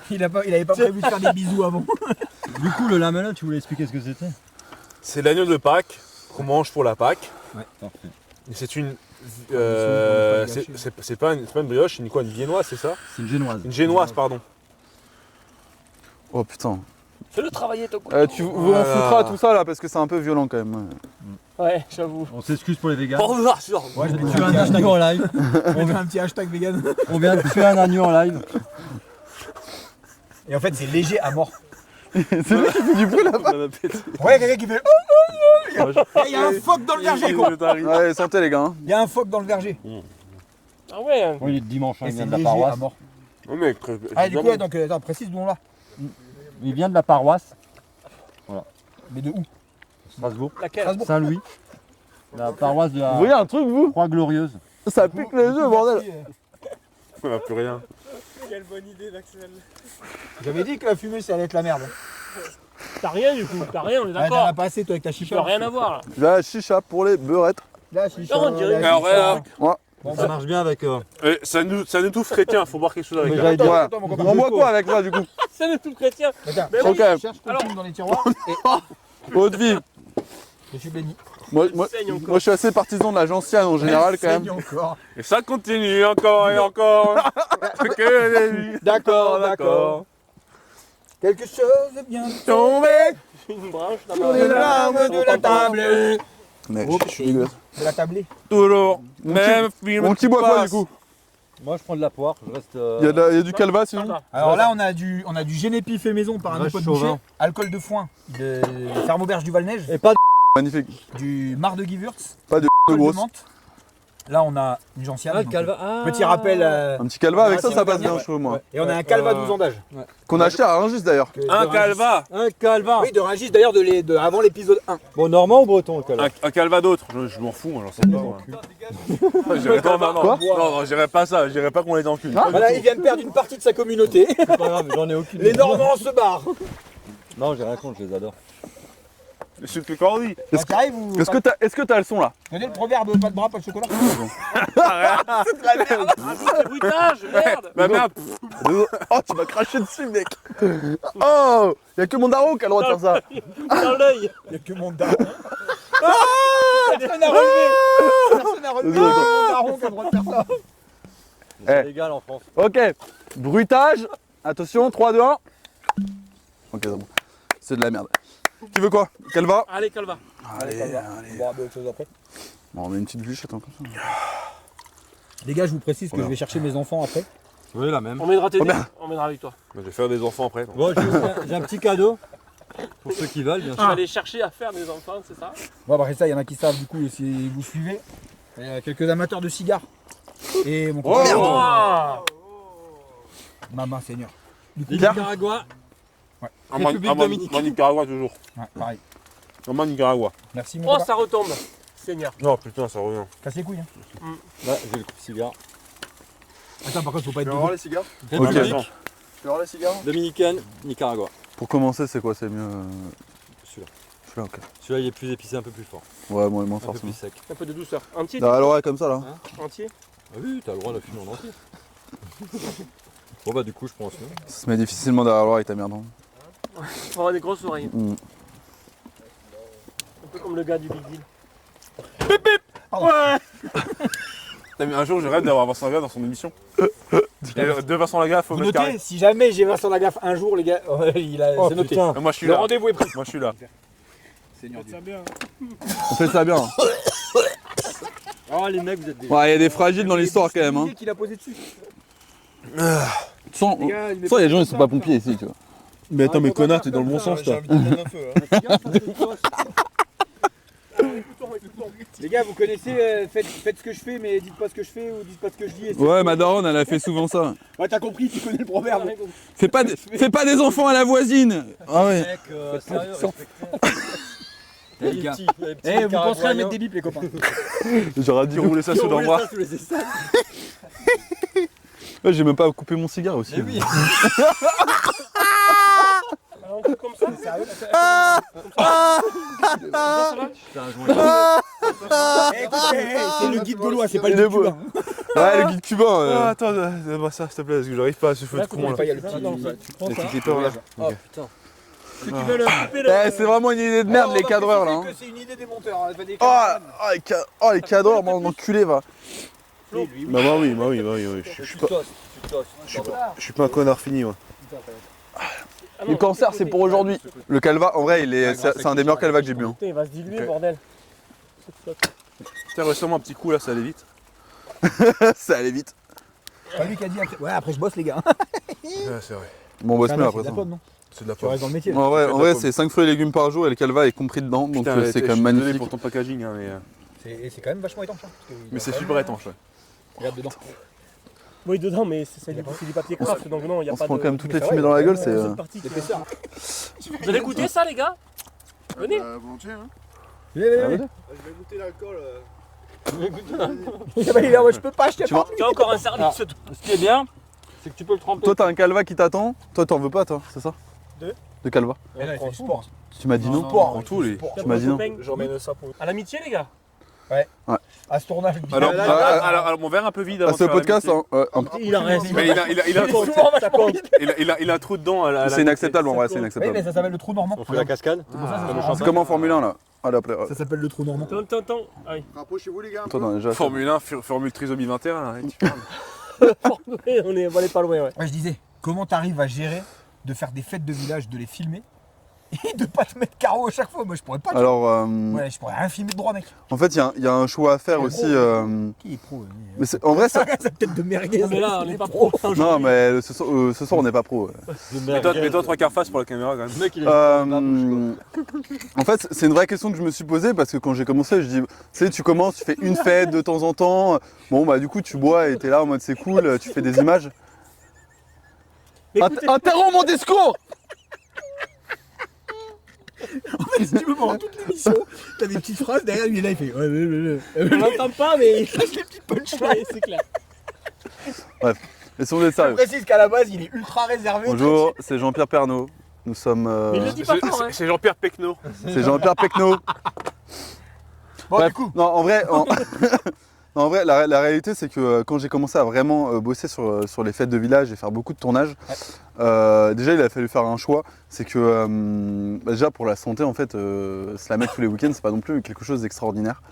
Il avait pas prévu de faire des bisous avant. Du coup, le lamela, tu voulais expliquer ce que c'était? C'est l'agneau de Pâques qu'on mange pour la Pâques. Ouais, parfait. Et c'est une. pour ne pas gâcher. C'est pas une brioche, c'est une quoi? Une viennoise, c'est ça? C'est une génoise. Une génoise, pardon. Oh putain. Fais-le travailler, ton coup. On Voilà. foutra tout ça là parce que c'est un peu violent quand même. Ouais, j'avoue. On s'excuse pour les végans. Bon, là, genre. Ouais, je On tue un agneau en live. On met un petit hashtag vegan. On vient de tuer un agneau en live. Et en fait, c'est léger à mort. C'est lui qui fait du bruit là-bas. Ouais, quelqu'un qui fait. Il y a un phoque dans le verger, quoi. Ouais, santé les gars. hein. Il y a un phoque dans le verger. Ah ouais. Oui, il est de dimanche, hein, Et il c'est vient de la léger à paroisse. mort. Non, mais. Ah, du coup, ouais, donc, attends, précise d'où on l'a. Il vient de la paroisse, Mais de où? Strasbourg. Laquelle? Saint-Louis. La paroisse de Vous la voyez un truc vous? Croix Glorieuse. Ça pique les yeux bordel. On n'a plus rien. Quelle bonne idée d'Axel. J'avais dit que la fumée, ça allait être la merde. T'as rien du coup, t'as rien, on est Ah, t'en d'accord. as pas assez, toi, avec ta Tu chicha. peux rien avoir là. La chicha pour les beurrettes. La chicha. Non, on dirait- la Alors, chicha. ouais, Bon, Ça marche bien avec. C'est un étouffe chrétien, faut boire quelque chose avec. Mais là. j'allais dire. Ouais. Attends, mon copain. On boit quoi avec moi du coup? C'est le tout chrétien. Attends, Mais Ok. je cherche ton film dans les tiroirs et Haute vie. je suis béni. Moi, saigne encore. moi je suis assez partisan de la gentiane en général quand même. Saigne encore. Et ça continue encore et encore. Que des nuits. D'accord. Quelque chose vient de Tombé. Une branche sur là-bas. les larmes de la table. Mec, Oh, je suis dégueulasse. De la tablée. Toujours. Même film. Mon petit boit quoi du coup? Moi, je prends de la poire, je reste. Il y a du calva sinon? Attends. Alors là, on a du génépi fait maison par un Vache pote boucher. chauvin. Alcool de foin de ferme auberge du Val-Neige. Et pas de. Magnifique. Du mar de Gewürz. Pas de alcool grosse. menthe. Là, on a une gentiane. Ah, donc, calva. Ah. Petit rappel. Un petit calva avec ça, Ah, ça si, passe dernier, bien ouais. je trouve moi. Et on a un calva 12 ans d'âge. Qu'on a acheté à Rungis d'ailleurs. Un calva. Un calva. Oui, de Rungis d'ailleurs avant l'épisode 1. Bon, normand ou breton, le calva? Un calva d'autre. Je m'en fous, moi, j'en sais pas. moi. J'irai pas, non, j'irai pas ça. J'irai pas qu'on les encule. Voilà, il vient de perdre une partie de sa communauté. C'est pas grave, j'en ai aucune. Les Normands se barrent. Non, j'ai rien contre, je les adore. Je suis plus cordi. Est-ce t'arrives ou est-ce que t'as le son là? Vous connaissez le proverbe pas de bras, pas de chocolat? Bruitage, merde. Bah merde. Oh, tu m'as craché dessus, mec. Oh, y'a que mon daron qui a le droit de faire ça. Dans l'œil. Il y a que mon daron. Personne n'a relevé. Personne n'a relevé. Désolé. Mon daron qui a le droit de faire ça. C'est Eh. légal en France. Ok, bruitage. Attention, 3, 2, 1. Ok, c'est bon. C'est de la merde. Qui veut quoi? Calva? Allez, Calva. Allez, allez. Bon, autre chose après. Bon, on met une petite bûchette hein, comme ça. Les gars, je vous précise que je vais chercher mes enfants après. Oui, la même. On mènera t'aider. Combien On mènera avec toi. Je vais faire des enfants après. donc. Bon, j'ai un petit cadeau pour ceux qui veulent, bien Tu sûr. vas aller chercher à faire des enfants, c'est ça? Bon, après ça, il y en a qui savent du coup si vous suivez. Il y a quelques amateurs de cigares. Et mon copain. Oh. Maman Seigneur. Nicaragua. République Dominicaine. Nicaragua toujours. Ouais, pareil. Maman Nicaragua. Merci mon Oh, copain. ça retombe. Seigneur. Non putain ça revient. Casse les couilles. Hein. Là, j'ai le coupe-cigare. Attends, par contre, faut pas être Tu veux debout. voir les cigares? République Tu veux voir les cigares? Dominicaine, Nicaragua. Pour commencer, c'est quoi? C'est mieux. Celui-là. Celui-là, ok. Celui-là, il est plus épicé, un peu plus fort. Ouais, moins Un peu forcément. plus sec. Un peu de douceur. Entier, Ah, alors, ouais, comme ça là. entier. Ah oui, t'as le droit de la fumer en entier. Bon bah du coup, je prends celui-là. Ça se met difficilement derrière l'oreille avec ta merde. Faut avoir des grosses oreilles. Mm. Un peu comme le gars du Big Deal. Un jour je rêve d'avoir Vincent Lagaffe dans son émission. De Vincent Lagaffe au Vous mètre notez, carré. si jamais j'ai Vincent Lagaffe un jour, les gars, c'est noté. putain. Moi je suis Le là. rendez-vous est pris. Moi je suis là. Seigneur Dieu. On fait ça bien. Oh les mecs, vous êtes des... Ouais, il y a des fragiles dans l'histoire quand même. Hein. Qu'il a posé dessus. Sans, il y a des gens ils sont pas pompiers ici, tu vois. Mais attends mais connard t'es dans le bon sens toi. Les gars, vous connaissez, faites ce que je fais, mais dites pas ce que je fais ou dites pas ce que je dis. Ouais, ma daronne elle a fait souvent ça. Ouais, t'as compris, tu connais le proverbe. Fais pas des enfants à la voisine. Ah ouais. Mec, sérieux, Les gars. Eh, vous penserez à mettre des bips, les copains. J'aurais dû rouler ça sous l'armoire. sous les aisselles. Ouais, j'ai même pas coupé mon cigare aussi. Eh oui. Alors, on coupe comme ça. Sérieux? Comme ça, ça va? C'est un joint. Eh, écoutez, c'est le guide gaulois, c'est pas Il le est guide beau. cubain. Ouais, le guide cubain. Ah, attends, donne-moi ça s'il te plaît parce que j'arrive pas à ce feu de con là. Il y a le petit. Tu prends Le ça. petit clipper là. Oh putain. Si tu veux le couper, Eh, c'est vraiment une idée de merde les cadreurs là. Hein. C'est une idée des monteurs. Hein, pas des Oh, les cadreurs, mon enculé va. Bah oui. Je suis pas. Je suis pas un connard fini moi. Le cancer c'est pour aujourd'hui. Le calva, en vrai, c'est un des meilleurs calvas que j'ai bu. Hein. Putain, il va se diluer, Ok. bordel. Tiens, récemment un petit coup là, ça allait vite. Ça allait vite. Pas lui qui a dit après. Ouais, après je bosse, les gars. Ouais, c'est vrai. Bon, on bosse C'est mieux de après la ça. pomme, non? C'est de la Tu pomme. restes dans le métier. En vrai, de la pomme. c'est 5 fruits et légumes par jour et le calva est compris dedans, donc Putain, c'est je quand suis même désolé magnifique. pour ton packaging, hein, C'est quand même vachement étanche. Hein, parce que mais c'est il y a super quand étanche. Ouais. même- Regarde dedans. Oui, dedans, mais c'est du papier craft, donc non, il n'y a On se pas prend de... quand même toutes les c'est fumées vrai, dans la gueule, ouais, c'est. Cette partie qui- L'épaisseur. Vous allez goûter ça, les gars? Venez. Volontiers, hein. Venez. Je vais goûter l'alcool. Il est là, ouais, je peux pas, je tiens Tu pas. vois, Tu as encore un service. Ce qui est bien, c'est que tu peux le tremper. toi t'as un calva qui t'attend, toi t'en veux pas, toi, c'est ça? De calva. Mais là, il fait du sport. Tu m'as dit non. En tout les. Tu m'as dit non. J'emmène ça pour... À l'amitié, les gars. À ce tournage. Alors mon verre un peu vide Ah, avant. c'est de le faire podcast, l'amitié. hein. Il en reste. Mais il a un trou- Ça compte. il a un trou dedans. C'est inacceptable en vrai, c'est Oui, inacceptable. mais ça s'appelle le trou normand. On fait la cascade. C'est comme en Formule 1 là. Allez, après. Ça s'appelle le trou normand. Attends. Ah oui. Rapprochez-vous, les gars. un Toi, peu. t'en as déjà. Formule 1, Formule Trisomie 21. Hein, tu parles. On est pas loin, ouais. Ouais, je disais, comment t'arrives à gérer de faire des fêtes de village, de les filmer et de pas te mettre carreau à chaque fois? Moi, je pourrais pas. tu Alors, vois. Ouais, je pourrais rien filmer de droit, mec. en fait, il y a un choix à faire aussi. Qui est pro? Mais en vrai, ça. Sa tête de merguez. Mais là, on n'est pas pro. Non, mais ce soir, on n'est pas pro. Mets-toi 3 quarts face pour la caméra quand même. Le mec, il est... En fait, c'est une vraie question que je me suis posée parce que quand j'ai commencé, je dis, tu sais, tu commences, tu fais une fête de temps en temps. Bon, bah, du coup, tu bois et t'es là en mode c'est cool, tu fais des images. Écoutez, Interromps mon discours! Si tu veux, pendant toute l'émission, t'as des petites phrases derrière lui, et là, il fait. on l'entend pas, mais il lâche les petites punchlines, c'est clair. Laissons-nous être Je sérieux. précise qu'à la base, il est ultra réservé. Bonjour, c'est Jean-Pierre Pernaut. Nous sommes. Mais il le dit pas fort, hein. C'est Jean-Pierre Pecno. C'est Jean-Pierre Pecno. Bon, Bref, du coup, non, en vrai, non, en vrai, la réalité, c'est que quand j'ai commencé à vraiment bosser sur les fêtes de village et faire beaucoup de tournages, déjà, il a fallu faire un choix. C'est que déjà pour la santé, en fait, se la mettre tous les week-ends, c'est pas non plus quelque chose d'extraordinaire.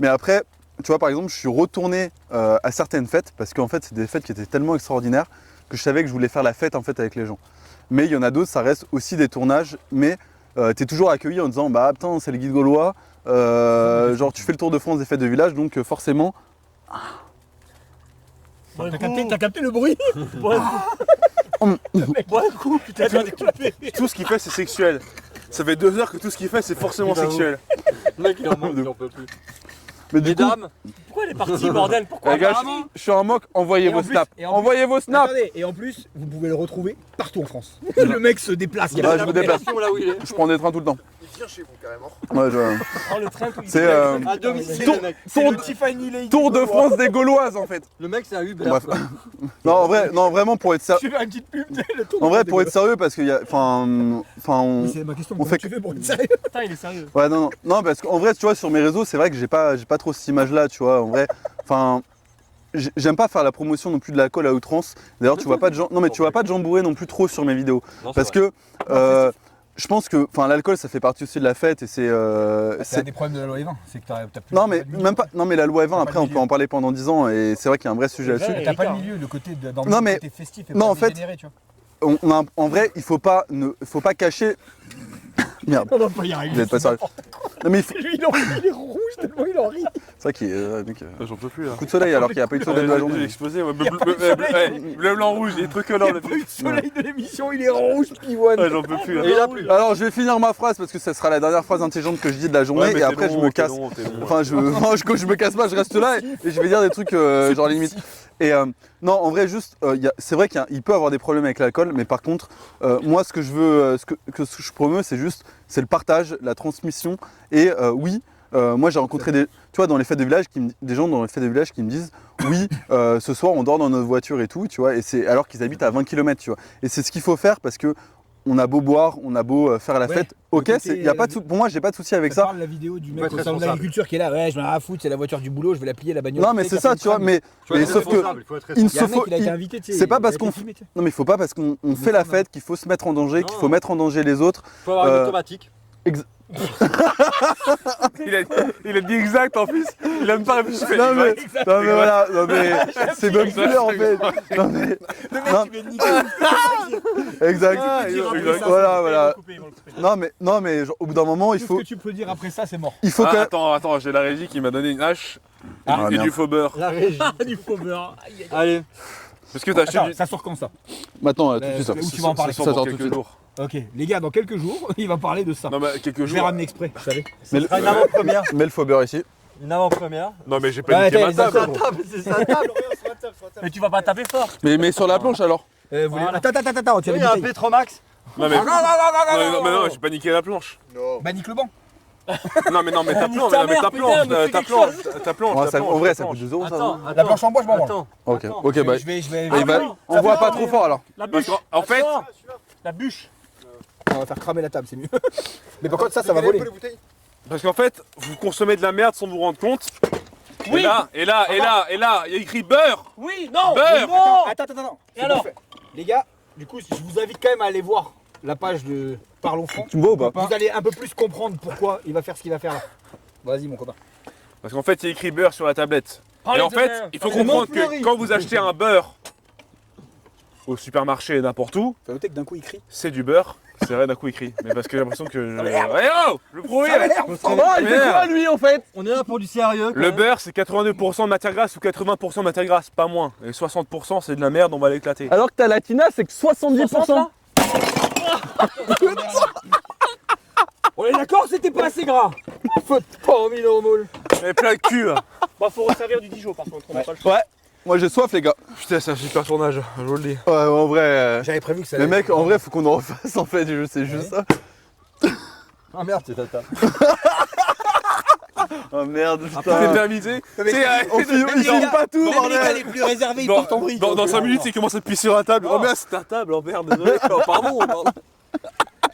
Mais après, tu vois, par exemple, je suis retourné à certaines fêtes parce qu'en fait, c'est des fêtes qui étaient tellement extraordinaires que je savais que je voulais faire la fête en fait avec les gens. Mais il y en a d'autres, ça reste aussi des tournages, mais tu es toujours accueilli en disant bah putain, c'est le guide gaulois. Genre tu fais le tour de France des fêtes de village, donc forcément. t'as capté le bruit? Bois un coup, putain, tu vas déclaper. Tout ce qu'il fait, c'est sexuel. Ça fait 2 heures que tout ce qu'il fait, c'est forcément sexuel. Le mec, il en manque, il en peut plus. Mais du coup, Mesdames, Pourquoi elle est partie, bordel? Pourquoi les gars, apparemment je suis en moque, envoyez Et en vos plus- snaps. et en plus- Envoyez vos snaps. Attendez, et en plus, vous pouvez le retrouver partout en France. Le mec se déplace. Il y a Ouais, pas je me de- déplace. là où il est. Je prends des trains tout le temps. Il vient chez vous carrément. Ouais, je... prends le train tout C'est À domicile, Tour- le mec. tour, le Tiffany Lady tour de gaulois. France des Gauloises en fait. Le mec, c'est un Uber. Bref. quoi. Non, en vrai, non, vraiment pour être sérieux. Tu fais une petite pub, le tour En de vrai, France pour des être sérieux, parce qu'il y a. Enfin, on. Mais c'est ma question, on comment fait tu fais pour être sérieux? Putain, il est sérieux. Ouais, non, non, non, parce qu'en vrai, tu vois, sur mes réseaux, c'est vrai que j'ai pas trop cette image-là, tu vois. En vrai, enfin, j'aime pas faire la promotion non plus de l'alcool à outrance. D'ailleurs, tu vois pas de gens. Non, mais tu vois pas de gens bourrés non plus trop sur mes vidéos, Non, c'est parce vrai. que. Je pense que, enfin, l'alcool, ça fait partie aussi de la fête et c'est. C'est un des problèmes de la loi E20, c'est que t'as plus. Non, mais t'as pas de milieu. même pas. Non, mais la loi E20, T'as pas après, de on milieu. peut en parler pendant 10 ans et c'est vrai qu'il y a un vrai sujet Ouais, là-dessus. Mais t'as pas de Ricard. milieu, le côté dans Non, mais- le côté festif et non, pas en fait- dégénéré, tu vois. En vrai, il faut pas cacher. Merde, On va pas y arriver. vous êtes pas sérieux. Non, mais il faut. Lui, il est rouge tellement il en rit. C'est vrai qu'il est. Mec, J'en peux plus là. coup de soleil alors qu'il n'y a pas eu de soleil de la J'ai journée. explosé, ouais. Y a pas eu de soleil. Bleu, blanc, rouge, il est trucs Il là. n'y a pas eu de soleil de l'émission, il est rouge, pivoine. Ouais, j'en peux plus là. Et il a plu. Alors je vais finir ma phrase parce que ça sera la dernière phrase intelligente que je dis de la journée et après je me casse. Enfin je me casse pas, je reste là et je vais dire des trucs genre limite. Et non en vrai juste, c'est vrai qu'il peut avoir des problèmes avec l'alcool, mais par contre moi ce que je veux, ce que je promeux c'est le partage, la transmission et oui. Moi j'ai rencontré des gens dans les fêtes de village qui me disent oui ce soir on dort dans notre voiture et tout, tu vois, et c'est alors qu'ils habitent à 20 km, tu vois, et c'est ce qu'il faut faire parce que on a beau boire, on a beau faire la Ouais, fête, le ok, côté, y a pas de pour moi j'ai pas de souci avec ça. parle de la vidéo du Faut mec être au salon de responsable. l'agriculture qui est là, ouais, je m'en ai rien à foutre, c'est la voiture du boulot, je vais la plier la bagnole. Non mais c'est ça, tu vois, mais sauf que il ne Il y a un se mec, faut il a été invité, tu sais. c'est pas il parce a été qu'on filmé, tu sais. non mais il faut pas parce qu'on fait la fête qu'il faut se mettre en danger, qu'il faut Non. mettre en danger les autres. Faut avoir une Euh, automatique. Il a dit exact en plus. Il a même pas réfléchi. Non mais voilà, non mais c'est même plus en fait. Non mais Le mec, non. tu viens de niquer. exact. Voilà. Ils vont le couper. Non mais genre, au bout d'un moment il Tout ce faut que tu peux dire après ça, c'est mort. Ah, attends, j'ai la régie qui m'a donné une hache Ah, et merde. du faux beurre. La régie. Du faux beurre. Allez. Parce que t'as acheté Attends, du. ça sort quand ça? maintenant tout de Euh, suite. où tu vas en parler? Ça Ça sort sort dans tout de quelques suite. jours. Ok, les gars, dans quelques jours, il va parler de ça. Non, mais quelques Je vais jours. ramener exprès, vous savez. Mais Ce sera une avant-première. mets le faux beurre ici. Une avant-première. Non, mais j'ai pas Ouais, niqué attends, ma les enfants. table. Table, c'est sa table. Mais tu vas pas taper fort. Mais sur la planche alors. Attends, tu as Il les y a un bouteilles. Pétromax. Non, mais. Non, j'ai pas niqué la planche. Non. Bah, nique le banc. Non, mais ta planche, ta mais mère, ta putain, planche, me fais ta quelque planche, chose. ta planche. Ouais, ta ça- planche, en vrai ta ça coûte planche. 2 euros ça. Attends, La planche en bois, je m'en branle. Attends. Ok, ok, bah. Je vais. Et bah, on voit pas trop fort alors. La Parce bûche. qu'en fait, La bûche. On va faire cramer la table, c'est mieux. Mais par contre, ça va voler. vous consommez de la merde sans vous rendre compte. Oui. Et là, il y a écrit beurre. Oui, non. Beurre. Non. Attends. Et alors Les gars, du coup, je vous invite quand même à aller voir la page de Parlons Franc. Tu me vois ou pas? Vous allez un peu plus comprendre pourquoi il va faire ce qu'il va faire là. Vas-y, mon copain. Parce qu'en fait, il y a écrit beurre sur la tablette. Parlez Et en de fait, beurre. il faut Parlez de comprendre Montfleury. que quand vous achetez un beurre au supermarché n'importe où, Faut noter que d'un coup, il crie. c'est du beurre. C'est vrai d'un coup écrit. Mais parce que j'ai l'impression que je. merde. Eh oh, je le prouve. Il fait quoi lui en fait? On est là pour du sérieux. quand Le même. beurre, c'est 82% de matière grasse ou 80% de matière grasse, pas moins. Et 60%, c'est de la merde, on va l'éclater. Alors que ta latina c'est que 70%. On est d'accord, c'était pas assez gras. Faut pas en mille au moule. Mais plein de cul. Hein. Bah, faut resservir du Dijon par contre. On n'a pas le choix. Ouais. Moi j'ai soif les gars. Putain, c'est un super tournage, je vous le dis. Ouais, en vrai. J'avais prévu que ça Mais allait. mec, en vrai, faut qu'on en refasse en fait, c'est juste ça. Ah merde, c'est ta table. Oh merde, C'est putain. permis, tu sais. On filme pas tout, bordel. les plus réservés, ils Dans- partent en vrille. Dans 5 minutes, il commence à pisser sur la table. Oh merde, c'est ta table, oh merde, désolé. Oh, pardon.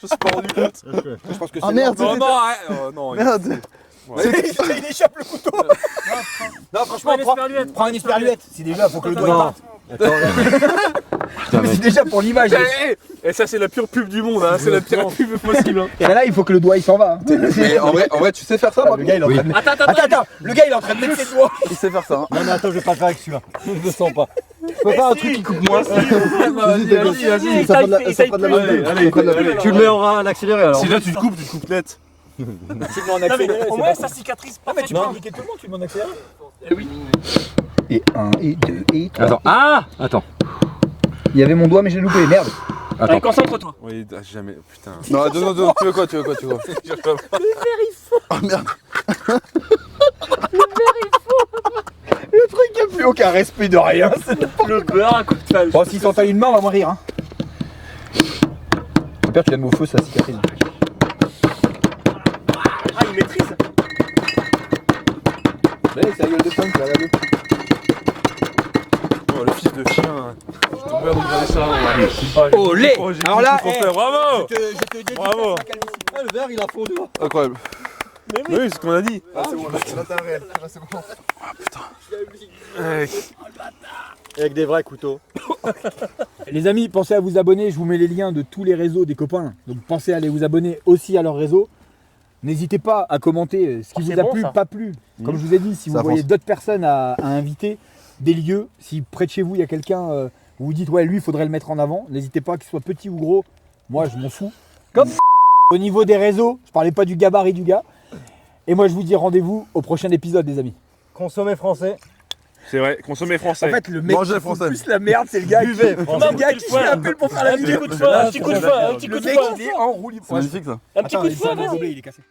Je me suis pas rendu compte. Je pense que Ah merde, Non, non, arrête. Oh, non, merde. il échappe le couteau. Non, franchement, prends une esperluette. C'est déjà, faut que le doigt il parte. C'est déjà pour l'image. Et ça, c'est la pure pub du monde, hein. C'est la pire pub possible. Hein. Et là, il faut que le doigt il s'en va. Mais en vrai, tu sais faire ça, moi. Le gars, il est en train de mettre... Attends, le gars, il est en train de mettre ses doigts. Il sait faire ça. Hein. Non mais attends, je vais pas le faire avec celui-là. Je le sens pas. Je peux faire un truc qui coupe moins. Vas-y, Ça fera de la- ça fera de la bonne Allez, Tu le mets en accéléré alors. Si là, tu te coupes net. Tu le mets en accéléré. Au moins, ça cicatrise pas. Mais tu peux niquer tout le monde, tu le mets en accéléré. Eh oui. Et 1, et 2, et 3. Attends. Ah attends. Il y avait mon doigt, mais j'ai loupé, merde. Allez, concentre-toi. Oui, jamais. Putain. Non, non, tu veux quoi, tu veux quoi, tu veux quoi. Oh merde. Le truc, il n'y a plus aucun respect de rien. Le beurre à coup de pelle. Bon, s'il s'en taille une main, on va moins rire. Hein. Mon père, tu l'as mis au feu, ça cicatrise. Ah, il maîtrise. Allez, c'est la gueule de punk, là, regarde-le. Oh, le fils de chien. Je te meurs de regarder ça. Olé. Alors là, Bravo. je te dis, Bravo. Le verre il a fondu. Incroyable. Oui, c'est ce qu'on a dit. Ah, c'est bon, là, c'est un réel. Là, c'est bon. Avec des vrais couteaux. Les amis, pensez à vous abonner, je vous mets les liens de tous les réseaux des copains. Donc pensez à aller vous abonner aussi à leur réseau. N'hésitez pas à commenter ce qui c'est vous a bon, plu, ça. pas plu. Comme je vous ai dit, si vous Ça voyez avance. d'autres personnes à inviter, des lieux, si près de chez vous il y a quelqu'un où vous dites ouais lui il faudrait le mettre en avant, n'hésitez pas qu'il soit petit ou gros, moi je m'en fous. Comme au niveau des réseaux, je parlais pas du gabarit du gars. Et moi je vous dis rendez-vous au prochain épisode les amis. Consommez français. C'est vrai, consommer français. En fait le mec Mangez qui fout français. plus la merde c'est le gars qui, Buvez c'est français. le gars qui se l'appelle pour faire la Un petit vidéo. coup de feu, un petit coup de feu, un petit coup Le de mec feu. il est en roue libre. C'est magnifique ça. Un petit coup de feu, Attends, vas-y. il est cassé.